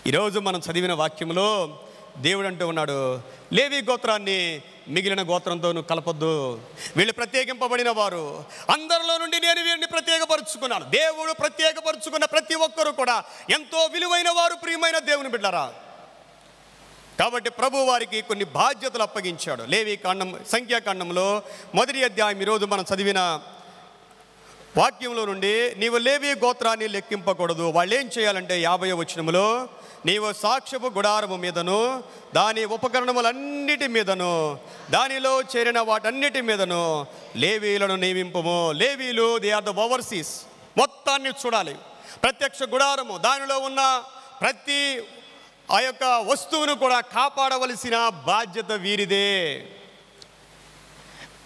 ఈరోజు మనం చదివిన వాక్యంలో దేవుడు అంటూ ఉన్నాడు, లేవీ గోత్రాన్ని మిగిలిన గోత్రంతో కలపొద్దు, వీళ్ళు ప్రత్యేకింపబడిన వారు, అందరిలో నుండి నేను వీరిని ప్రత్యేకపరుచుకున్నాను. దేవుడు ప్రత్యేకపరుచుకున్న ప్రతి ఒక్కరూ కూడా ఎంతో విలువైన వారు ప్రియమైన దేవుని బిడ్డలారా. కాబట్టి ప్రభు వారికి కొన్ని బాధ్యతలు అప్పగించాడు. లేవీ కాండం, సంఖ్యాకాండంలో 1వ అధ్యాయం ఈరోజు మనం చదివిన వాక్యంలో నుండి, నీవు లేవీ గోత్రాన్ని లెక్కింపకూడదు. వాళ్ళు ఏం చేయాలంటే 50వ వచనంలో, నీవు సాక్ష్యపు గుడారము మీదను, దాని ఉపకరణములన్నిటి మీదను, దానిలో చేరిన వాటన్నిటి మీదను లేవీలను నియమింపము. లేవీలు దే ఆర్ ద ఓవర్సీస్, మొత్తాన్ని చూడాలి. ప్రత్యక్ష గుడారము, దానిలో ఉన్న ప్రతి ఆ యొక్క వస్తువును కూడా కాపాడవలసిన బాధ్యత వీరిదే.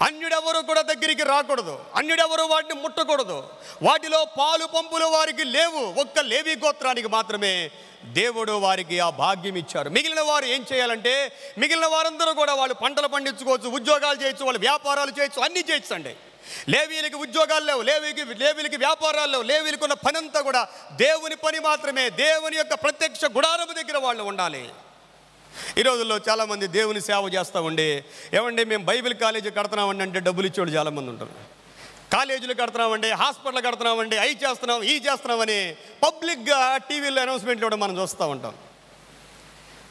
అన్యుడెవరు కూడా దగ్గరికి రాకూడదు, అన్యుడెవరు వాటిని ముట్టకూడదు. వాటిలో పాలు పంపులు వారికి లేవు. ఒక్క లేవీ గోత్రానికి మాత్రమే దేవుడు వారికి ఆ భాగ్యం ఇచ్చారు. మిగిలిన వారు ఏం చేయాలంటే, మిగిలిన వారందరూ కూడా వాళ్ళు పంటలు పండించుకోవచ్చు, ఉద్యోగాలు చేయొచ్చు, వాళ్ళు వ్యాపారాలు చేయొచ్చు, అన్నీ చేయొచ్చు అండి. లేవీలకి ఉద్యోగాలు లేవు, లేవీలకి వ్యాపారాలు లేవు, లేవీలకు ఉన్న పని అంతా కూడా దేవుని పని మాత్రమే. దేవుని యొక్క ప్రత్యక్ష గుడారము దగ్గర వాళ్ళు ఉండాలి. ఈ రోజుల్లో చాలామంది దేవుని సేవ చేస్తూ ఉండి, ఏమండి మేము బైబిల్ కాలేజీ కడుతున్నామండి అంటే డబ్బులు ఇచ్చేవాళ్ళు చాలామంది ఉంటారు. కాలేజీలు కడుతున్నామండి, హాస్పిటల్ కడుతున్నామండి, అవి చేస్తున్నాం, ఈ చేస్తున్నామని పబ్లిక్గా టీవీలో అనౌన్స్మెంట్లు కూడా మనం చూస్తూ ఉంటాం.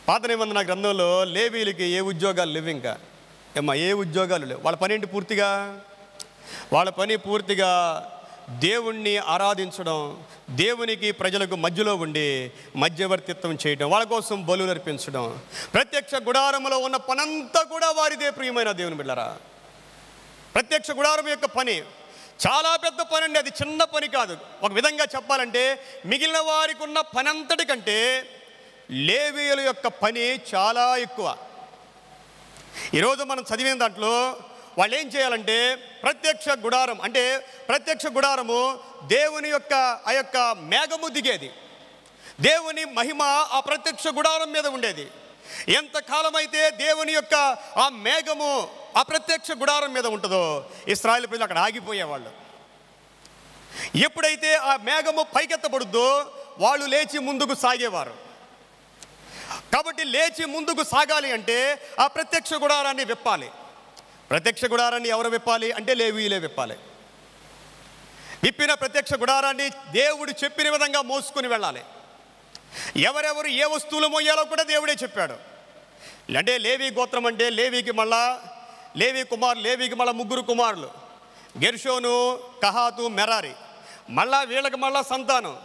పాత నిబంధన గ్రంథంలో లేవీలకి ఏ ఉద్యోగాలు లేవు, ఇంకా ఏ ఉద్యోగాలు లేవు. వాళ్ళ పని ఏంటి? వాళ్ళ పని పూర్తిగా దేవుణ్ణి ఆరాధించడం, దేవునికి ప్రజలకు మధ్యలో ఉండి మధ్యవర్తిత్వం చేయడం, వాళ్ళ కోసం బలులు అర్పించడం. ప్రత్యక్ష గుడారంలో ఉన్న పనంతా కూడా వారిదే. ప్రియమైన దేవుని బిడ్డలారా, ప్రత్యక్ష గుడారం యొక్క పని చాలా పెద్ద పని అండి. అది చిన్న పని కాదు. ఒక విధంగా చెప్పాలంటే మిగిలిన వారికి ఉన్న పని అంతటి కంటే లేవీయుల యొక్క పని చాలా ఎక్కువ. ఈరోజు మనం చదివిన దాంట్లో వాళ్ళు ఏం చేయాలంటే, ప్రత్యక్ష గుడారం అంటే ప్రత్యక్ష గుడారము దేవుని యొక్క ఆ యొక్క మేఘము దిగేది, దేవుని మహిమ ఆ ప్రత్యక్ష గుడారం మీద ఉండేది. ఎంతకాలమైతే దేవుని యొక్క ఆ మేఘము ఆ ప్రత్యక్ష గుడారం మీద ఉంటుందో ఇశ్రాయేలు ప్రజలు అక్కడ ఆగిపోయేవాళ్ళు. ఎప్పుడైతే ఆ మేఘము పైకెత్తబడుద్దో వాళ్ళు లేచి ముందుకు సాగేవారు. కాబట్టి లేచి ముందుకు సాగాలి అంటే ఆ ప్రత్యక్ష గుడారాన్ని విప్పాలి. ప్రత్యక్ష గుడారాన్ని ఎవరు విప్పాలి అంటే లేవీయులే విప్పాలి. విప్పిన ప్రత్యక్ష గుడారాన్ని దేవుడు చెప్పిన విధంగా మోసుకొని వెళ్ళాలి. ఎవరెవరు ఏ వస్తువులు మోయాలో కూడా దేవుడే చెప్పాడు. అంటే లేవీ గోత్రం అంటే లేవీకి మళ్ళా ముగ్గురు కుమారులు, గెర్షోను, కహాతు, మెరారి. మళ్ళా వీళ్ళకి మళ్ళా సంతానం.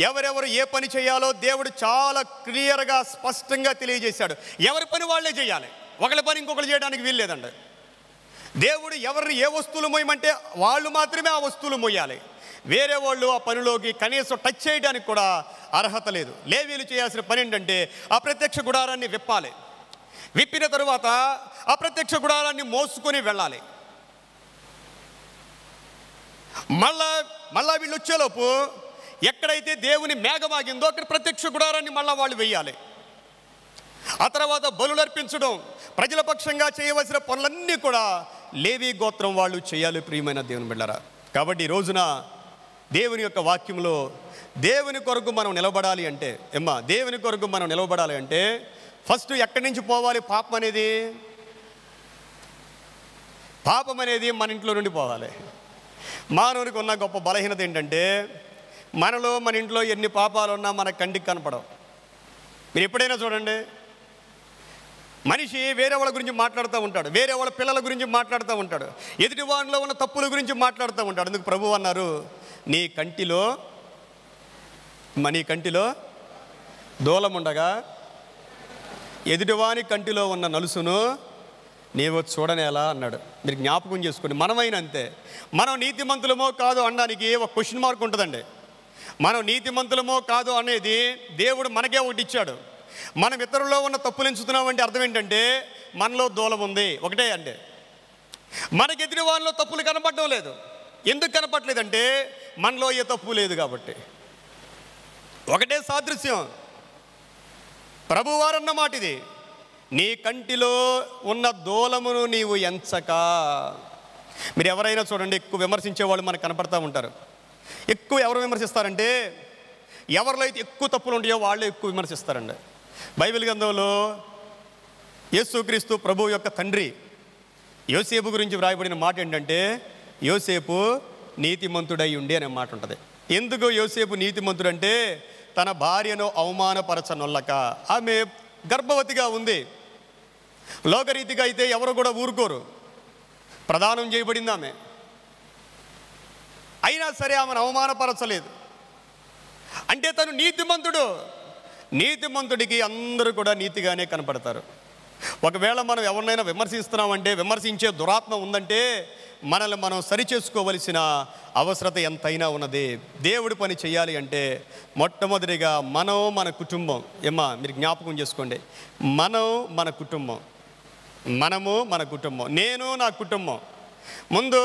ఎవరెవరు ఏ పని చేయాలో దేవుడు చాలా క్లియర్గా స్పష్టంగా తెలియజేశాడు. ఎవరి పని వాళ్ళే చేయాలి, ఒకళ్ళ పని ఇంకొకరు చేయడానికి వీల్లేదండి. దేవుడు ఎవరిని ఏ వస్తువులు మోయమంటే వాళ్ళు మాత్రమే ఆ వస్తువులు మోయాలి. వేరే వాళ్ళు ఆ పనిలోకి కనీసం టచ్ చేయడానికి కూడా అర్హత లేదు. లేవీలు చేయాల్సిన పని ఏంటంటే ఆ ప్రత్యక్ష గుడారాన్ని విప్పాలి. విప్పిన తరువాత ఆ ప్రత్యక్ష గుడారాన్ని మోసుకొని వెళ్ళాలి. మళ్ళా వీళ్ళు వచ్చేలోపు ఎక్కడైతే దేవుని మేఘమాగిందో అక్కడ ప్రత్యక్ష గుడారాన్ని మళ్ళా వాళ్ళు వెయ్యాలి. ఆ తర్వాత బలులు అర్పించడం, ప్రజల పక్షంగా చేయవలసిన పనులన్నీ కూడా లేవీ గోత్రం వాళ్ళు చేయాలి. ప్రియమైన దేవుని బిడ్డలారా, కాబట్టి ఈ రోజున దేవుని యొక్క వాక్యంలో దేవుని కొరకు మనం నిలబడాలి అంటే దేవుని కొరకు మనం నిలబడాలి అంటే ఫస్ట్ ఎక్కడి నుంచి పోవాలి? పాపం అనేది మన ఇంట్లో నుండి పోవాలి. మానవునికి ఉన్న గొప్ప బలహీనత ఏంటంటే మన ఇంట్లో ఎన్ని పాపాలు ఉన్నా మన కంటికి కనపడవు. మీరు ఎప్పుడైనా చూడండి, మనిషి వేరే వాళ్ళ గురించి మాట్లాడుతూ ఉంటాడు, వేరే వాళ్ళ పిల్లల గురించి మాట్లాడుతూ ఉంటాడు, ఎదుటి వాళ్ళలో ఉన్న తప్పుల గురించి మాట్లాడుతూ ఉంటాడు. అందుకు ప్రభువు అన్నారు, నీ కంటిలో దూలముండగా ఎదుటివాని కంటిలో ఉన్న నలుసును నీవు చూడనేలా అన్నాడు. మీరు జ్ఞాపకం చేసుకోండి. మనమైనా అంతే. మనం నీతిమంతులమో కాదో అనడానికి ఒక క్వశ్చన్ మార్క్ ఉంటుందండి. మనం నీతిమంతులమో కాదో అనేది దేవుడు మనకే ఒకటి ఇచ్చాడు. మనం ఇతరుల్లో ఉన్న తప్పులు ఎంచుతున్నామంటే అర్థం ఏంటంటే మనలో దూలం ఉంది ఒకటే అంటే. మనకి ఎదుటి వాళ్ళలో తప్పులు కనపడడం లేదు. ఎందుకు కనపడలేదంటే మనలో ఏ తప్పు లేదు కాబట్టి. ఒకటే సాదృశ్యం. ప్రభువారన్న మాట ఇది, నీ కంటిలో ఉన్న దూలమును నీవు ఎంచక. మీరు ఎవరైనా చూడండి, ఎక్కువ విమర్శించే వాళ్ళు మనకు కనపడతా ఉంటారు. ఎక్కువ ఎవరు విమర్శిస్తారంటే ఎవరిలో అయితే ఎక్కువ తప్పులు ఉంటాయో వాళ్ళే ఎక్కువ విమర్శిస్తారండి. బైబిల్ గ్రంథంలో యేసుక్రీస్తు ప్రభువు యొక్క తండ్రి యోసేపు గురించి వ్రాయబడిన మాట ఏంటంటే యోసేపు నీతిమంతుడై ఉండి అనే మాట ఉంటుంది. ఎందుకు యోసేపు నీతిమంతుడంటే తన భార్యను అవమానపరచనొల్లక. ఆమె గర్భవతిగా ఉంది. లోకరీతిగా అయితే ఎవరు కూడా ఊరుకోరు. ప్రదానం చేయబడింది ఆమె. అయినా సరే ఆమెను అవమానపరచలేదు. అంటే తను నీతిమంతుడు. నీతిమంతుడికి అందరూ కూడా నీతిగానే కనపడతారు. ఒకవేళ మనం ఎవరినైనా విమర్శిస్తున్నామంటే, విమర్శించే దురాత్మ ఉందంటే మనల్ని మనం సరిచేసుకోవలసిన అవసరత ఎంతైనా ఉన్నది. దేవుడి పని చేయాలి అంటే మొట్టమొదటిగా మన కుటుంబం. మీరు జ్ఞాపకం చేసుకోండి, మన కుటుంబం. మన కుటుంబం. నేను నా కుటుంబం. ముందు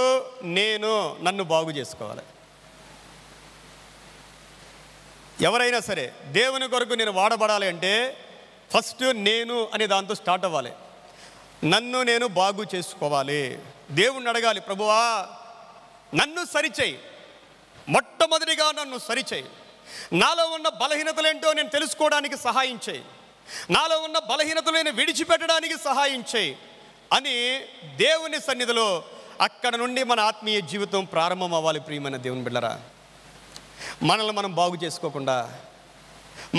నన్ను బాగు చేసుకోవాలి. ఎవరైనా సరే దేవుని కొరకు నేను వాడబడాలి అంటే ఫస్ట్ నేను అనే దాంతో స్టార్ట్ అవ్వాలి. నన్ను నేను బాగు చేసుకోవాలి. దేవుణ్ణి అడగాలి, ప్రభువా నన్ను సరిచేయి, మొట్టమొదటిగా నన్ను సరిచేయి. నాలో ఉన్న బలహీనతలేంటో నేను తెలుసుకోవడానికి సహాయం చేయి, నాలో ఉన్న బలహీనతలను విడిచిపెట్టడానికి సహాయం చేయి అని దేవుని సన్నిధిలో అక్కడ నుండి మన ఆత్మీయ జీవితం ప్రారంభం అవ్వాలి. ప్రియమైన దేవుని బిడ్డలారా, మనల్ని మనం బాగు చేసుకోకుండా,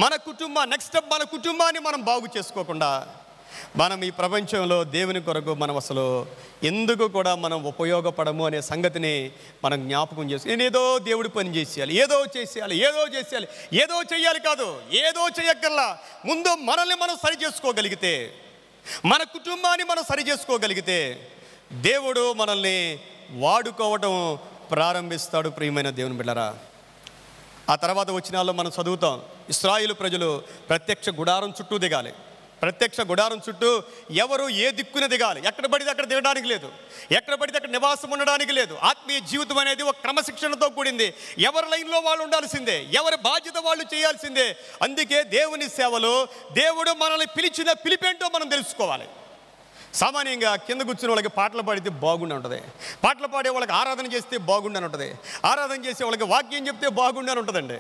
మన కుటుంబాన్ని మనం బాగు చేసుకోకుండా మనం ఈ ప్రపంచంలో దేవుని కొరకు మనం అసలు ఎందుకు కూడా మనం ఉపయోగపడము అనే సంగతిని మనం జ్ఞాపకం చేసి నేనేదో దేవుడి పని చేసేయాలి, ఏదో చేయాలి కాదు, ఏదో చేయక్కర్లా. ముందు మనల్ని మనం సరి చేసుకోగలిగితే, మన కుటుంబాన్ని మనం సరి చేసుకోగలిగితే దేవుడు మనల్ని వాడుకోవటం ప్రారంభిస్తాడు. ప్రియమైన దేవుని బిడ్డలారా, ఆ తర్వాత వచనాల్లో మనం చదువుతాం, ఇశ్రాయేలు ప్రజలు ప్రత్యక్ష గుడారం చుట్టూ దిగాలి. ప్రత్యక్ష గుడారం చుట్టూ ఎవరు ఏ దిక్కున దిగాలి, ఎక్కడ పడితే అక్కడ దిగడానికి లేదు, ఎక్కడ పడితే అక్కడ నివాసం ఉండడానికి లేదు. ఆత్మీయ జీవితం అనేది ఒక క్రమశిక్షణతో కూడింది. ఎవరి లైన్లో వాళ్ళు ఉండాల్సిందే, ఎవరి బాధ్యత వాళ్ళు చేయాల్సిందే. అందుకే దేవుని సేవలో దేవుడు మనల్ని పిలిచిన పిలిపేంటో మనం తెలుసుకోవాలి. సామాన్యంగా కింద కూర్చున్న వాళ్ళకి పాటలు పాడితే బాగుండి ఉంటుంది, పాటలు పాడే వాళ్ళకి ఆరాధన చేస్తే బాగుండని ఉంటుంది, ఆరాధన చేసే వాళ్ళకి వాక్యం చెప్తే బాగుండని ఉంటుందండి.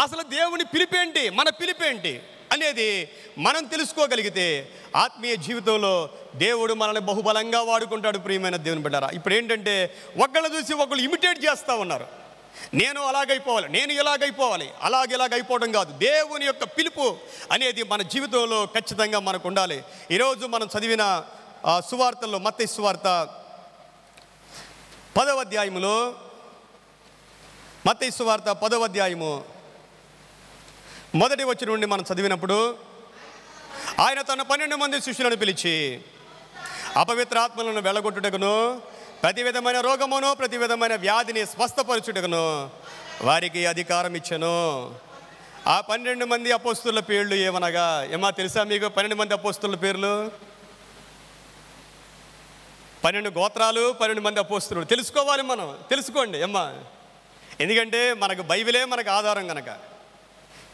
అసలు దేవుని పిలిపేంటి, మన పిలిపేంటి అనేది మనం తెలుసుకోగలిగితే ఆత్మీయ జీవితంలో దేవుడు మనల్ని బహుబలంగా వాడుకుంటాడు. ప్రియమైన దేవుని బిడ్డలారా, ఇప్పుడు ఏంటంటే ఒకళ్ళని చూసి ఒకళ్ళు ఇమిటేట్ చేస్తూ ఉన్నారు. నేను అలాగైపోవాలి, నేను ఇలాగైపోవాలి, ఇలాగైపోవడం కాదు. దేవుని యొక్క పిలుపు అనేది మన జీవితంలో ఖచ్చితంగా మనకు ఉండాలి. ఈరోజు మనం చదివిన సువార్తల్లో మత్తయి సువార్త 10వ అధ్యాయములో, మత్తయి సువార్త 10వ అధ్యాయము మొదటి వచనం నుండి మనం చదివినప్పుడు, ఆయన తన 12 మంది శిష్యులను పిలిచి అపవిత్రాత్మలను వెళ్ళగొట్టుటకును, ప్రతి విధమైన రోగమును ప్రతి విధమైన వ్యాధిని స్వస్థపరచుటకును వారికి అధికారం ఇచ్చెను. ఆ 12 మంది అపోస్తుల పేర్లు ఏమనగా, ఏమా తెలుసా మీకు 12 మంది అపోస్తుల పేర్లు? 12 గోత్రాలు, 12 మంది అపోస్తులు. తెలుసుకోవాలి మనం, తెలుసుకోండి అమ్మా. ఎందుకంటే మనకు బైబిలే మనకు ఆధారం కనుక.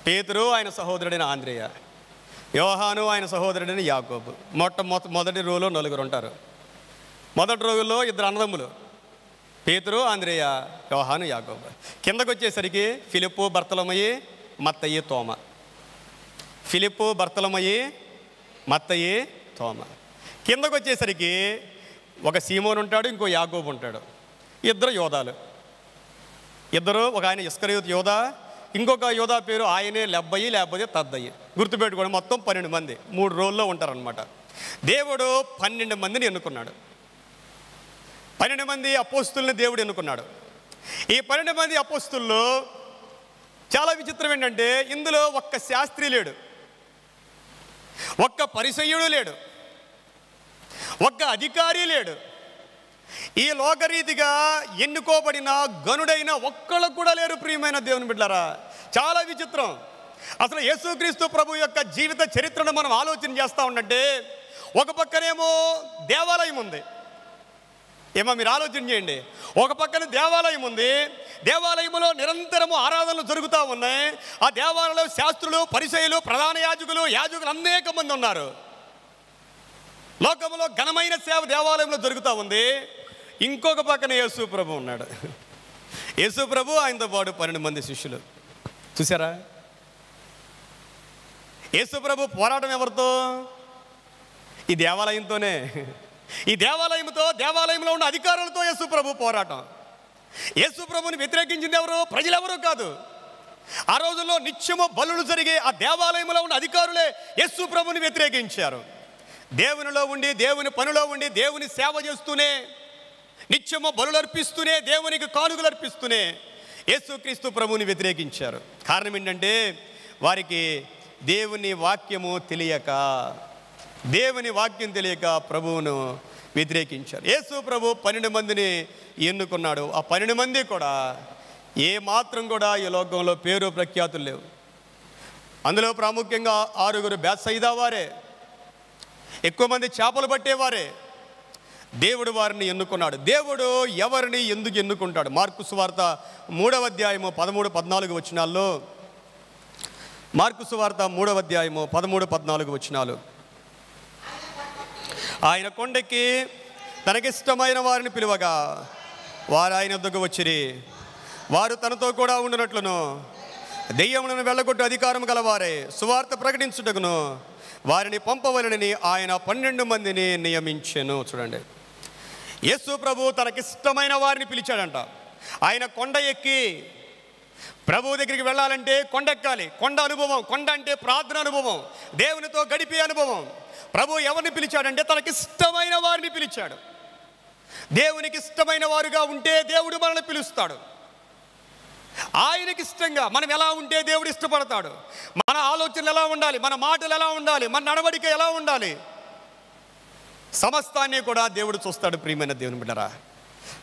పేతురు ఆయన సహోదరుడైన ఆంద్రేయ, యోహాను ఆయన సహోదరుడైన యాకోబు. మొదటి రోలో 4 ఉంటారు. మొదటి రోజుల్లో 2 అన్నదమ్ములు, పేతురు, ఆంద్రేయ, యోహాను, యాకోబు. కిందకు వచ్చేసరికి ఫిలిప్పు, బర్తలమయి, మత్తయి, తోమ. ఫిలిప్పు, బర్తలమయి, మత్తయి, తోమ. కిందకు వచ్చేసరికి ఒక సీమోను ఉంటాడు, ఇంకో యాకోబు ఉంటాడు. 2 యోధాలు, ఒక ఆయన ఇస్కరియోతు యోధా, ఇంకొక యోధా పేరు ఆయనే లెబ్బయి, లేకపోతే తద్దయి. గుర్తుపెట్టుకోండి, మొత్తం 12 మంది 3 రోజుల్లో ఉంటారనమాట. దేవుడు 12 మందిని ఎన్నుకున్నాడు. 12 మంది అపోస్తుల్ని దేవుడు ఎన్నుకున్నాడు. ఈ 12 మంది అపోస్తుల్లో చాలా విచిత్రం ఏంటంటే, ఇందులో ఒక్క శాస్త్రి లేడు, ఒక్క పరిసయ్యుడు లేడు, ఒక్క అధికారి లేడు. ఈ లోకరీతిగా ఎన్నుకోబడిన గనుడైన ఒక్కళ్ళకు కూడా లేరు. ప్రియమైన దేవుని బిడ్డలారా, చాలా విచిత్రం. అసలు యేసుక్రీస్తు ప్రభు యొక్క జీవిత చరిత్రను మనం ఆలోచన చేస్తూ ఉండంటే, ఒక పక్కనేమో దేవాలయం ఉంది. ఏమో మీరు ఆలోచన చేయండి, ఒక పక్కన దేవాలయం ఉంది, దేవాలయంలో నిరంతరము ఆరాధనలు జరుగుతూ ఉన్నాయి. ఆ దేవాలయంలో శాస్త్రులు, పరిసయ్యులు, ప్రధాన యాజకులు అనేక మంది ఉన్నారు. లోకంలో ఘనమైన సేవ దేవాలయంలో జరుగుతూ ఉంది. ఇంకొక పక్కన యేసు ప్రభు ఉన్నాడు. యేసు ప్రభు, ఆయనతో పాటు 12 మంది శిష్యులు. చూసారా, యేసు ప్రభు పోరాటం ఎవరితో? ఈ దేవాలయంతోనే. ఈ దేవాలయంలో ఉన్న అధికారులతో యేసు ప్రభు పోరాటం. యేసు ప్రభుని వ్యతిరేకించింది ఎవరు? ప్రజలెవరూ కాదు. ఆ రోజుల్లో నిత్యము బలులు జరిగే ఆ దేవాలయంలో ఉన్న అధికారులే యేసు ప్రభుని వ్యతిరేకించారు. దేవునిలో ఉండి, దేవుని పనిలో ఉండి, దేవుని సేవ చేస్తూనే, నిత్యము బలులు అర్పిస్తూనే, దేవునికి కానుకలు అర్పిస్తూనే యేసుక్రీస్తు ప్రభుని వ్యతిరేకించారు. కారణం ఏంటంటే, వారికి దేవుని వాక్యము తెలియక ప్రభువును వ్యతిరేకించారు. యేసు ప్రభు 12 మందిని ఎన్నుకున్నాడు. ఆ 12 మంది కూడా ఏ మాత్రం కూడా ఈ లోకంలో పేరు ప్రఖ్యాతులు లేవు. అందులో ప్రాముఖ్యంగా 6 బేత్సయిదా వారే, ఎక్కువ మంది చేపలు పట్టేవారే. దేవుడు వారిని ఎన్నుకున్నాడు. దేవుడు ఎవరిని ఎందుకు ఎన్నుకుంటాడు? మార్కు సువార్త 3వ అధ్యాయము 13-14 వచనాల్లో మార్కు సువార్త 3వ అధ్యాయము 13-14 వచనాలు. ఆయన కొండెక్కి తనకిష్టమైన వారిని పిలువగా వారు ఆయన వద్దకు వచ్చిరి. వారు తనతో కూడా ఉండునట్లును దెయ్యములను వెళ్ళగొట్టు అధికారం గలవారే సువార్త ప్రకటించుటకును వారిని పంపవలనని ఆయన 12 మందిని నియమించెను. చూడండి, యేసు ప్రభు తనకిష్టమైన వారిని పిలిచాడంట. ఆయన కొండ ఎక్కి ప్రభు దగ్గరికి వెళ్ళాలంటే కొండ ఎక్కాలి. కొండ అనుభవం, కొండ అంటే ప్రార్థన అనుభవం, దేవునితో గడిపే అనుభవం. ప్రభు ఎవరిని పిలిచాడంటే తనకిష్టమైన వారిని పిలిచాడు. దేవునికి ఇష్టమైన వారుగా ఉంటే దేవుడు మనల్ని పిలుస్తాడు. ఆయనకి ఇష్టంగా మనం ఎలా ఉంటే దేవుడు ఇష్టపడతాడు. మన ఆలోచనలు ఎలా ఉండాలి, మన మాటలు ఎలా ఉండాలి, మన నడవడిక ఎలా ఉండాలి, సమస్తాన్ని కూడా దేవుడు చూస్తాడు. ప్రియమైన దేవుని బిడ్డరా,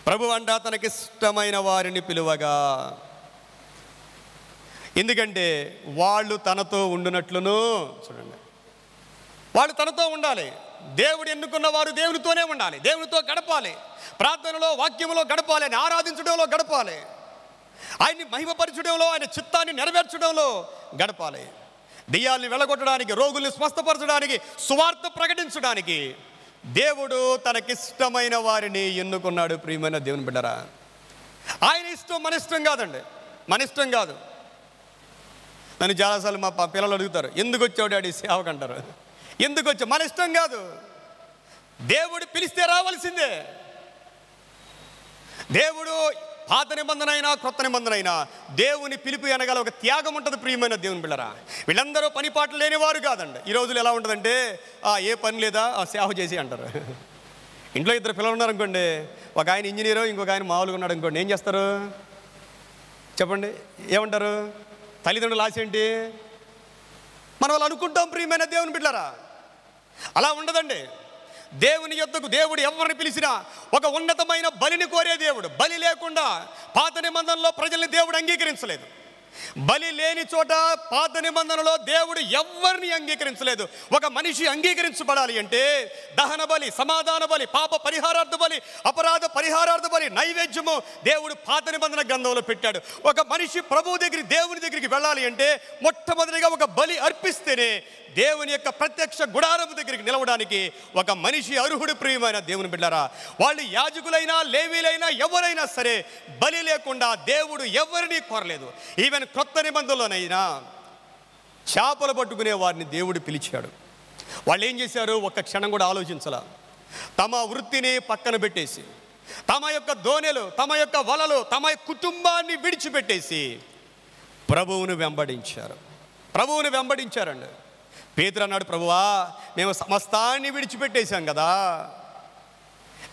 ప్రభు అంట తనకిష్టమైన వారిని పిలువగా, ఎందుకంటే వాళ్ళు తనతో ఉండునట్లును. చూడండి, వాళ్ళు తనతో ఉండాలి. దేవుడు ఎన్నుకున్న వారు దేవునితోనే ఉండాలి, దేవునితో గడపాలి, ప్రార్థనలో వాక్యంలో గడపాలి, ఆయన ఆరాధించడంలో గడపాలి, ఆయన్ని మహిమపరచడంలో, ఆయన చిత్తాన్ని నెరవేర్చడంలో గడపాలి. దెయ్యాల్ని వెళ్ళగొట్టడానికి, రోగుల్ని స్వస్థపరచడానికి, సువార్త ప్రకటించడానికి దేవుడు తనకిష్టమైన వారిని ఎన్నుకున్నాడు. ప్రియమైన దేవుని బిడ్డరా, ఆయన ఇష్టం మన ఇష్టం కాదండి, మన ఇష్టం కాదు. నన్ను చాలాసార్లు మా పిల్లలు అడుగుతారు, ఎందుకు వచ్చావు డాడీ సేవకు అంటారు. ఎందుకు వచ్చావు, మన ఇష్టం కాదు. దేవుడు పిలిస్తే రావాల్సిందే. దేవుడు పాత నిబంధన అయినా క్రొత్త నిబంధన అయినా దేవుని పిలుపు అనగల ఒక త్యాగం ఉంటుంది. ప్రియమైన దేవుని బిళ్ళరా, వీళ్ళందరూ పని పాటలు లేనివారు కాదండి. ఈ రోజులు ఎలా ఉంటుందంటే ఏ పని లేదా సేవ చేసి అంటారు. ఇంట్లో 2 పిల్లలు ఉన్నారనుకోండి, ఒక ఆయన ఇంజనీరు, ఇంకొక ఆయన మామూలుగా ఉన్నాడు అనుకోండి, ఏం చేస్తారు చెప్పండి, ఏమంటారు? తల్లిదండ్రులు ఆశ ఏంటి? మనం వాళ్ళు అనుకుంటాం. ప్రియమైన దేవుని బిడ్డలారా, అలా ఉండదండి. దేవుని యొద్దకు దేవుడు ఎవరిని పిలిచినా ఒక ఉన్నతమైన బలిని కోరే దేవుడు. బలి లేకుండా పాత నిబంధనలో ప్రజల్ని దేవుడు అంగీకరించలేదు. బలి లేని చోట పాత నిబంధనలో దేవుడు ఎవరిని అంగీకరించలేదు. ఒక మనిషి అంగీకరించబడాలి అంటే దహన బలి, సమాధాన బలి, పాప పరిహారార్థ బలి, అపరాధ పరిహారార్థ బలి, నైవేద్యము దేవుడు పాత నిబంధన గ్రంథంలో పెట్టాడు. ఒక మనిషి ప్రభువు దగ్గరికి, దేవుని దగ్గరికి వెళ్ళాలి అంటే మొట్టమొదటిగా ఒక బలి అర్పిస్తేనే దేవుని యొక్క ప్రత్యక్ష గుడారము దగ్గరికి నిలవడానికి ఒక మనిషి అర్హుడు. ప్రియమైన దేవుని బిడ్డలారా, వాళ్ళు యాజకులైనా లేవీలైనా ఎవరైనా సరే బలి లేకుండా దేవుడు ఎవరిని కోరలేదు. ఈవెన్ క్రొత్త నిబంధనలోనైనా చేపలు పట్టుకునే వారిని దేవుడు పిలిచాడు. వాళ్ళు ఏం చేశారు? ఒక్క క్షణం కూడా ఆలోచించాల. తమ వృత్తిని పక్కన పెట్టేసి, తమ యొక్క దోణెలు, తమ యొక్క వలలు, తమ కుటుంబాన్ని విడిచిపెట్టేసి ప్రభువును వెంబడించారు. ప్రభువును వెంబడించారండి. పేతురు అన్నాడు, ప్రభువా మేము సమస్తాన్ని విడిచిపెట్టేశాం కదా,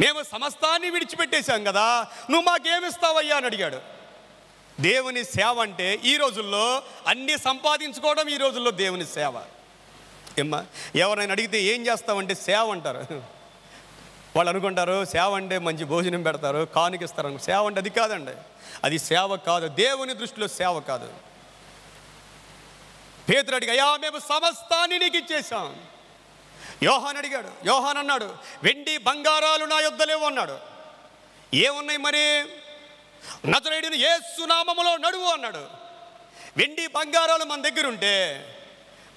మేము సమస్తాన్ని విడిచిపెట్టేశాం కదా, నువ్వు మాకేమిస్తావయ్యా అని అడిగాడు. దేవుని సేవ అంటే ఈ రోజుల్లో అన్నీ సంపాదించుకోవడం, ఈ రోజుల్లో దేవుని సేవ. ఏమ్మా, ఎవరైనా అడిగితే ఏం చేస్తావంటే సేవ అంటారు. వాళ్ళు అనుకుంటారు సేవ అంటే మంచి భోజనం పెడతారు, కానుకిస్తారు. సేవ అంటే అది కాదండి, అది సేవ కాదు. దేవుని దృష్టిలో సేవ కాదు. పేతురు అడిగా, అయ్యా మేము సమస్తాన్ని నీకు ఇచ్చేసాం. యోహాన్ అడిగాడు. యోహాన్ అన్నాడు, వెండి బంగారాలు నా యొద్ద లేవు అన్నాడు. ఏమున్నాయి మరి? నజరేయుడైన యేసు నామములో నడువు అన్నాడు. వెండి బంగారాలు మన దగ్గర ఉంటే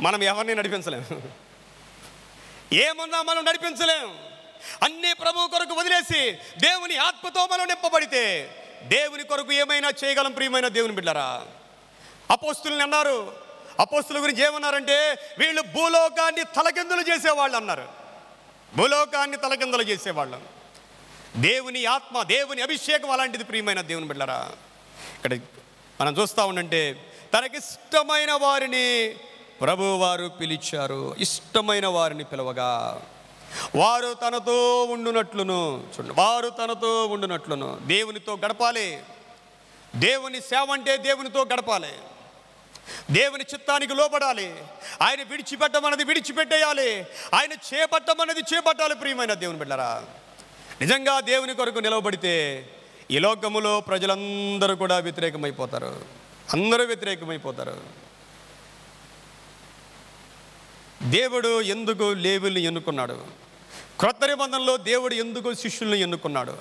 మనం ఎవరిని నడిపించలేము. ఏమన్నా మనం నడిపించలేం. అన్నీ ప్రభు కొరకు వదిలేసి దేవుని ఆత్మతో మనం నింపబడితే దేవుని కొరకు ఏమైనా చేయగలం. ప్రియమైన దేవుని బిడ్డలారా, అపోస్తులని అన్నారు. అపోస్తుల గురించి ఏమన్నారంటే వీళ్ళు భూలోకాన్ని తలకిందులు చేసేవాళ్ళు అన్నారు. భూలోకాన్ని తలకిందులు చేసేవాళ్ళం. దేవుని ఆత్మ, దేవుని అభిషేకం అలాంటిది. ప్రియమైన దేవుని బిడ్డలారా, ఇక్కడ మనం చూస్తూ ఉండంటే తనకిష్టమైన వారిని ప్రభువారు పిలిచారు. ఇష్టమైన వారిని పిలవగా వారు తనతో ఉండునట్లును. చూడండి, వారు తనతో ఉండునట్లును. దేవునితో గడపాలి. దేవుని సేవ అంటే దేవునితో గడపాలి. దేవుని చిత్తానికి లోపడాలి. ఆయన విడిచిపెట్టమన్నది విడిచిపెట్టేయాలి. ఆయన చేపట్టమన్నది చేపట్టాలి. ప్రియమైన దేవుని బిడ్డలారా, నిజంగా దేవుని కొరకు నిలవబడితే ఈ లోకములో ప్రజలందరూ కూడా వ్యతిరేకమైపోతారు. అందరూ వ్యతిరేకమైపోతారు. దేవుడు ఎందుకు లేవీయుల్ని ఎన్నుకున్నాడు? క్రొత్త నిబంధనలో దేవుడు ఎందుకు శిష్యుల్ని ఎన్నుకున్నాడు?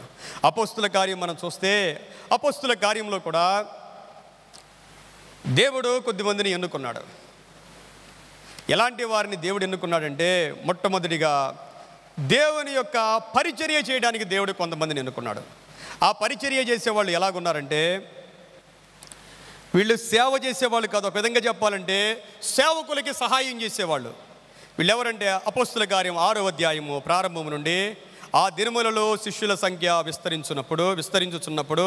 అపోస్తుల కార్యం మనం చూస్తే అపోస్తుల కార్యంలో కూడా దేవుడు కొద్దిమందిని ఎన్నుకున్నాడు. ఎలాంటి వారిని దేవుడు ఎన్నుకున్నాడంటే, మొట్టమొదటిగా దేవుని యొక్క పరిచర్య చేయడానికి దేవుడు కొంతమందిని ఎన్నుకున్నాడు. ఆ పరిచర్య చేసేవాళ్ళు ఎలాగున్నారంటే, వీళ్ళు సేవ చేసేవాళ్ళు కాదు, ఒక విధంగా చెప్పాలంటే సేవకులకి సహాయం చేసేవాళ్ళు. వీళ్ళెవరంటే, అపోస్తుల కార్యం 6వ అధ్యాయము ప్రారంభం నుండి, ఆ దినములలో శిష్యుల సంఖ్య విస్తరించుచున్నప్పుడు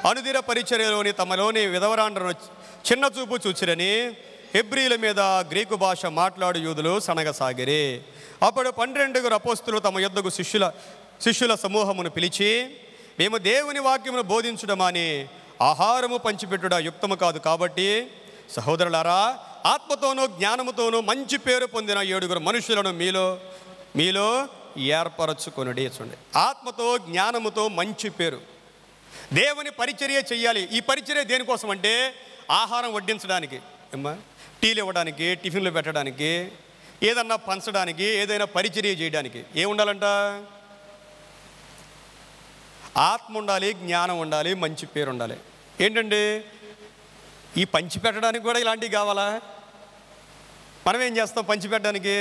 అనుదిన పరిచర్యలోని తమలోని విధవరాండ్రను చిన్న చూపు చూచిరని హెబ్రీల మీద గ్రీకు భాష మాట్లాడు యూదులు సనగసాగిరి. అప్పుడు 12 అపోస్తులు తమ యొద్దకు శిష్యుల సమూహమును పిలిచి, మేము దేవుని వాక్యమును బోధించడమని ఆహారము పంచిపెట్టుట యుక్తము కాదు. కాబట్టి సహోదరులారా, ఆత్మతోనూ జ్ఞానముతోనూ మంచి పేరు పొందిన 7 మనుషులను మీలో ఏర్పరచుకొనుడి. చూడండి, ఆత్మతో జ్ఞానముతో మంచి పేరు. దేవుని పరిచర్య చెయ్యాలి. ఈ పరిచర్య దేనికోసం అంటే, ఆహారం వడ్డించడానికి, టీలు ఇవ్వడానికి, టిఫిన్లు పెట్టడానికి, ఏదన్నా పంచడానికి, ఏదైనా పరిచర్య చేయడానికి ఏముండాలంట? ఆత్మ ఉండాలి, జ్ఞానం ఉండాలి, మంచి పేరు ఉండాలి. ఏంటండి, ఈ పంచి పెట్టడానికి కూడా ఇలాంటివి కావాలా? మనం ఏం చేస్తాం పంచి పెట్టడానికి?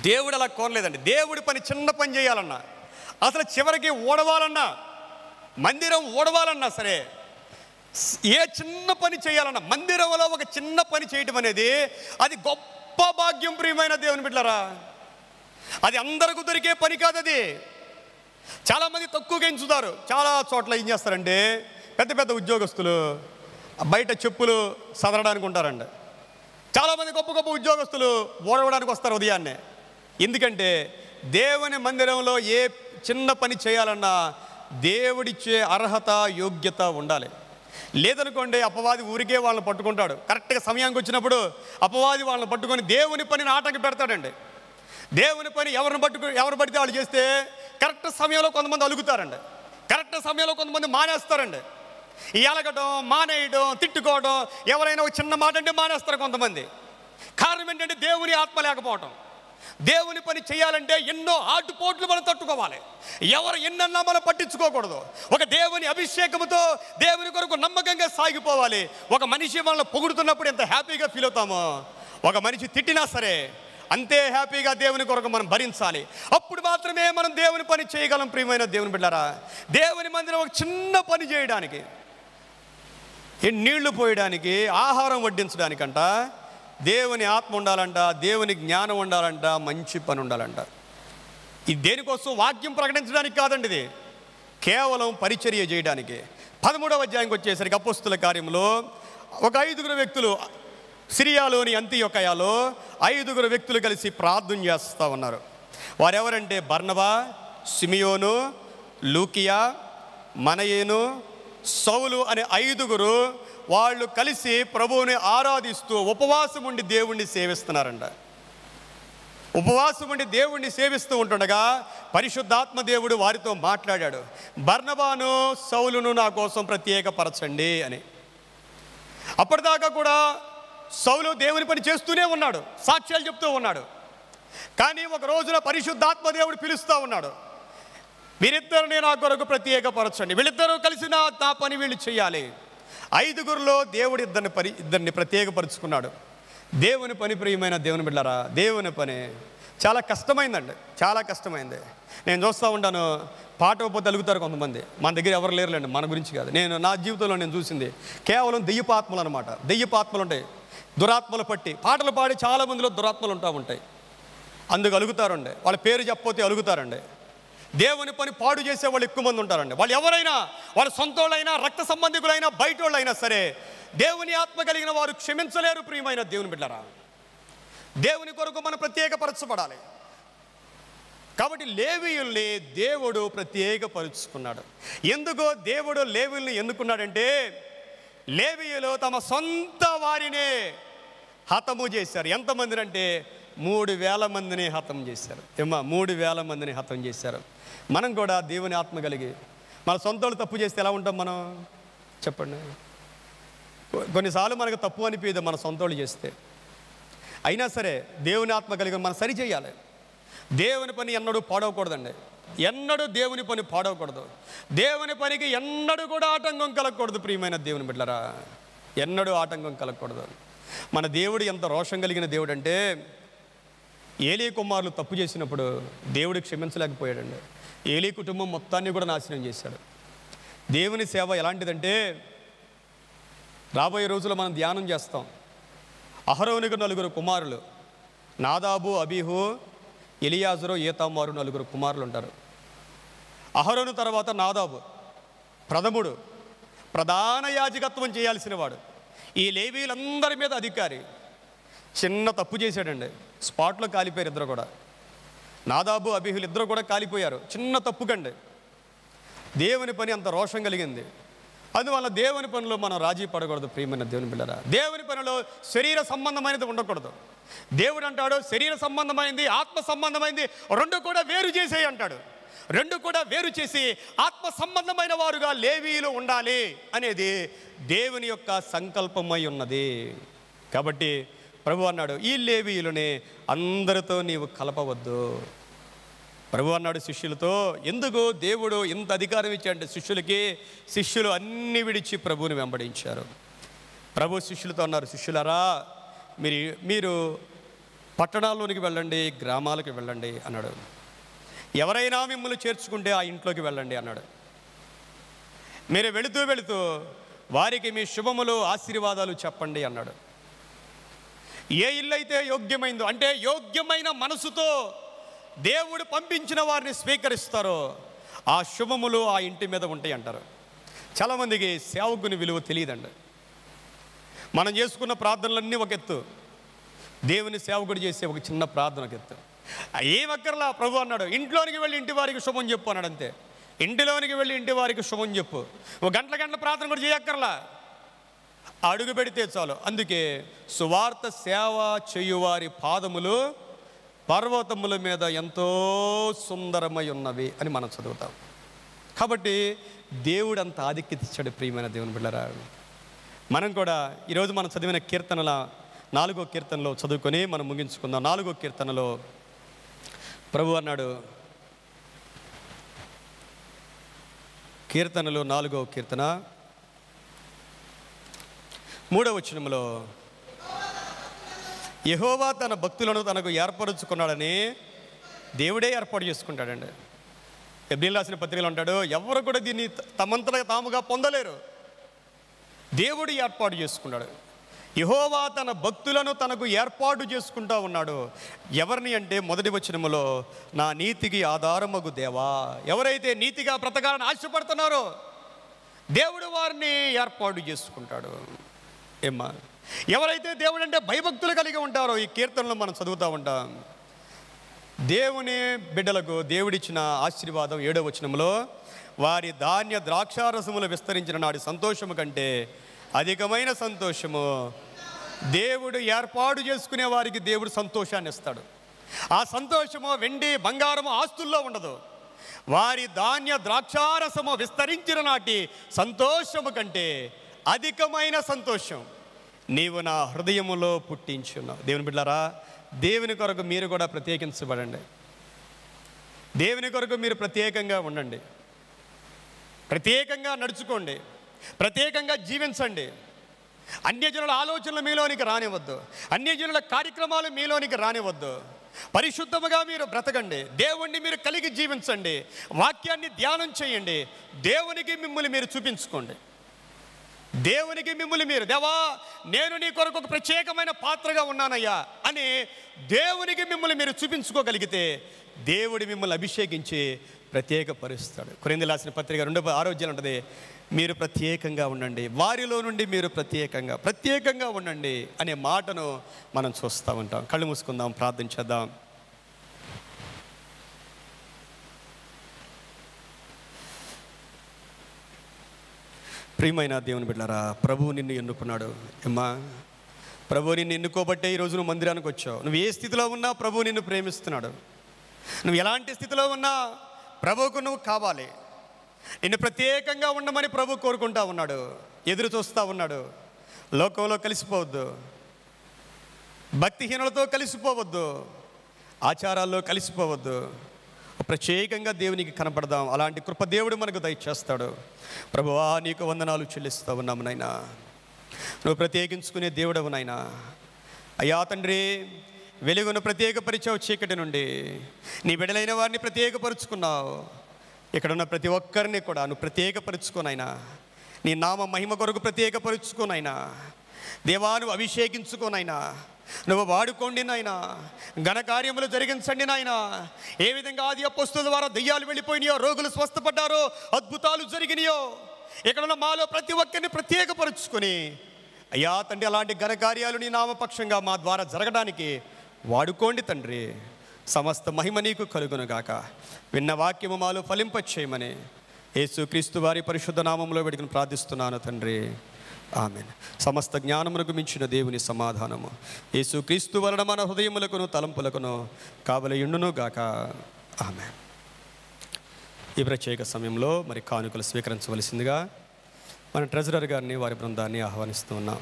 దేవుడు అలా కోరలేదండి. దేవుడి పని చిన్న పని చేయాలన్నా, అసలు చివరికి ఓడవాలన్నా, మందిరం ఓడవాలన్నా సరే, ఏ చిన్న పని చేయాలన్నా, మందిరంలో ఒక చిన్న పని చేయటం అనేది అది గొప్ప భాగ్యం. ప్రియమైన దేవుని బిడ్డలారా, అది అందరికీ దొరికే పని కాదు. అది చాలామంది తక్కువగా ఎంచుతారు. చాలా చోట్ల ఏం చేస్తారంటే, పెద్ద పెద్ద ఉద్యోగస్తులు బయట చెప్పులు సదరడానికి ఉంటారండి. చాలామంది గొప్ప గొప్ప ఉద్యోగస్తులు ఓడవడానికి వస్తారు ఉదయాన్నే. ఎందుకంటే దేవుని మందిరంలో ఏ చిన్న పని చేయాలన్నా దేవుడిచ్చే అర్హత, యోగ్యత ఉండాలి. లేదనుకోండి, అపవాది ఊరికే వాళ్ళని పట్టుకుంటాడు. కరెక్ట్గా సమయానికి వచ్చినప్పుడు అపవాది వాళ్ళని పట్టుకొని దేవుని పనిని ఆటంకి పెడతాడండి. దేవుని పని ఎవరు పడితే వాళ్ళు చేస్తే కరెక్ట్ సమయంలో కొంతమంది అలుగుతారండి, కరెక్ట్ సమయంలో కొంతమంది మానేస్తారండి. ఈ అలగడం, మానేయడం, తిట్టుకోవడం, ఎవరైనా ఒక చిన్న మాట అంటే మానేస్తారు కొంతమంది. కారణం ఏంటంటే దేవుని ఆత్మ లేకపోవటం. దేవుని పని చేయాలంటే ఎన్నో ఆటుపోట్లు మనం తట్టుకోవాలి. ఎవరు ఎన్నన్నా మనం పట్టించుకోకూడదు. ఒక దేవుని అభిషేకంతో దేవుని కొరకు నమ్మకంగా సాగిపోవాలి. ఒక మనిషి మనల్ని పొగుడుతున్నప్పుడు ఎంత హ్యాపీగా ఫీల్ అవుతామో, ఒక మనిషి తిట్టినా సరే అంతే హ్యాపీగా దేవుని కొరకు మనం భరించాలి. అప్పుడు మాత్రమే మనం దేవుని పని చేయగలం. ప్రియమైన దేవుని బిడ్డలారా, దేవుని మందిరం ఒక చిన్న పని చేయడానికి, నీళ్లు పోయడానికి, ఆహారం వడ్డించడానికంట దేవుని ఆత్మ ఉండాలంట, దేవుని జ్ఞానం ఉండాలంట, మంచి పని ఉండాలంట. ఇది దేనికోసం? వాక్యం ప్రకటించడానికి కాదండి, ఇది కేవలం పరిచర్య చేయడానికి. 13వ అధ్యాయంకి వచ్చేసరికి అపోస్తుల కార్యంలో ఒక 5 వ్యక్తులు, సిరియాలోని అంతియొకయలో 5 వ్యక్తులు కలిసి ప్రార్థన చేస్తూ ఉన్నారు. వారెవరంటే బర్నబా, సిమియోను, లూకియా, మనయేను, సౌలు అనే 5 వాళ్ళు కలిసి ప్రభువుని ఆరాధిస్తూ ఉపవాసం ఉండి దేవుణ్ణి సేవిస్తున్నారంట. ఉపవాసం ఉండి దేవుణ్ణి సేవిస్తూ ఉంటుండగా పరిశుద్ధాత్మ దేవుడు వారితో మాట్లాడాడు, బర్నబాను, సౌలును నా కోసం ప్రత్యేకపరచండి అని. అప్పటిదాకా కూడా సౌలు దేవుని పని చేస్తూనే ఉన్నాడు, సాక్ష్యాలు చెప్తూ ఉన్నాడు. కానీ ఒక రోజున పరిశుద్ధాత్మ దేవుడు పిలుస్తూ ఉన్నాడు, వీరిద్దరిని నా కొరకు ప్రత్యేకపరచండి, వీళ్ళిద్దరూ కలిసి నా పని వీళ్ళు చేయాలి. 5 దేవుడు ఇద్దరిని ప్రత్యేకపరుచుకున్నాడు. దేవుని పని, ప్రియమైన దేవుని బిడ్డలారా, దేవుని పని చాలా కష్టమైందండి, చాలా కష్టమైంది. నేను చూస్తూ ఉంటాను, పాట పోతే అలుగుతారు కొంతమంది. మన దగ్గర ఎవరు లేరులేండి, మన గురించి కాదు. నా జీవితంలో నేను చూసింది కేవలం దెయ్యపాత్మలు అనమాట. దెయ్యపాత్మలు ఉంటాయి, దురాత్మలు పట్టి పాటలు పాడి చాలా మందిలో దురాత్మలు ఉంటాయి. అందుకు అలుగుతారండి, వాళ్ళ పేరు చెప్పపోతే అలుగుతారండి. దేవుని పని పాడు చేసే వాళ్ళు ఎక్కువ మంది ఉంటారండి. వాళ్ళు ఎవరైనా, వాళ్ళ సొంత వాళ్ళైనా, రక్త సంబంధికులైనా, బయట వాళ్ళైనా సరే, దేవుని ఆత్మ కలిగిన వారు క్షమించలేరు. ప్రియమైన దేవుని బిడ్డలారా, దేవుని కొరకు మనం ప్రత్యేకపరచబడాలి. కాబట్టి లేవీయుల్ని దేవుడు ప్రత్యేకపరుచుకున్నాడు. ఎందుకో దేవుడు లేవీయుల్ని ఎన్నుకున్నాడంటే, లేవీయులు తమ సొంత వారినే హతము చేశారు. ఎంతమందిని అంటే 3,000 మందిని హతం చేశారు. 3,000 మందిని హతం చేశారు. మనం కూడా దేవుని ఆత్మ కలిగి మన సొంత వాళ్ళు తప్పు చేస్తే ఎలా ఉంటాం మనం? చెప్పండి. కొన్నిసార్లు మనకు తప్పు అనిపించదు మన సొంత వాళ్ళు చేస్తే. అయినా సరే దేవుని ఆత్మ కలిగి మనం సరి చేయాలి. దేవుని పని ఎన్నడూ పాడవకూడదండి. ఎన్నడూ దేవుని పని పాడవకూడదు. దేవుని పనికి ఎన్నడూ కూడా ఆటంకం కలగకూడదు. ప్రియమైన దేవుని బిడ్డలారా, ఎన్నడూ ఆటంకం కలగకూడదు. మన దేవుడు ఎంత రోషం కలిగిన దేవుడు అంటే, ఏలీ కుమారులు తప్పు చేసినప్పుడు దేవుడు క్షమించలేకపోయాడండి. ఏలీ కుటుంబం మొత్తాన్ని కూడా నాశనం చేశాడు. దేవుని సేవ ఎలాంటిదంటే, రాబోయే రోజుల్లో మనం ధ్యానం చేస్తాం. అహరోనుకు 4 కుమారులు, నాదాబు, అబీహు, ఎలియాజరు, ఏతామారు 4 కుమారులు ఉంటారు. అహరోను తర్వాత నాదాబు ప్రథముడు, ప్రధాన యాజకత్వం చేయాల్సిన వాడు, ఈ లేవీలందరి మీద అధికారి. చిన్న తప్పు చేశాడండి, స్పాట్లో కాలిపోయారు ఇద్దరు కూడా. నాదాబు, అబీహులు ఇద్దరు కూడా కాలిపోయారు చిన్న తప్పుకండి. దేవుని పని అంత రోషం కలిగింది. అందువల్ల దేవుని పనిలో మనం రాజీ పడకూడదు. ప్రియమైన దేవుని బిడ్డరా, దేవుని పనిలో శరీర సంబంధమైనది ఉండకూడదు. దేవుడు అంటాడు, శరీర సంబంధమైంది, ఆత్మ సంబంధమైంది రెండు కూడా వేరు చేసేయి అంటాడు. రెండు కూడా వేరు చేసి ఆత్మ సంబంధమైన వారుగా లేవీయులు ఉండాలి అనేది దేవుని యొక్క సంకల్పమై ఉన్నది. కాబట్టి ప్రభు అన్నాడు, ఈ లేవీయులని అందరితో నీవు కలపవద్దు. ప్రభు అన్నాడు శిష్యులతో, ఎందుకు దేవుడు ఇంత అధికారం ఇచ్చాడంటే శిష్యులకి, శిష్యులు అన్ని విడిచి ప్రభువుని వెంబడించారు. ప్రభు శిష్యులతో అన్నారు, శిష్యులారా, మీరు పట్టణాల్లోనికి వెళ్ళండి, గ్రామాలకు వెళ్ళండి అన్నాడు. ఎవరైనా మిమ్మల్ని చేర్చుకుంటే ఆ ఇంట్లోకి వెళ్ళండి అన్నాడు. మీరు వెళుతూ వారికి మీ శుభములు, ఆశీర్వాదాలు చెప్పండి అన్నాడు. ఏ ఇల్లు అయితే యోగ్యమైందో, అంటే యోగ్యమైన మనసుతో దేవుడు పంపించిన వారిని స్వీకరిస్తారో ఆ శుభములు ఆ ఇంటి మీద ఉంటాయి అంటారు. చాలామందికి సేవకుని విలువ తెలియదండి. మనం చేసుకున్న ప్రార్థనలన్నీ ఒక ఎత్తు, దేవుని సేవకుడు చేసే ఒక చిన్న ప్రార్థన ఒక ఎత్తు. ఏమక్కర్లా, ప్రభు అన్నాడు, ఇంట్లోనికి వెళ్ళి ఇంటి వారికి శుభం చెప్పు అన్నాడు. అంతే, ఇంటిలోనికి వెళ్ళి ఇంటి వారికి శుభం చెప్పు. ఒక గంటల ప్రార్థన కూడా చేయక్కర్లా, అడుగు పెడితే చాలు. అందుకే సువార్త సేవ చేయువారి పాదములు పర్వతముల మీద ఎంతో సుందరమై ఉన్నవి అని మనం చదువుతాం. కాబట్టి దేవుడు అంత ఆధిక్యత ఇచ్చాడు. ప్రియమైన దేవుని బిడ్డలారా, మనం కూడా ఈరోజు మనం చదివిన కీర్తనల 4వ కీర్తనలో చదువుకొని మనం ముగించుకుందాం. 4వ కీర్తనలో ప్రభు అన్నాడు, కీర్తనలు 4వ కీర్తన 3వ వచనంలో, యెహోవా తన భక్తులను తనకు ఏర్పరుచుకున్నాడని దేవుడే ఏర్పాటు చేసుకుంటాడండి. ఎబ్రీయులు రాసిన పత్రికలో అంటాడు, ఎవరు కూడా దీన్ని తమంతట తాముగా పొందలేరు, దేవుడు ఏర్పాటు చేసుకున్నాడు. యెహోవా తన భక్తులను తనకు ఏర్పాటు చేసుకుంటా ఉన్నాడు. ఎవరిని అంటే, మొదటి వచనములో, నా నీతికి ఆధారమగు దేవా. ఎవరైతే నీతిగా బ్రతకాలని ఆశపడుతున్నారో దేవుడు వారిని ఏర్పాటు చేసుకుంటాడు. ఏమ్మా, ఎవరైతే దేవుడు అంటే భయభక్తులు కలిగి ఉంటారో, ఈ కీర్తనలో మనం చదువుతూ ఉంటాం, దేవుని బిడ్డలకు దేవుడిచ్చిన ఆశీర్వాదం 7వ వచనంలో, వారి ధాన్య ద్రాక్షారసములు విస్తరించిన నాటి సంతోషము కంటే అధికమైన సంతోషము దేవుడు ఏర్పాటు చేసుకునే వారికి దేవుడు సంతోషాన్ని ఇస్తాడు. ఆ సంతోషము వెండి బంగారము ఆస్తుల్లో ఉండదు. వారి ధాన్య ద్రాక్షారసము విస్తరించిన నాటి సంతోషము కంటే అధికమైన సంతోషం నీవు నా హృదయములో పుట్టించున్నావు. దేవుని బిడ్డలారా, దేవుని కొరకు మీరు కూడా ప్రత్యేకించబడండి. దేవుని కొరకు మీరు ప్రత్యేకంగా ఉండండి, ప్రత్యేకంగా నడుచుకోండి, ప్రత్యేకంగా జీవించండి. అన్యజనుల ఆలోచనలు మీలోనికి రానివద్దు, అన్యజనుల కార్యక్రమాలు మీలోనికి రానివద్దు. పరిశుద్ధముగా మీరు బ్రతకండి, దేవుణ్ణి మీరు కలిగి జీవించండి, వాక్యాన్ని ధ్యానం చేయండి, దేవునికి మిమ్మల్ని మీరు చూపించుకోండి. దేవునికి మిమ్మల్ని మీరు, దేవా నేను నీ కొరకు ఒక ప్రత్యేకమైన పాత్రగా ఉన్నానయ్యా అని దేవునికి మిమ్మల్ని మీరు చూపించుకోగలిగితే దేవుడు మిమ్మల్ని అభిషేకించి ప్రత్యేకపరుస్తాడు. కొరింథీయులకు రాసిన పత్రిక 2:6 ఉంటుంది, మీరు ప్రత్యేకంగా ఉండండి, వారిలో నుండి మీరు ప్రత్యేకంగా ఉండండి అనే మాటను మనం చూస్తూ ఉంటాం. కళ్ళు మూసుకుందాం, ప్రార్థించేద్దాం. ప్రియమైన దేవుని బిడ్డలారా, ప్రభువు నిన్ను ఎన్నుకున్నాడు. అమ్మా, ప్రభువు నిన్ను ఎన్నుకోబట్టే ఈరోజు నువ్వు మందిరానికి వచ్చావు. నువ్వు ఏ స్థితిలో ఉన్నా ప్రభువు నిన్ను ప్రేమిస్తున్నాడు. నువ్వు ఎలాంటి స్థితిలో ఉన్నా ప్రభువుకు నువ్వు కావాలి. నిన్ను ప్రత్యేకంగా ఉండమని ప్రభు కోరుకుంటా ఉన్నాడు, ఎదురు చూస్తూ ఉన్నాడు. లోకంలో కలిసిపోవద్దు, భక్తిహీనులతో కలిసిపోవద్దు, ఆచారాల్లో కలిసిపోవద్దు, ప్రత్యేకంగా దేవునికి కనపడదాం. అలాంటి కృప దేవుడు మనకు దయచేస్తాడు. ప్రభువా, నీకు వందనాలు చెల్లిస్తూ ఉన్నాము నాయనా. నువ్వు ప్రత్యేకించుకునే దేవుడవు నాయనా. అయ్యా తండ్రి, వెలుగును ప్రత్యేకపరిచావు చీకటి నుండి. నీ బిడ్డలైన వారిని ప్రత్యేకపరుచుకున్నావు. ఇక్కడున్న ప్రతి ఒక్కరిని కూడా నువ్వు ప్రత్యేకపరుచుకోనైనా. నీ నామ మహిమ కొరకు ప్రత్యేకపరుచుకోనైనా. దేవా, నువ్వు అభిషేకించుకోనైనా. నువ్వు వాడుకోండి నాయనా. ఘనకార్యములు జరిగించండి నాయనా. ఏ విధంగా ఆది అపోస్తుల ద్వారా దెయ్యాలు వెళ్ళిపోయినాయో, రోగులు స్వస్థపడ్డారో, అద్భుతాలు జరిగినాయో, ఇక్కడున్న మాలో ప్రతి ఒక్కరిని ప్రత్యేకపరుచుకొని అయ్యా తండ్రి, అలాంటి ఘనకార్యాలు నీ నామపక్షంగా మా ద్వారా జరగడానికి వాడుకోండి తండ్రి. సమస్త మహిమ నీకు కలుగునుగాక. విన్న వాక్యము మాలో ఫలింపచేయమని యేసుక్రీస్తు వారి పరిశుద్ధ నామంలో వేడుకొని ప్రార్థిస్తున్నాను తండ్రి. ఆమేన్. సమస్త జ్ఞానమునకు మించిన దేవుని సమాధానము యేసుక్రీస్తు వలన మన హృదయములకును తలంపులకును కావలయుండును గాక. ఆమేన్. ఈ ప్రత్యేక సమయంలో మరి కానుకలు స్వీకరించవలసిందిగా మన ట్రెజరర్ గారిని, వారి బృందాన్ని ఆహ్వానిస్తూ ఉన్నాం.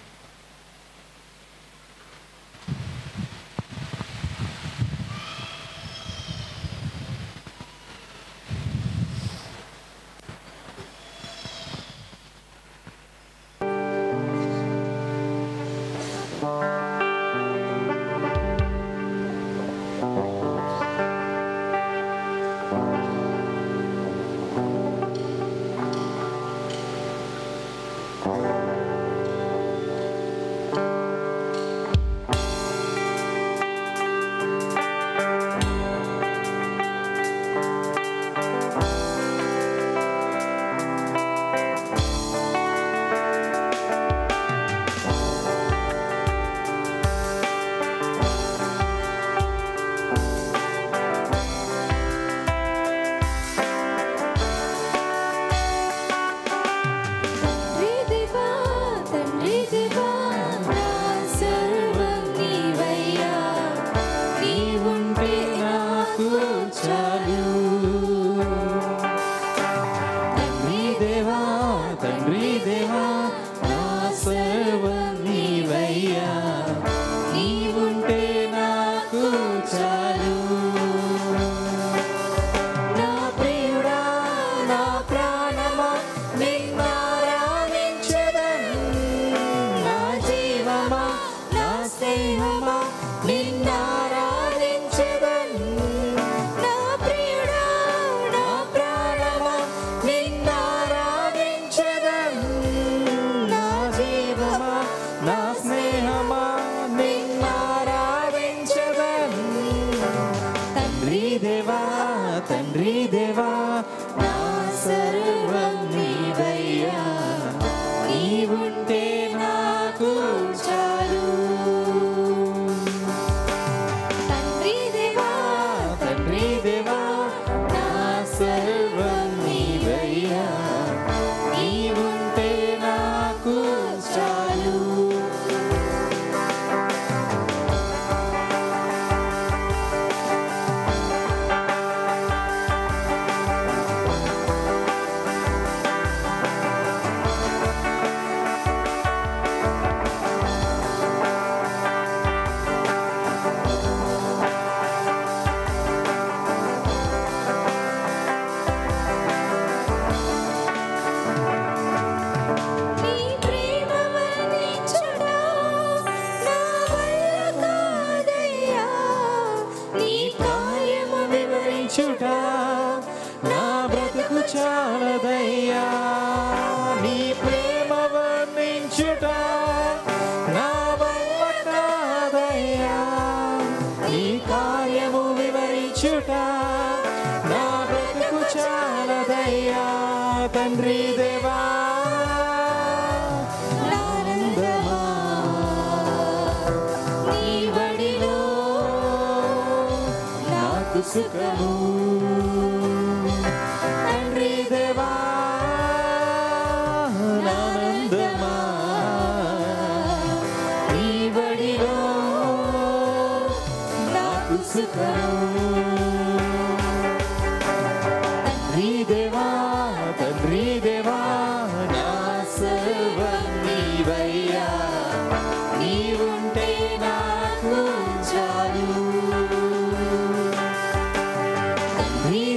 నీ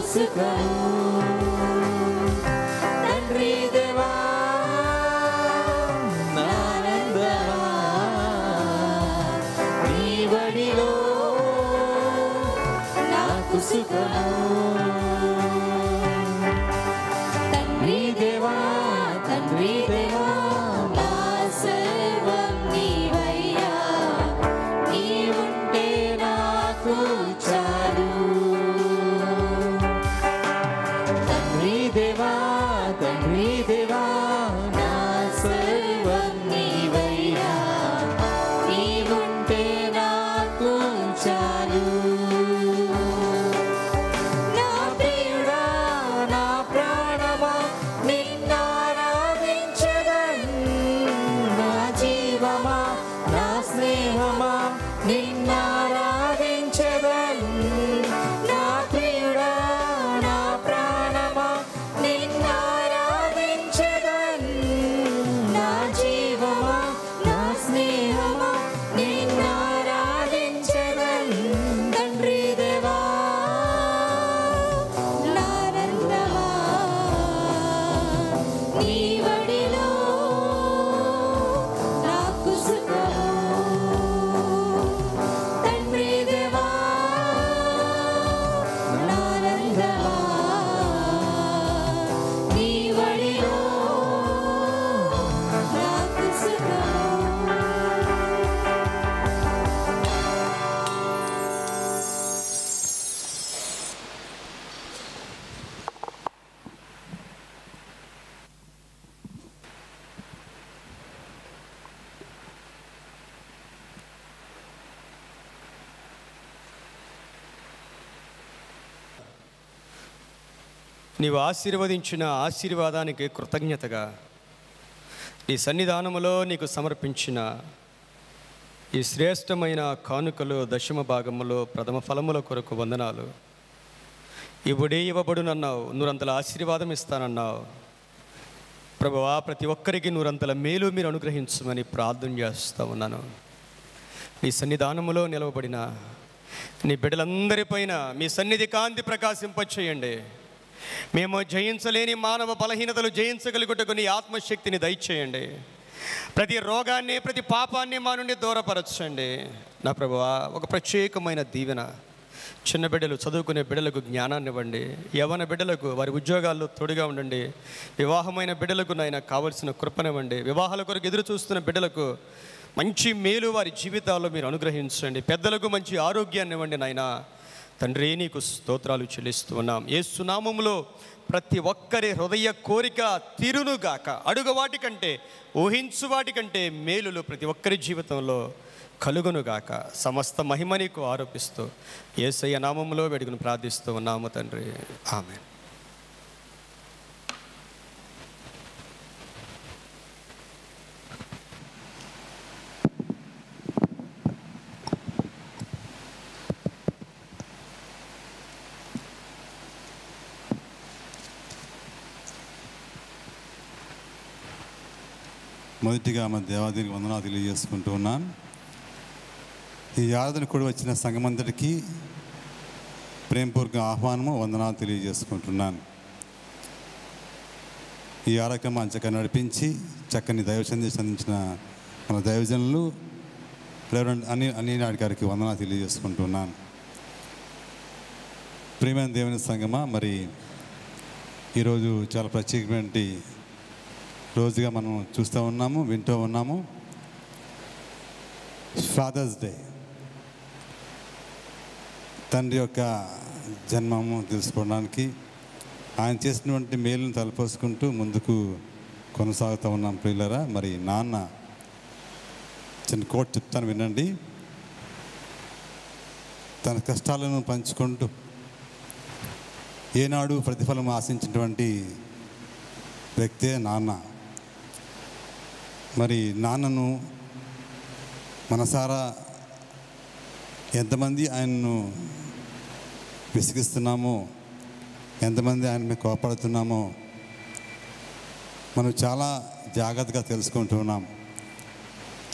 సుఖము తండ్రి దేవా నానందమా నీ బడిలో నాకు సుఖము తండ్రి దేవా నా సర్వం నీవయ్యా నీవుంటే నాకు చాలు తండ్రి దేవా నా సర్వం నీవయ్యా నీవుంటే నాకు చాలు నా ప్రియుడా నా ప్రాణమా నిన్నారాధించెదన్ నా జీవమా నా స్నేహమా నిన్నారాధించెదన్ నా ప్రియుడా నా ప్రాణమా నిన్నారాధించెదన్ నా జీవమా నా స్నేహమా నిన్నారాధించెదన్ తండ్రి దేవా నానందమా నీ బడిలో నాకు సుఖము తండ్రి దేవా నానందమా నీ బడిలో నాకు సుఖము నీవు ఆశీర్వదించిన ఆశీర్వాదానికి కృతజ్ఞతగా నీ సన్నిధానములో నీకు సమర్పించిన ఈ శ్రేష్టమైన కానుకలు దశమ భాగములో ప్రథమ ఫలముల కొరకు వందనాలు. ఇప్పుడే ఇవ్వబడునన్నావు, నూరంతల ఆశీర్వాదం ఇస్తానన్నావు. ప్రభువా, ప్రతి ఒక్కరికి నూరంతల మేలు మీరు అనుగ్రహించమని ప్రార్థన చేస్తూ ఉన్నాను. నీ సన్నిధానములో నిలవబడిన నీ బిడ్డలందరిపైన మీ సన్నిధి కాంతి ప్రకాశింపచేయండి. మేము జయించలేని మానవ బలహీనతలు జయించగలుగుటకు నీ ఆత్మశక్తిని దయచేయండి. ప్రతి రోగాన్ని ప్రతి పాపాన్ని మా నుండి దూరపరచండి. నా ప్రభువా, ఒక ప్రత్యేకమైన దీవెన చిన్న బిడ్డలు చదువుకునే బిడ్డలకు జ్ఞానాన్ని ఇవ్వండి. యవ్వన బిడ్డలకు వారి ఉద్యోగాల్లో తోడుగా ఉండండి. వివాహమైన బిడ్డలకు నాయన కావలసిన కృపనివ్వండి. వివాహాల కొరకు ఎదురు చూస్తున్న బిడ్డలకు మంచి మేలు వారి జీవితాల్లో మీరు అనుగ్రహించండి. పెద్దలకు మంచి ఆరోగ్యాన్ని ఇవ్వండి నాయన. తండ్రి, నీకు స్తోత్రాలు చెల్లిస్తూ ఉన్నాం. యేసు నామములో ప్రతి ఒక్కరి హృదయ కోరిక తీరునుగాక. అడుగు వాటికంటే ఊహించు వాటికంటే మేలులు ప్రతి ఒక్కరి జీవితంలో కలుగునుగాక. సమస్త మహిమ నీకు ఆరోపిస్తూ యేసయ్య నామములో వేడుకను ప్రార్థిస్తూ ఉన్నాము తండ్రి, ఆమేన్. మొదటిగా మన దేవాదేవికి వందనాలు తెలియజేసుకుంటూ ఉన్నాను. ఈ ఆరాధన కూడా వచ్చిన సంఘమంతటికి ప్రేమపూర్వక ఆహ్వానము, వందనాలు తెలియజేసుకుంటున్నాను. ఈ కార్యక్రమాన్ని చక్కగా నడిపించి చక్కని దైవ సందేశం అందించిన మన దైవజనులు రెవరెండ్ అన్ని నాయుడు గారికి వందనాలు తెలియజేసుకుంటున్నాను. ప్రియమైన దేవుని సంగమా, మరి ఈరోజు చాలా ప్రత్యేకమైన రోజుగా మనం చూస్తూ ఉన్నాము, వింటూ ఉన్నాము. ఫాదర్స్ డే, తండ్రి యొక్క జన్మము తెలుసుకోవడానికి ఆయన చేసినటువంటి మేలును తలపోసుకుంటూ ముందుకు కొనసాగుతూ ఉన్నాం ప్రియులారా. మరి నాన్న చిన్న కోట్ చెప్తాను, వినండి. తన కష్టాలను పంచుకుంటూ ఏనాడు ప్రతిఫలం ఆశించినటువంటి వ్యక్తే నాన్న. మరి నాన్నను మనసారా ఎంతమంది ఆయన్ను విసిగిస్తున్నామో, ఎంతమంది ఆయన మీద కోపడుతున్నామో మనం చాలా జాగ్రత్తగా తెలుసుకుంటూ ఉన్నాం.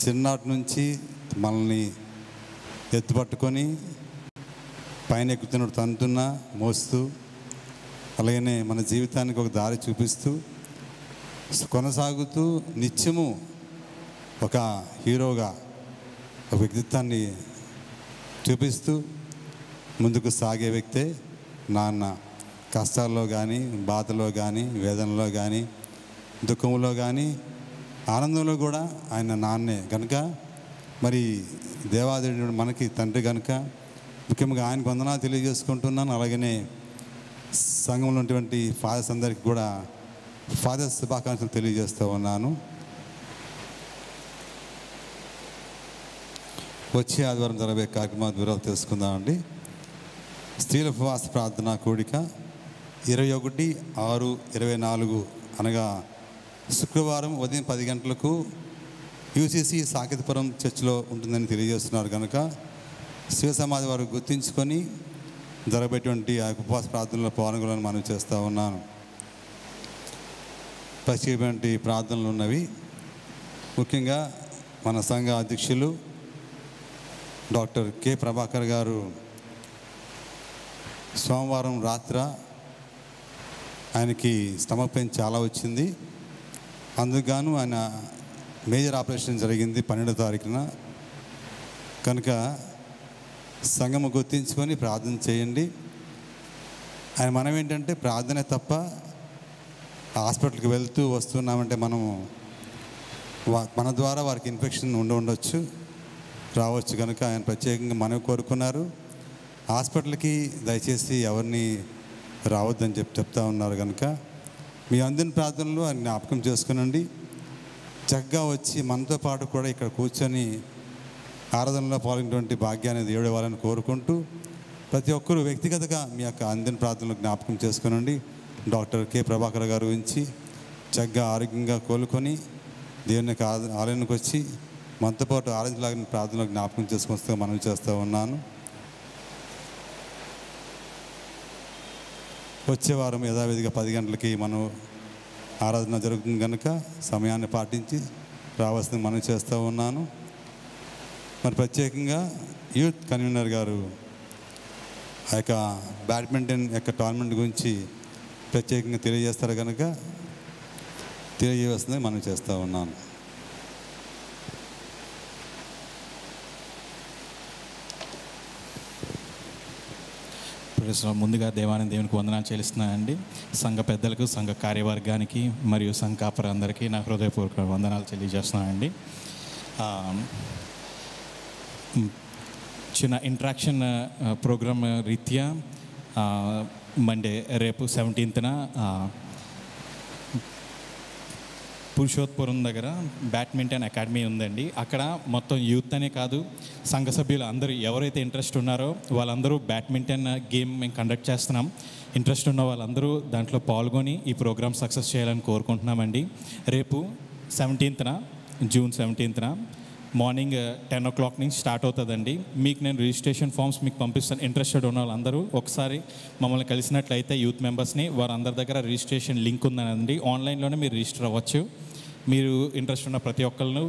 చిన్ననాటి నుంచి మనల్ని ఎత్తుపట్టుకొని పైన ఎక్కుతున్నట్టు తంతున్నా, మోస్తూ అలాగనే మన జీవితానికి ఒక దారి చూపిస్తూ కొనసాగుతూ నిత్యము ఒక హీరోగా ఒక వ్యక్తిత్వాన్ని చూపిస్తూ ముందుకు సాగే వ్యక్తే నాన్న. కష్టాల్లో కానీ, బాధలో కానీ, వేదనలో కానీ, దుఃఖంలో కానీ, ఆనందంలో కూడా ఆయన నాన్నే కనుక మరి దేవాదేవుడు మనకి తండ్రి కనుక ముఖ్యంగా ఆయనకు వందనాలు తెలియజేసుకుంటున్నాను. అలాగనే సంఘంలో ఉన్నటువంటి ఫాదర్స్ అందరికీ కూడా ఫాదర్స్ శుభాకాంక్షలు తెలియజేస్తూ ఉన్నాను. వచ్చే ఆదివారం జరగబోయే కార్యక్రమాల వివరాలు తెలుసుకుందామండి. స్త్రీల ఉపవాస ప్రార్థన కూడిక 21/6/24 అనగా శుక్రవారం ఉదయం 10 గంటలకు యూసీసీ సాకేతపురం చర్చిలో ఉంటుందని తెలియజేస్తున్నారు కనుక శివ సమాధి వారు గుర్తించుకొని జరగబెట్టినటువంటి ఆ ఉపవాస ప్రార్థనలో పాల్గొనాలని మనం చేస్తూ ఉన్నాను. ప్రత్యేకమైనటువంటి ప్రార్థనలు ఉన్నవి. ముఖ్యంగా మన సంఘ అధ్యక్షులు డాక్టర్ కె ప్రభాకర్ గారు సోమవారం రాత్ర ఆయనకి స్టమక్ పెయిన్ చాలా వచ్చింది. అందుకు ఆయన మేజర్ ఆపరేషన్ జరిగింది 12వ తారీఖున. కనుక సంఘము గుర్తించుకొని ప్రార్థన చేయండి. ఆయన మనం ఏంటంటే ప్రార్థనే తప్ప హాస్పిటల్కి వెళ్తూ వస్తున్నామంటే మనము మన ద్వారా వారికి ఇన్ఫెక్షన్ ఉండవచ్చు రావచ్చు. కనుక ఆయన ప్రత్యేకంగా మనవి కోరుకున్నారు. హాస్పిటల్కి దయచేసి ఎవరిని రావద్దని చెప్తా ఉన్నారు. కనుక మీ అందిన ప్రార్థనలు ఆయన జ్ఞాపకం చేసుకునండి. చక్కగా వచ్చి మనతో పాటు కూడా ఇక్కడ కూర్చొని ఆరాధనలో పాల్గొనేటువంటి భాగ్యాన్ని దేవుడు ఇవ్వాలని కోరుకుంటూ ప్రతి ఒక్కరూ వ్యక్తిగతంగా మీ యొక్క అందిన ప్రార్థనలు జ్ఞాపకం చేసుకునండి. డాక్టర్ కె ప్రభాకర్ గారు గురించి చక్కగా ఆరోగ్యంగా కోలుకొని దేవుని యొక్క ఆలయానికి వచ్చి మనతో పాటు ఆరాధనలాగిన ప్రార్థనలు జ్ఞాపకం చేసుకొస్తే మనం చేస్తూ ఉన్నాను. వచ్చే వారం యథావిధిగా 10 గంటలకి మనం ఆరాధన జరుగుతుంది కనుక సమయాన్ని పాటించి రావాల్సింది మనం చేస్తూ ఉన్నాను. మరి ప్రత్యేకంగా యూత్ కన్వీనర్ గారు ఆ యొక్క బ్యాడ్మింటన్ యొక్క టోర్నమెంట్ గురించి ప్రత్యేకంగా తెలియజేస్తారు కనుక తెలియజేస్తుంది మనం చేస్తూ ఉన్నాను. ముందుగా దేవునికి వందనాలు చెల్లిస్తున్నానండి. సంఘ పెద్దలకు, సంఘ కార్యవర్గానికి మరియు సంఘ కాపరందరికీ నా హృదయపూర్వక వందనాలు తెలియజేస్తున్నానండి. చిన్న ఇంట్రాక్షన్ ప్రోగ్రామ్ రీత్యా మండే రేపు 17న పురుషోత్పురం దగ్గర బ్యాడ్మింటన్ అకాడమీ ఉందండి. అక్కడ మొత్తం యూత్ అనే కాదు, సంఘ సభ్యులు అందరూ ఎవరైతే ఇంట్రెస్ట్ ఉన్నారో వాళ్ళందరూ బ్యాడ్మింటన్ గేమ్ మేము కండక్ట్ చేస్తున్నాం. ఇంట్రెస్ట్ ఉన్న వాళ్ళందరూ దాంట్లో పాల్గొని ఈ ప్రోగ్రామ్ సక్సెస్ చేయాలని కోరుకుంటున్నామండి. రేపు 17న జూన్ 17న మార్నింగ్ 10 o'clock నుంచి స్టార్ట్ అవుతుందండి. మీకు నేను రిజిస్ట్రేషన్ ఫామ్స్ మీకు పంపిస్తాను. ఇంట్రెస్టెడ్ ఉన్న వాళ్ళందరూ ఒకసారి మమ్మల్ని కలిసినట్లయితే యూత్ మెంబర్స్ని, వారందరి దగ్గర రిజిస్ట్రేషన్ లింక్ ఉందండి. ఆన్లైన్లోనే మీరు రిజిస్టర్ అవ్వచ్చు. మీరు ఇంట్రెస్ట్ ఉన్న ప్రతి ఒక్కళ్ళు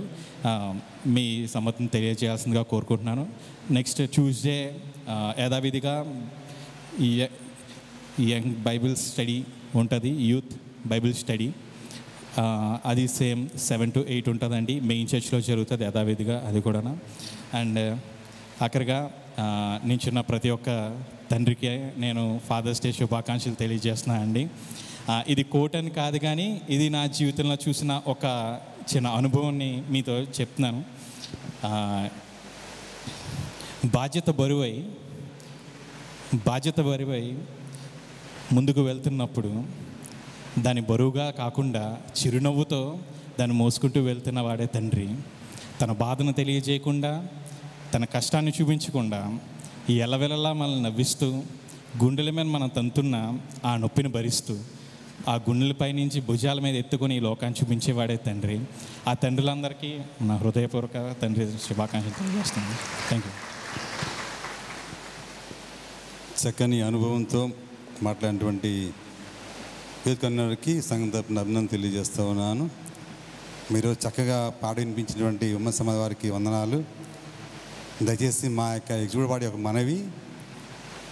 మీ సమ్మతిని తెలియజేయాల్సిందిగా కోరుకుంటున్నాను. నెక్స్ట్ ట్యూస్డే యథావిధిగా యంగ్ బైబిల్ స్టడీ ఉంటుంది, యూత్ బైబిల్ స్టడీ. అది సేమ్ 7 to 8 ఉంటుందండి. మెయిన్ చర్చ్లో జరుగుతుంది యథావిధిగా అది కూడా. అండ్ ఆఖరిగా నించున్న ప్రతి ఒక్క తండ్రికి నేను ఫాదర్స్ డే శుభాకాంక్షలు తెలియజేస్తున్నాను అండి. ఇది కోట్ అని కాదు, కానీ ఇది నా జీవితంలో చూసిన ఒక చిన్న అనుభవాన్ని మీతో చెప్తున్నాను. బాధ్యత బరువై ముందుకు వెళ్తున్నప్పుడు దాని బరువుగా కాకుండా చిరునవ్వుతో దాన్ని మోసుకుంటూ వెళ్తున్న వాడే తండ్రి. తన బాధను తెలియజేయకుండా, తన కష్టాన్ని చూపించకుండా ఎల్లవెల్లలా మనల్ని నవ్విస్తూ, గుండెల మీద మనం తంతున్న ఆ నొప్పిని భరిస్తూ, ఆ గుండెలపై నుంచి భుజాల మీద ఎత్తుకొని ఈ లోకాన్ని చూపించేవాడే తండ్రి. ఆ తండ్రులందరికీ నా హృదయపూర్వక తండ్రి శుభాకాంక్షలు తెలియజేస్తున్నాను. Thank you. చక్కని అనుభవంతో మాట్లాడినటువంటి యూత్ కన్వీనర్కి సంఘం తరపున అభినందన తెలియజేస్తూ ఉన్నాను. మీరు చక్కగా పాట వినిపించినటువంటి ఉమ్మడి సమాజ వారికి వందనాలు. దయచేసి మా యొక్క ఎగ్జిక్యూటివ్ బాడీ ఒక మనవి,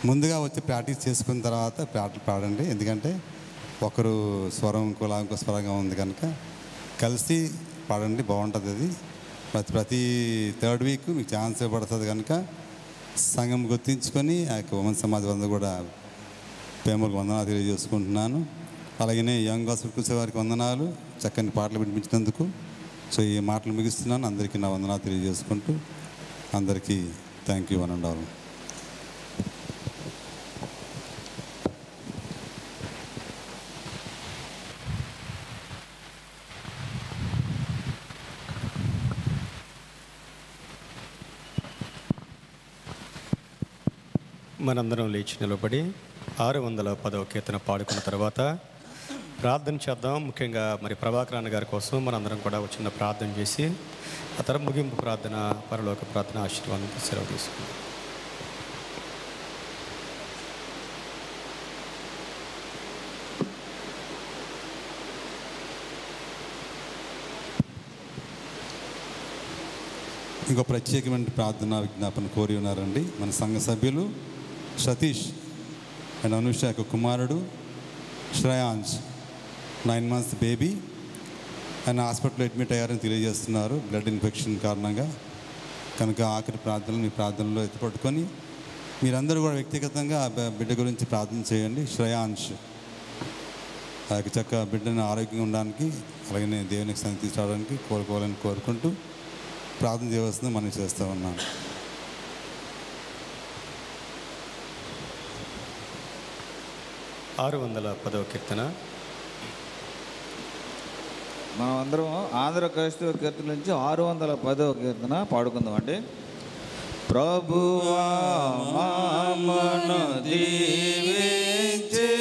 ముందుగా వచ్చి ప్రాక్టీస్ చేసుకున్న తర్వాత పాటలు పాడండి. ఎందుకంటే ఒకరు స్వరం ఇంకో స్వరంగా ఉంది కనుక కలిసి పాడండి, బాగుంటుంది. అది ప్రతి థర్డ్ వీక్ మీకు ఛాన్స్ ఇవ్వబడుతుంది కనుక సంఘం గుర్తించుకొని ఆ యొక్క ఉమెన్ సమాజ్ వంద కూడా ప్రేమకు వందనాలు తెలియజేసుకుంటున్నాను. అలాగనే యంగ్ హాస్పిటల్స్ వారికి వందనాలు, చక్కని పాటలు వినిపించినందుకు. సో ఈ మాటలు ముగిస్తున్నాను. అందరికీ నా వందనాలు తెలియజేసుకుంటూ అందరికీ థ్యాంక్ యూ అని ఆల్. మనందరం లేచి నిలబడి 610వ కీర్తన పాడుకున్న తర్వాత ప్రార్థన చేద్దాం. ముఖ్యంగా మరి ప్రభాకర్ అన్న గారి కోసం మనందరం కూడా చిన్న ప్రార్థన చేసి ఆ తర్వాత ముగింపు ప్రార్థన, పరలోక ప్రార్థన ఆశీర్వాదం సెలవు తీసుకుందాం. ఇంకో ప్రత్యేకమైన ప్రార్థన విజ్ఞాపన కోరి ఉన్నారండి మన సంఘ సభ్యులు సతీష్ అండ్ అనుష యొక్క కుమారుడు శ్రేయాంశ్, 9 months బేబీ. ఆయన హాస్పిటల్లో అడ్మిట్ అయ్యారని తెలియజేస్తున్నారు బ్లడ్ ఇన్ఫెక్షన్ కారణంగా. కనుక ఆఖరి ప్రార్థనలు మీ ప్రార్థనలో ఎత్తుపట్టుకొని మీరందరూ కూడా వ్యక్తిగతంగా బిడ్డ గురించి ప్రార్థన చేయండి. శ్రేయాంశ్ ఆ యొక్క చక్క బిడ్డను ఆరోగ్యంగా ఉండడానికి, అలాగనే దేవునికి సన్నిధి తీసుకోవడానికి కోరుకోవాలని కోరుకుంటూ ప్రార్థన చేయవలసింది మనం చేస్తూ ఉన్నాను. ఆరు 610వ కీర్తన. మనం అందరం ఆంధ్ర క్రైస్తవ కీర్తన నుంచి 610వ కీర్తన పాడుకుందామండి. ప్రభువా మమ్మను దీవించి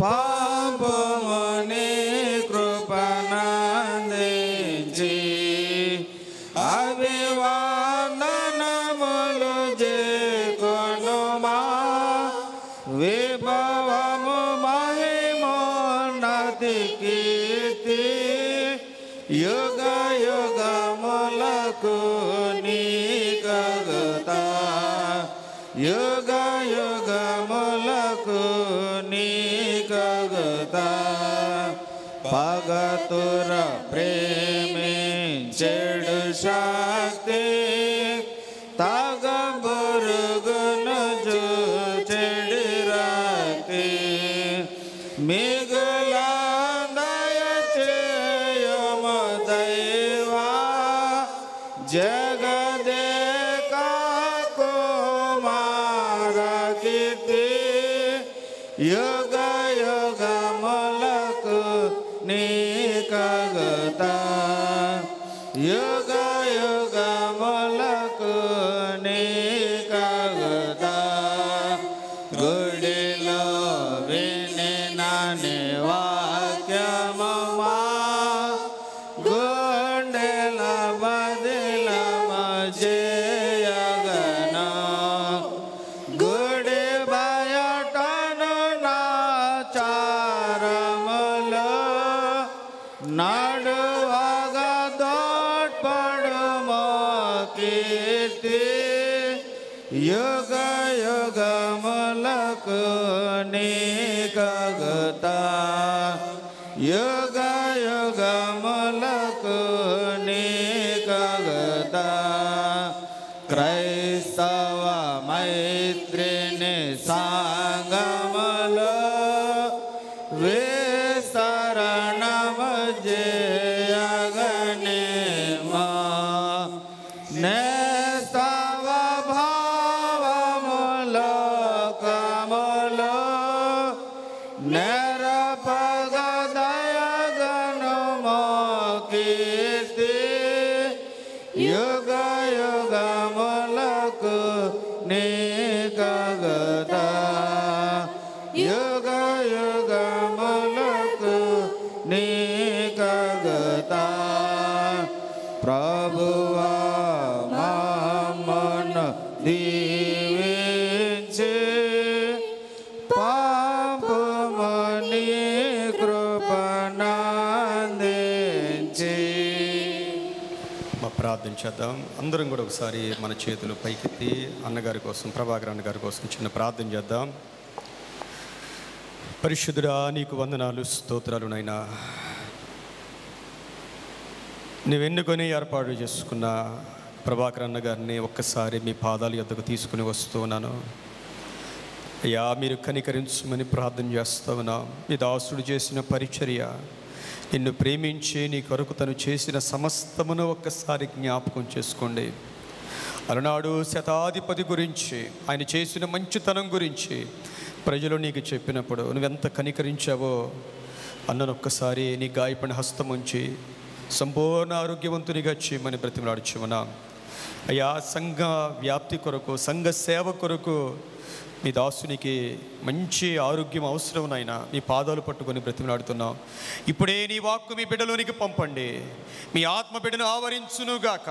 పాపముని కృపనందించి అభివందనములు చేకొనుమా విభవము మహిమోన్నతి కీర్తి యుగ యుగములకు నీకగుతా యుగ యుగములకు నీకగుతా పగతుర ప్రేమించెడు శక్తి తగబురుగును చూచెడి రక్తి మిగులా దయచేయుము దైవా జగదేక కుమార కీర్తి యుగ యుగములకు నీకగుతా యుగ యుగములకు నీకగుతా గుడిలో వినిన వాక్యము మా గుండెల బదిలమ చేయగను గుడి బయటను నాచారములో నడువగా దోడ్పడుమో కీర్తి యుగ యుగములకు నీకగుతా యుగ యుగములకు నీకగుతా క్రైస్తవ మైత్రిని సంగములో విస్తరణము చేయగనేమా నేస్తవ భావములో కములో నెరపగ దయగనుమో కీర్తి యుగ యుగములకు నీకగుతా యుగ యుగములకు నీకగుతా ప్రభువా మమ్మను దీవించి పాపము ప్రార్థన చేద్దాం. అందరం కూడా ఒకసారి మన చేతులు పైకెత్తి అన్నగారి కోసం, ప్రభాకర్ అన్నగారి కోసం చిన్న ప్రార్థన చేద్దాం. పరిశుద్ధుడా, నీకు వందనాలు, స్తోత్రాలు నైనా. నువ్వెన్నుకొని ఏర్పాటు చేసుకున్న ప్రభాకర్ అన్నగారిని ఒక్కసారి మీ పాదాల యొద్దకు తీసుకుని వస్తూ ఉన్నాను. అయ్యా, మీరు కనికరించమని ప్రార్థన చేస్తూ ఉన్నాం. మీ దాసుడు చేసిన పరిచర్య, నిన్ను ప్రేమించి నీ కొరకు తను చేసిన సమస్తమును ఒక్కసారి జ్ఞాపకం చేసుకోండి. అలనాడు శతాధిపతి గురించి, ఆయన చేసిన మంచితనం గురించి ప్రజలు నీకు చెప్పినప్పుడు నువ్వెంత కనికరించావో అన్నను ఒక్కసారి నీ గాయపడిన హస్తం ఉంచి సంపూర్ణ ఆరోగ్యవంతునిగా చేయమని బ్రతిమలాడుచున్నాం. అయ్యా, సంఘ వ్యాప్తి కొరకు, సంఘ సేవ కొరకు మీ దాసునికి మంచి ఆరోగ్యం అవసరం నాయనా. మీ పాదాలు పట్టుకొని బ్రతిమలాడుతున్నాం. ఇప్పుడే నీ వాక్కు మీ బిడ్డలోనికి పంపండి. మీ ఆత్మ బిడ్డను ఆవరించునుగాక.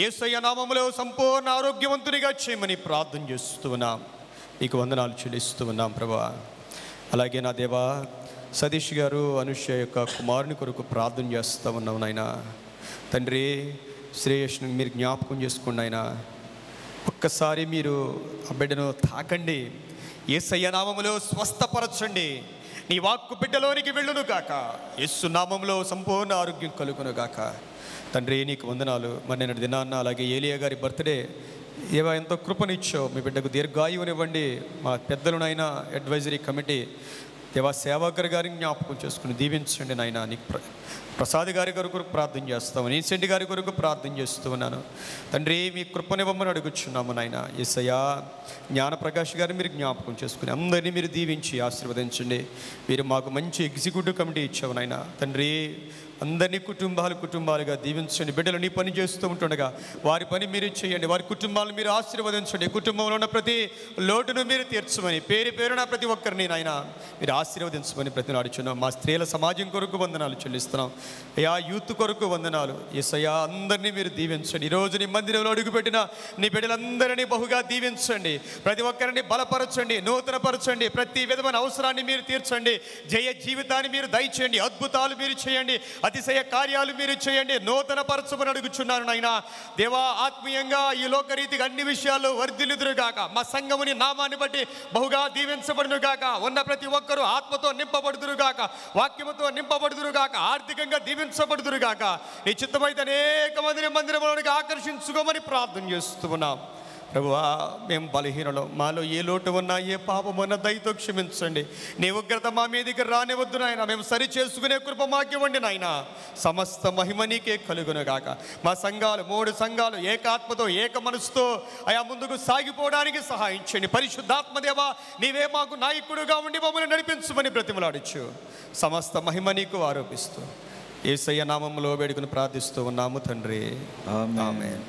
యేసయ్య నామములో సంపూర్ణ ఆరోగ్యవంతునిగా చేయమని ప్రార్థన చేస్తూ ఉన్నాం. నీకు వందనాలు చెల్లిస్తూ ఉన్నాం ప్రభా. అలాగే నా దేవా, సతీష్ గారు అనుష యొక్క కుమారుని కొరకు ప్రార్థన చేస్తూ ఉన్నాం నాయన. తండ్రి, శ్రేయస్ను మీరు జ్ఞాపకం చేసుకోండి ఆయన. ఒక్కసారి మీరు ఆ బిడ్డను తాకండి. యేసయ్య నామములో స్వస్థపరచండి. నీ వాక్కు బిడ్డలోనికి వెళ్ళును గాక. యేసు నామములో సంపూర్ణ ఆరోగ్యం కలుగును గాక. తండ్రి, నీకు వందనాలు. మరి నేను దినాన్న అలాగే ఏలియా గారి బర్త్డే ఏవో ఎంతో కృపనిచ్చావు. మీ బిడ్డకు దీర్ఘాయువునివ్వండి. మా పెద్దలునైనా అడ్వైజరీ కమిటీ దేవా సేవాకర్ గారిని జ్ఞాపకం చేసుకుని దీవించండి నాయన. నీకు ప్రసాద్ గారి కొరకు ప్రార్థన చేస్తాము. నీసెంటి గారి కొరకు ప్రార్థన చేస్తూ ఉన్నాను తండ్రి. మీ కృపనివ్వమని అడుగుచున్నాము నాయన. యేసయ్యా, జ్ఞానప్రకాష్ గారిని మీరు జ్ఞాపకం చేసుకుని అందరినీ మీరు దీవించి ఆశీర్వదించండి. మీరు మాకు మంచి ఎగ్జిక్యూటివ్ కమిటీ ఇచ్చావు నాయన. తండ్రి, అందరినీ కుటుంబాలుగా దీవించండి. బిడ్డలు నీ పని చేస్తూ ఉంటుండగా వారి పని మీరు చేయండి. వారి కుటుంబాలను మీరు ఆశీర్వదించండి. కుటుంబంలో ఉన్న ప్రతి లోటును మీరు తీర్చమని, పేరున ప్రతి ఒక్కరిని నాయన మీరు ఆశీర్వదించమని ప్రతినాడుచున్నాం. మా స్త్రీల సమాజం కొరకు వందనాలు చెల్లిస్తున్నాం. అయ్యా, యూత్ కొరకు వందనాలు. యేసయ్యా, అందరినీ మీరు దీవించండి. ఈరోజు నీ మందిరంలో అడుగుపెట్టిన నీ బిడ్డలందరినీ బహుగా దీవించండి. ప్రతి ఒక్కరిని బలపరచండి, నూతనపరచండి. ప్రతి విధమైన అవసరాన్ని మీరు తీర్చండి. జయ జీవితాన్ని మీరు దయచేయండి. అద్భుతాలు మీరు చేయండి. అతిశయ కార్యాలు మీరు చేయండి. నూతన పరచమని అడుగుచున్నాను నాయనా. దేవా, ఆత్మీయంగా ఈ లోకరీతిగా అన్ని విషయాల్లో వర్ధిల్లుదురుగాక. మా సంఘముని నామాన్ని బట్టి బహుగా దీవించబడునుగాక. ఉన్న ప్రతి ఒక్కరూ ఆత్మతో నింపబడుదురుగాక, వాక్యముతో నింపబడుదురుగాక, ఆర్థికంగా దీవించబడుదురుగాక. నీ చిత్తమైతే అనేక మందిని మందిరంలోనికి ఆకర్షించుకోమని ప్రార్థన చేస్తున్నాం. ప్రభువా, మేము బలహీనలో, మాలో ఏ లోటు ఉన్నా, ఏ పాపం ఉన్నా దయతో క్షమించండి. నీ ఉగ్రత మా మీదకి రానివద్దు నాయన. మేము సరి చేసుకునే కృప మాకివ్వండి నాయన. సమస్త మహిమ నీకే కలుగునుగాక. మా సంఘాలు 3 సంఘాలు ఏకాత్మతో, ఏక మనసుతో ఆయా ముందుకు సాగిపోవడానికి సహాయించండి. పరిశుద్ధాత్మదేవా, నీవే మాకు నాయకుడుగా ఉండి మమ్మల్ని నడిపించమని బ్రతిమలాడచ్చు. సమస్త మహిమ నీకు ఆరోపిస్తూ యేసయ్య నామములో వేడుకుని ప్రార్థిస్తూ ఉన్నాము తండ్రి. ఆమేన్.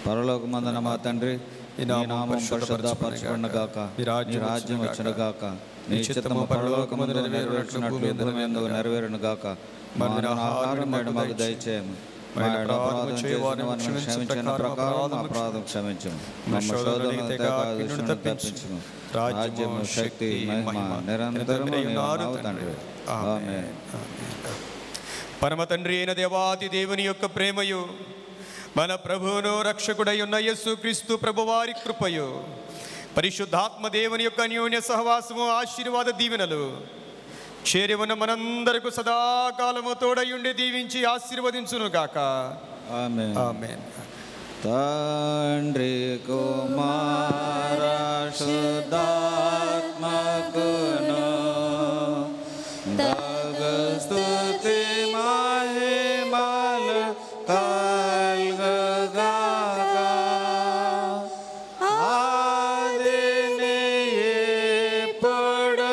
పరలోకమందున మా తండ్రి, నీ నామం పరిశుద్ధపరచబడునుగాక. నీ రాజ్యం వచ్చునుగాక. నీ చిత్తము పరలోకమందు నెరవేరునట్లు భూమి మీద నెరవేరునుగాక. మా ఆహారం నేడు మాకు దయచేయము. మా అపరాధం చేసిన వారిని క్షమించిన ప్రకారం అపరాధం క్షమించము. మమ్మ శోధనకు తప్పించుము. రాజ్యము, శక్తి, మహిమ నిరంతరము నీవే తండ్రి. ఆమేన్. పరమ తండ్రి అయిన దేవాది దేవుని యొక్క ప్రేమయు, మన ప్రభువును రక్షకుడై ఉన్న యేసుక్రీస్తు ప్రభువారి కృపయు, పరిశుద్ధాత్మ దేవుని యొక్క అన్యోన్య సహవాసము, ఆశీర్వాద దీవెనలు చేరి ఉన్న మనందరకు సదాకాలము తోడయుండి దీవించి ఆశీర్వదించునుగాక. ఆమేన్. ఆమేన్. తండ్రి, కుమార, శుద్ధాత్మకును స్తుతి మహిమలు కలుగుగాక. ఆదిని ఇప్పుడు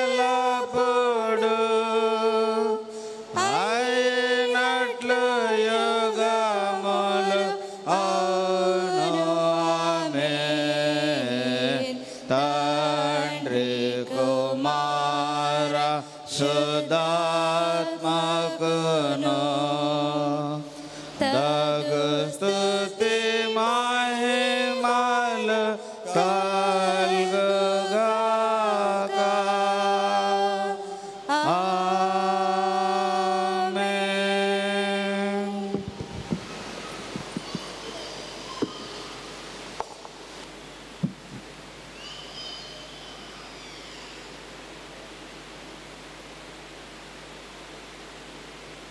ఎల్లప్పుడు అయినట్లు యుగములు అవును. ఆమేన్. తండ్రి, కుమార, శుద్ధ